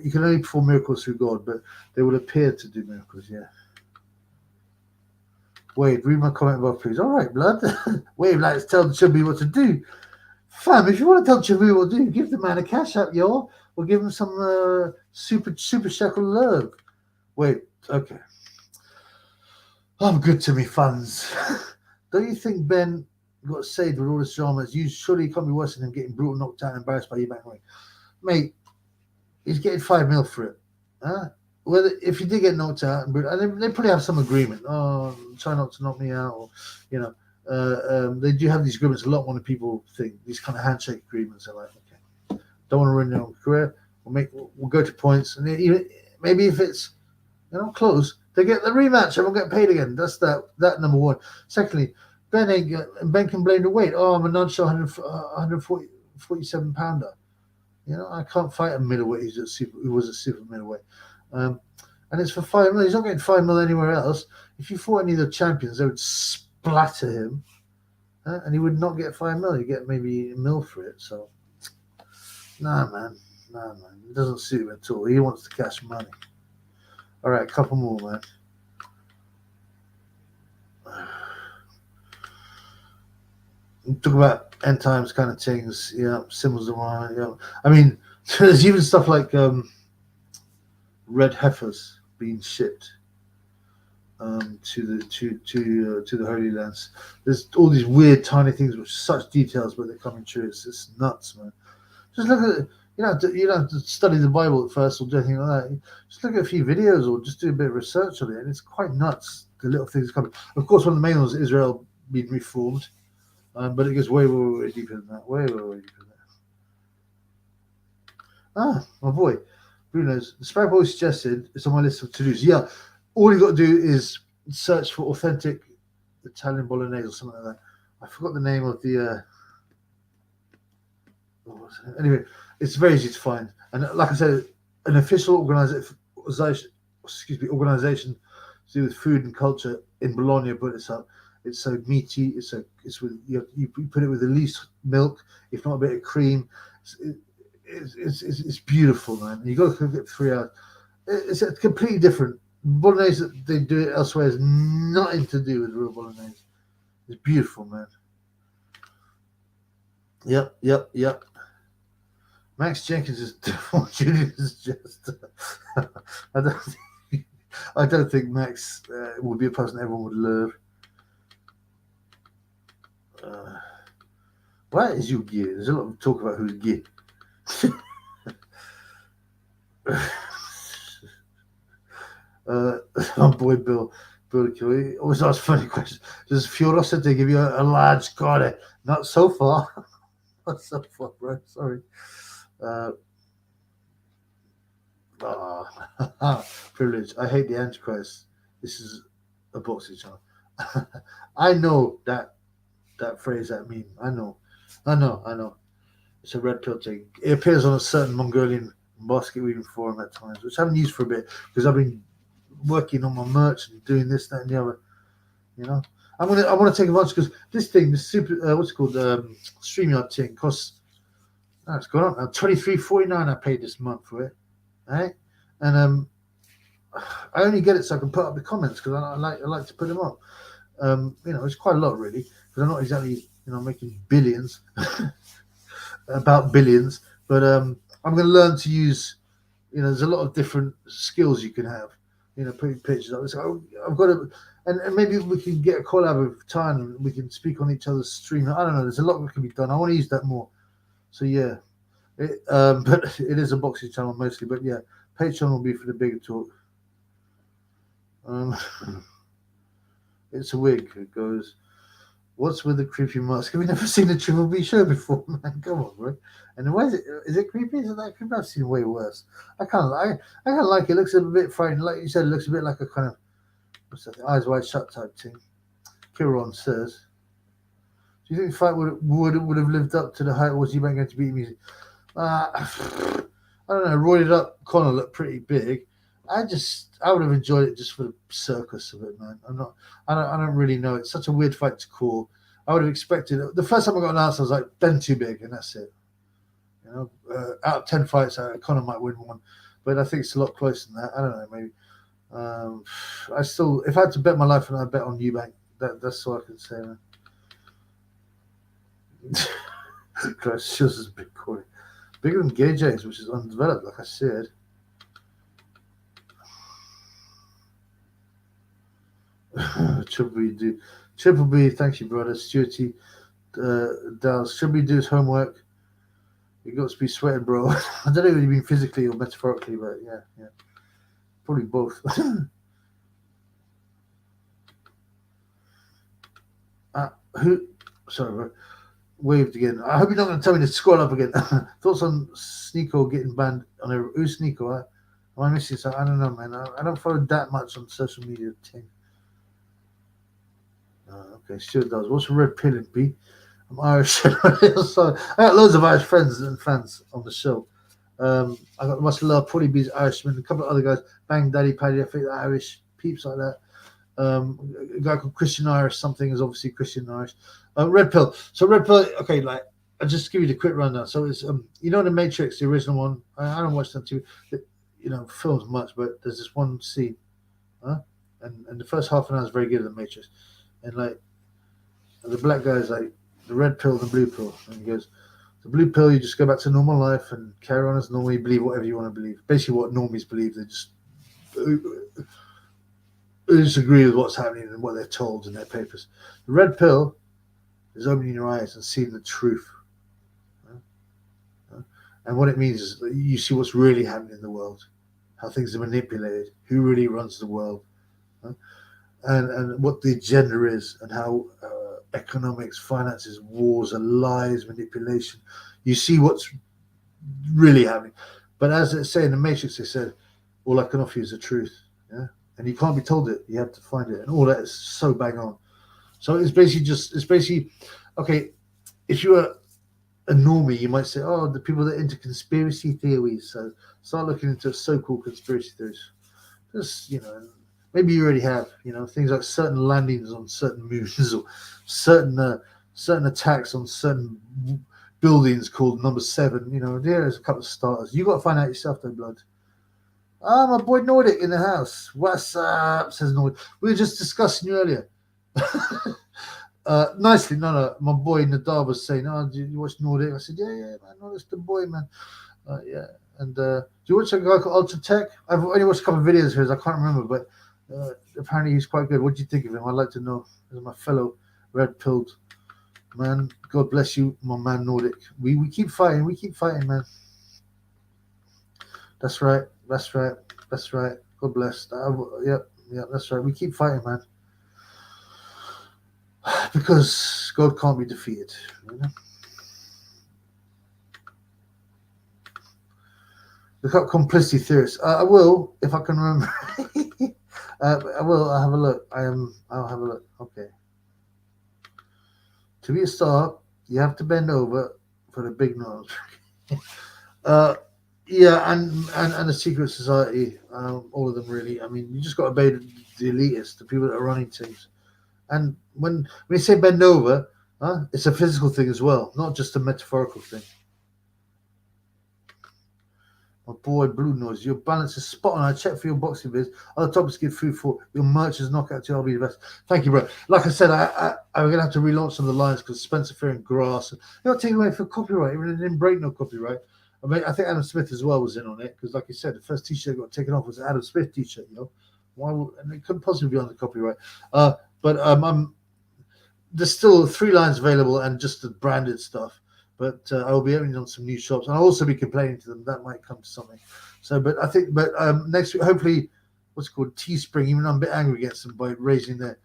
you can only perform miracles through God, but they will appear to do miracles. Yeah. Wade, read my comment above, please. All right, blood. Wade likes to tell the Chubby what to do. Fam, if you want to tell Chubby what to do, give the man a cash up, y'all, or give him some super shekel love. Wait, okay. Good to me, fans. Don't you think Ben got saved with all this drama? Surely he can't be worse than him getting brutal, knocked out, and embarrassed by Eubank. Mate, he's getting $5 million for it. Whether if he did get knocked out, and they probably have some agreement. Oh, try not to knock me out, or you know, they do have these agreements a lot more than people think. These kind of handshake agreements are like, okay, don't want to ruin your own career. We'll go to points, and maybe if it's close, they get the rematch and we'll get paid again. That's that number one. Secondly, Ben can blame the weight. Oh, I'm a non-show 147 pounder. I can't fight a middleweight who was a super middleweight. And it's for $5 million. He's not getting $5 million anywhere else. If you fought any of the champions, they would splatter him. And he would not get 5 mil. He'd get maybe a mil for it. So, nah, man. It doesn't suit him at all. He wants to cash money. All right, a couple more, man. Talk about end times kind of things. Yeah, symbols around. Yeah, I mean, there's even stuff like red heifers being shipped to the Holy Lands. There's all these weird tiny things with such details, but they're coming true. It's nuts, man. Just look at it. You don't have to study the Bible at first or do anything like that. Just look at a few videos or just do a bit of research on it, and it's quite nuts. The little things coming. Of course, one of the main ones is Israel being reformed, but it goes way deeper than that. Way deeper than that. Ah, my boy, Bruno's. The Spag Boy suggested it's on my list of to-dos. Yeah, all you got to do is search for authentic Italian bolognese or something like that. I forgot the name of the. Anyway, it's very easy to find, and like I said, an official organization to do with food and culture in Bologna put this up. It's so meaty. It's with you put it with the least milk, if not a bit of cream. It's beautiful, man. You got to cook it for 3 hours. It's a completely different bolognese that they do it elsewhere. Has nothing to do with real bolognese. It's beautiful, man. Yep. Max Jenkins is just. I don't think Max would be a person everyone would love. Why is you gay? There's a lot of talk about who's gay. My boy Bill he always asks funny questions. Does Fiorosity give you a large card? Not so far. Not so far, bro. Sorry. Privilege. I hate the Antichrist. This is a boxing channel. I know that phrase, that meme. I know. It's a red pill thing. It appears on a certain Mongolian basket weaving forum at times, which I haven't used for a bit because I've been working on my merch and doing this, that, and the other. You know, I want to take advantage because this super what's it called StreamYard thing costs. It's gone up now. $23.49 I paid this month for it, right? And I only get it so I can put up the comments because I like to put them up. It's quite a lot really because I'm not exactly making billions about billions, but I'm going to learn to use. There's a lot of different skills you can have. Putting pictures up. So I've got to, and maybe we can get a collab with time and we can speak on each other's stream. I don't know. There's a lot that can be done. I want to use that more. So yeah, but it is a boxing channel mostly. But yeah, Patreon will be for the bigger talk. It's a wig. It goes. What's with the creepy mask? Have we never seen a Triple B show before, man? Come on, bro. And why is it? Is it creepy? Is it that creepy? I've seen way worse. I kind of like it. It looks a bit frightening. Like you said, it looks a bit like a kind of what's that? Eyes wide shut type thing. Kiron says. Do you think the fight would have lived up to the hype? Was Eubank going to beat me? I don't know. Roided up Conor looked pretty big. I would have enjoyed it just for the circus of it, man. I don't really know. It's such a weird fight to call. I would have expected it. The first time I got announced, I was like, Ben too big, and that's it. Out of 10 fights, Conor might win one, but I think it's a lot closer than that. I don't know, maybe. If I had to bet my life, and I'd bet on Eubank. That's all I can say, man. Christ, shows is big Corey. Bigger than Gay James, which is undeveloped, like I said. Triple B, thank you, brother. Stuarty Dowles. Triple B do his homework. You got to be sweating, bro. I don't know if you mean physically or metaphorically, but yeah. Probably both. Sorry, bro. Waved again. I hope you're not going to tell me to scroll up again. Thoughts on Sneeko getting banned on who's Sneeko? Am I missing something? I don't know, man. I don't follow that much on social media thing. Okay, Stuart does. What's a red pill in B? I'm Irish. So I got loads of Irish friends and fans on the show. I got much love, Polly B's Irishman, a couple of other guys, Bang Daddy, Paddy, I think Irish peeps like that. A guy called Christian Irish, something is obviously Christian Irish. Red Pill. So Red Pill, okay, like I'll just give you the quick rundown. So it's you know, the Matrix, the original one. I don't watch that too, you know, films much, but there's this one scene, and the first half an hour is very good at the Matrix, and like the black guy is like the red pill, the blue pill, and he goes, the blue pill, you just go back to normal life and carry on as normal. You believe whatever you want to believe. Basically, what normies believe, they just disagree with what's happening and what they're told in their papers. The red pill is opening your eyes and seeing the truth. And what it means is that you see what's really happening in the world, how things are manipulated, who really runs the world, and what the agenda is, and how economics, finances, wars, and lies, manipulation. You see what's really happening. But as they say in the Matrix, they said, all I can offer you is the truth. Yeah. And you can't be told it. You have to find it. And all that is so bang on. So it's basically, okay, if you were a normie, you might say, oh, the people that are into conspiracy theories. So start looking into so-called conspiracy theories. Just, you know, maybe you already have, you know, things like certain landings on certain moons or certain attacks on certain buildings called number 7. You know, there's a couple of starters. You got to find out yourself, though, blood. My boy Nordic in the house. What's up? Says Nordic. We were just discussing you earlier. Nicely, no. My boy Nadar was saying, "Oh, do you watch Nordic?" I said, "Yeah, man. No, that's the boy, man." Yeah. And do you watch a guy called Ultra Tech? I've only watched a couple of videos of his. I can't remember, but apparently he's quite good. What do you think of him? I'd like to know. As my fellow red-pilled man, God bless you, my man Nordic. We keep fighting. We keep fighting, man. That's right. God bless. Yeah, that's right. We keep fighting, man. Because God can't be defeated. You know? Look up complicity theorists. I will, if I can remember. I will. I'll have a look. I'll have a look. Okay. To be a star, you have to bend over for the big nose. Yeah, and the secret society, all of them really. I mean, you just got to obey the elitists, the people that are running things. And when you say bend over, it's a physical thing as well, not just a metaphorical thing. My boy Blue Noise, your balance is spot on. I checked for your boxing vids. Other topics give food for. Your merch is knockout too. I'll be the best. Thank you, bro. Like I said, I'm going to have to relaunch some of the lines because Spencer Fury and Grass. They're not taking away for copyright. Even they didn't break no copyright. I mean, I think Adam Smith as well was in on it because, like you said, the first T-shirt that got taken off was an Adam Smith T-shirt. You know, and it couldn't possibly be under copyright. But there's still 3 lines available and just the branded stuff. But I will be opening on some new shops, and I'll also be complaining to them. That might come to something. So, but I think, next week, hopefully, what's it called Teespring. Even I'm a bit angry against them by raising the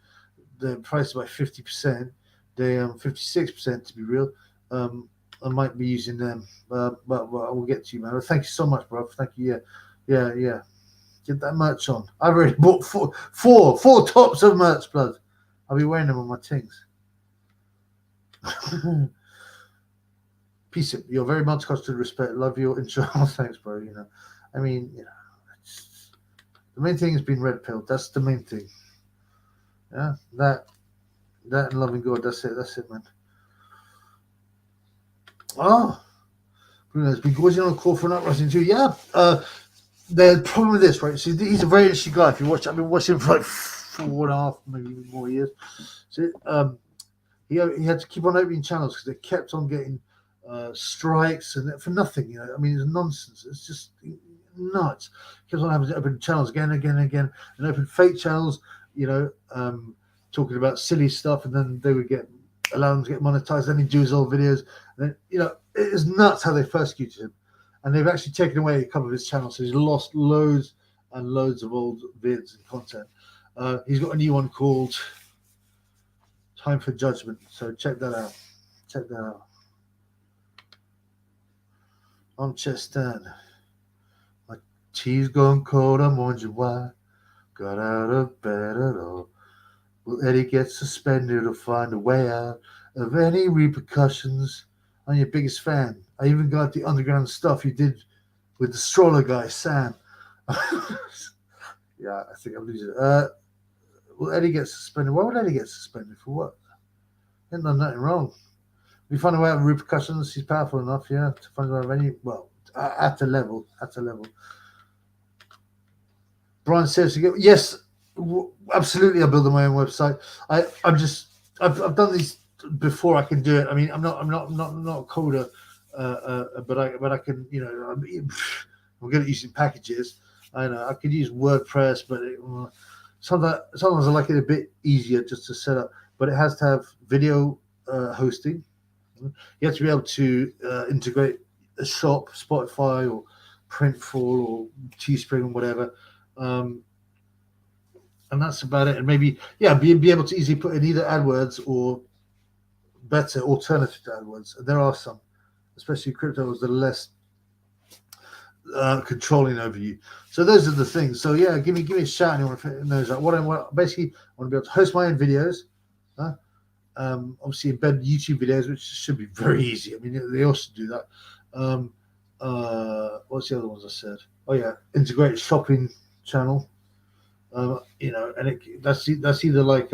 price by 50%. They 56% to be real. I might be using them, but I will get to you, man. But thank you so much, bro. Thank you. Yeah. Get that merch on. I've already bought four tops of merch, blood. I'll be wearing them on my things. Peace. You're very multicultural. Respect. Love your intro. Thanks, bro. You know, I mean, you know, the main thing has been red pill. That's the main thing. Yeah, that and loving God. That's it, man. Oh, Bruno's been gorging on a call for not rushing too. Yeah. The problem with this, right? See, he's a very interesting guy. If you watch, I've been watching him for like 4.5, maybe even more years. So, he had to keep on opening channels because they kept on getting strikes and for nothing. You know, I mean, it's nonsense. It's just nuts. Kept on having to open channels again, and open fake channels. You know, talking about silly stuff, and then they would allow them to get monetized. Then he'd do his old videos. And then, you know, it is nuts how they persecuted him. And they've actually taken away a couple of his channels, so he's lost loads and loads of old vids and content. He's got a new one called Time for Judgment, so check that out. I'm Cheston. My tea's gone cold, I'm wondering why. Got out of bed at all. Will Eddie get suspended or find a way out of any repercussions? I'm your biggest fan. I even got the underground stuff you did with the stroller guy, Sam. Yeah, I think I'm losing it. Will Eddie get suspended? Why would Eddie get suspended? For what? He ain't done nothing wrong. If you find a way out of repercussions, he's powerful enough, yeah, to find a way of any, well, at a level. Brian says, yes, absolutely. I build my own website. I've done these before. I can do it. I mean, I'm not a coder, but I can, you know, I'm good at using packages. I know I could use WordPress, but sometimes I like it a bit easier just to set up. But it has to have video hosting. You have to be able to integrate a shop, Spotify or Printful or Teespring or whatever. And that's about it. And maybe, yeah, be able to easily put in either AdWords or better alternative to AdWords. There are some, especially cryptos, that are less controlling over you. So those are the things. So yeah, give me a shout anyone who knows that. Basically, I want to be able to host my own videos. Obviously embed YouTube videos, which should be very easy. I mean, they also do that. What's the other ones I said? Oh yeah, integrated shopping channel. You know, and that's either like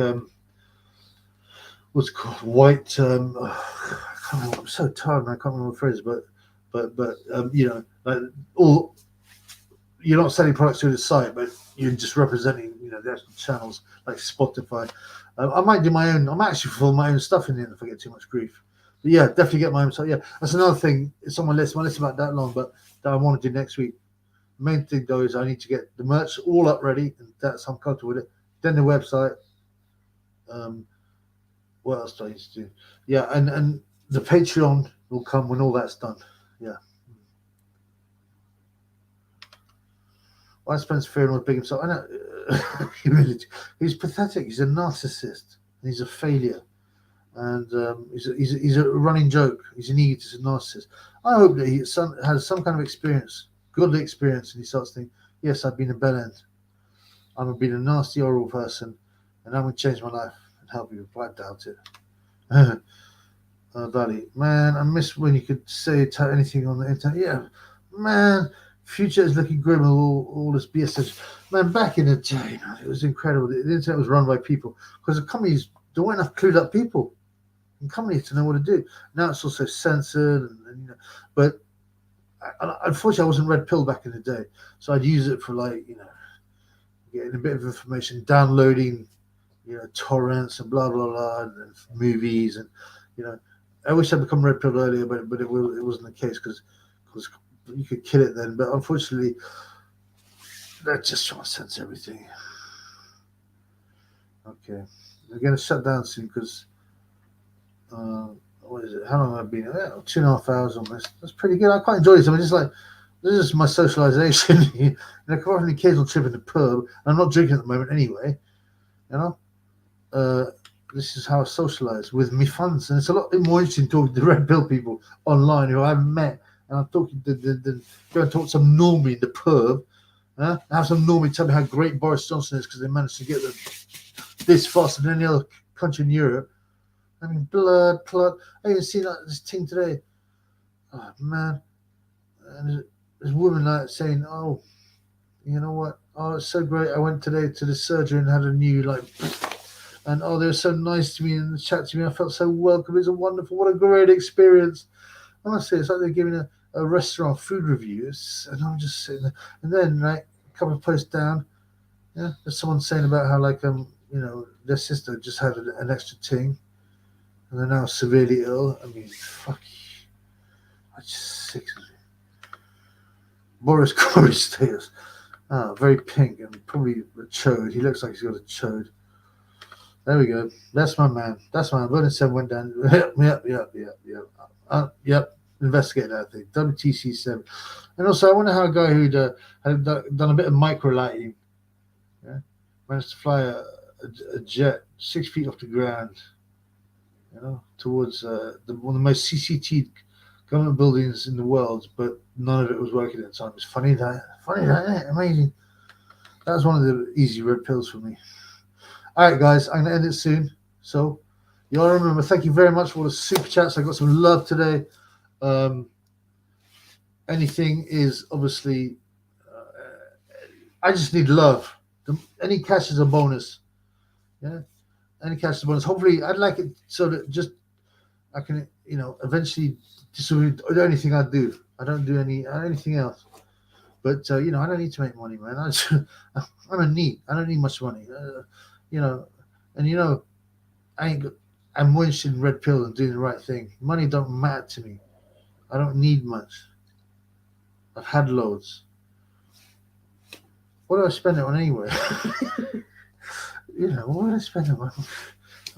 what's it called white. I'm so tired, man. I can't remember the phrase, but you know, like all. You're not selling products through the site, but you're just representing, you know, the actual channels like Spotify. I might do my own. I might actually fill my own stuff in the end if I get too much grief. But yeah, definitely get my own. So yeah, that's another thing. It's on my list. My list about that long, but that I want to do next week. The main thing though is I need to get the merch all up ready, and that's I'm comfortable with it. Then the website. What else do I need to do? Yeah, and the Patreon will come when all that's done. Yeah. Why Spencer Fearon was big himself? I know humility. He's pathetic. He's a narcissist. He's a failure, and he's a running joke. He's an egotist, a narcissist. I hope that he has some kind of experience, godly experience, and he starts thinking, "Yes, I've been a bell end. I've been a nasty, horrible person, and I'm going to change my life and help you." But I doubt it. Valley, man, I miss when you could say anything on the internet. Yeah, man. Future is looking grim with all this BS. Man, back in the day, man, it was incredible. The internet was run by people because the companies, there weren't enough clued up people in companies to know what to do. Now it's also censored, and you know, but unfortunately, I wasn't red pill back in the day, so I'd use it for like, you know, getting a bit of information, downloading, you know, torrents and blah blah blah, and movies, and you know, I wish I'd become red pill earlier, but it wasn't the case because you could kill it then, but unfortunately, they're just trying to censor everything. Okay, they're going to shut down soon because what is it? How long have I been? 2.5 hours on this. That's pretty good. I quite enjoy this. I mean, just like this is my socialization. You know, come on an occasional trip in the pub. I'm not drinking at the moment anyway. You know, this is how I socialize with me fans, and it's a lot more interesting talking to red pill people online who I haven't met. And I'm talking to go and talk to some normie in the pub. Have some normie tell me how great Boris Johnson is because they managed to get this faster than any other country in Europe. I mean, blood. I even seen this thing today. Oh man, and there's a woman like saying, "Oh, you know what? Oh, it's so great. I went today to the surgery and had a new like." And oh, they were so nice to me and chat to me. I felt so welcome. It's what a great experience. Honestly, it's like they're giving a restaurant food reviews, and I'm just sitting there. And then, like, a couple of posts down, yeah, there's someone saying about how, like, you know, their sister just had an extra ting, and they're now severely ill. I mean, fuck you. I just sick of it. Boris Corey status. Very pink and probably a chode. He looks like he's got a chode. There we go. That's my man. Vernon 7 went down. Yep. Investigate that thing. WTC7. And also, I wonder how a guy who'd had done a bit of micro lighting, yeah, managed to fly a jet 6 feet off the ground, you know, towards one of the most CCT'd government buildings in the world, but none of it was working at the time. It's funny that, amazing. That was one of the easy red pills for me. All right, guys, I'm going to end it soon. So, you all remember, thank you very much for all the super chats. I got some love today. Anything is obviously, I just need love. Any cash is a bonus. Yeah, any cash the bonus. Hopefully, I'd like it so that just I can, eventually just the only thing I do. I don't do anything else. But I don't need to make money, man. I don't need much money. And I'm winching red pill and doing the right thing. Money don't matter to me. I don't need much. I've had loads. What do I spend it on anyway? What do I spend it on?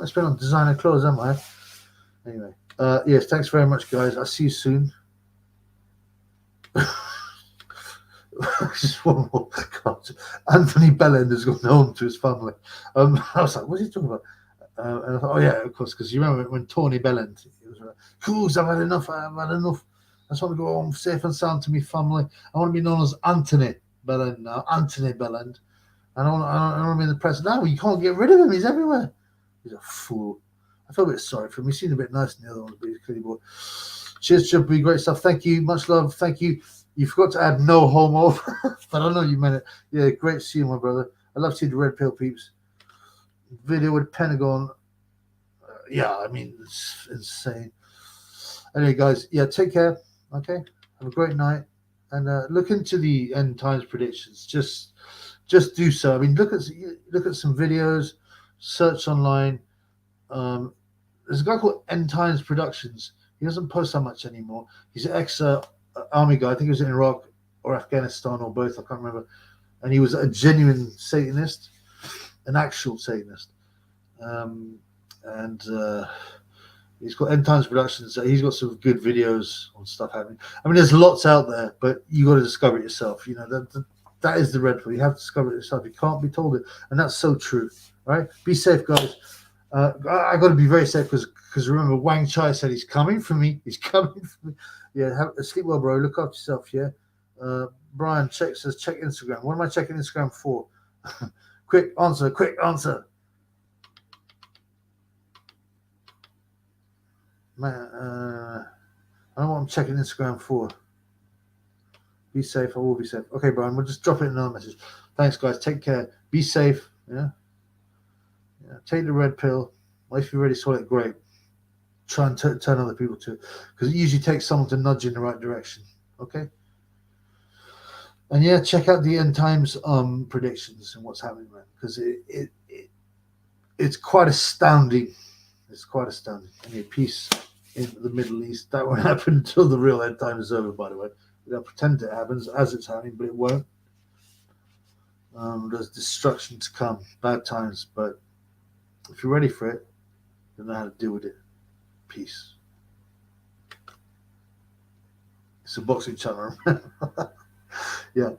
I spend on designer clothes, am I? Anyway, yes, thanks very much, guys. I'll see you soon. Just one more. God. Anthony Bellend has gone home to his family. I was like, what's he talking about? And I thought, oh yeah, of course, because you remember when Tony Bellend, he was like, "Fools, I've had enough. I just want to go home safe and sound to my family. I want to be known as Anthony Bellend now, Anthony Bellend. And I want to be in the press. Now you can't get rid of him. He's everywhere. He's a fool. I feel a bit sorry for him. He seemed a bit nice in the other ones, but he's clearly bored. Cheers, Chubby. Great stuff. Thank you. Much love. Thank you. You forgot to add no homo, but I know you meant it. Yeah, great to see you, my brother. I love to see the red pill peeps. Video with Pentagon. Yeah, I mean, it's insane. Anyway, guys, yeah, take care. Okay, have a great night, and look into the end times predictions. Just do so. I mean, look at some videos, search online. There's a guy called End Times Productions. He doesn't post that much anymore. He's an ex army guy. I think he was in Iraq or Afghanistan or both. I can't remember. And he was a genuine Satanist, an actual Satanist. He's got End Times Productions. He's got some good videos on stuff happening. I mean, there's lots out there, but you got to discover it yourself. That is the red pill. You have to discover it yourself. You can't be told it, and that's so true. Right? Be safe, guys. I got to be very safe because remember, Wang Chai said he's coming for me. He's coming for me. Yeah, sleep well, bro. Look after yourself. Yeah. Brian says check Instagram. What am I checking Instagram for? Quick answer. Man, I don't know what I'm checking Instagram for. Be safe. I will be safe. Okay, Brian, we'll just drop it in another message. Thanks, guys. Take care. Be safe. Yeah. Take the red pill. Well, if you already saw it, great. Try and turn other people to it, because it usually takes someone to nudge you in the right direction. Okay. And yeah, check out the end times predictions and what's happening, man, because it's quite astounding. It's quite astounding. Any peace in the Middle East, that won't happen until the real end time is over, by the way. They'll pretend it happens as it's happening, but it won't. There's destruction to come, bad times, but if you're ready for it, you know how to deal with it. Peace. It's a boxing channel. Yeah.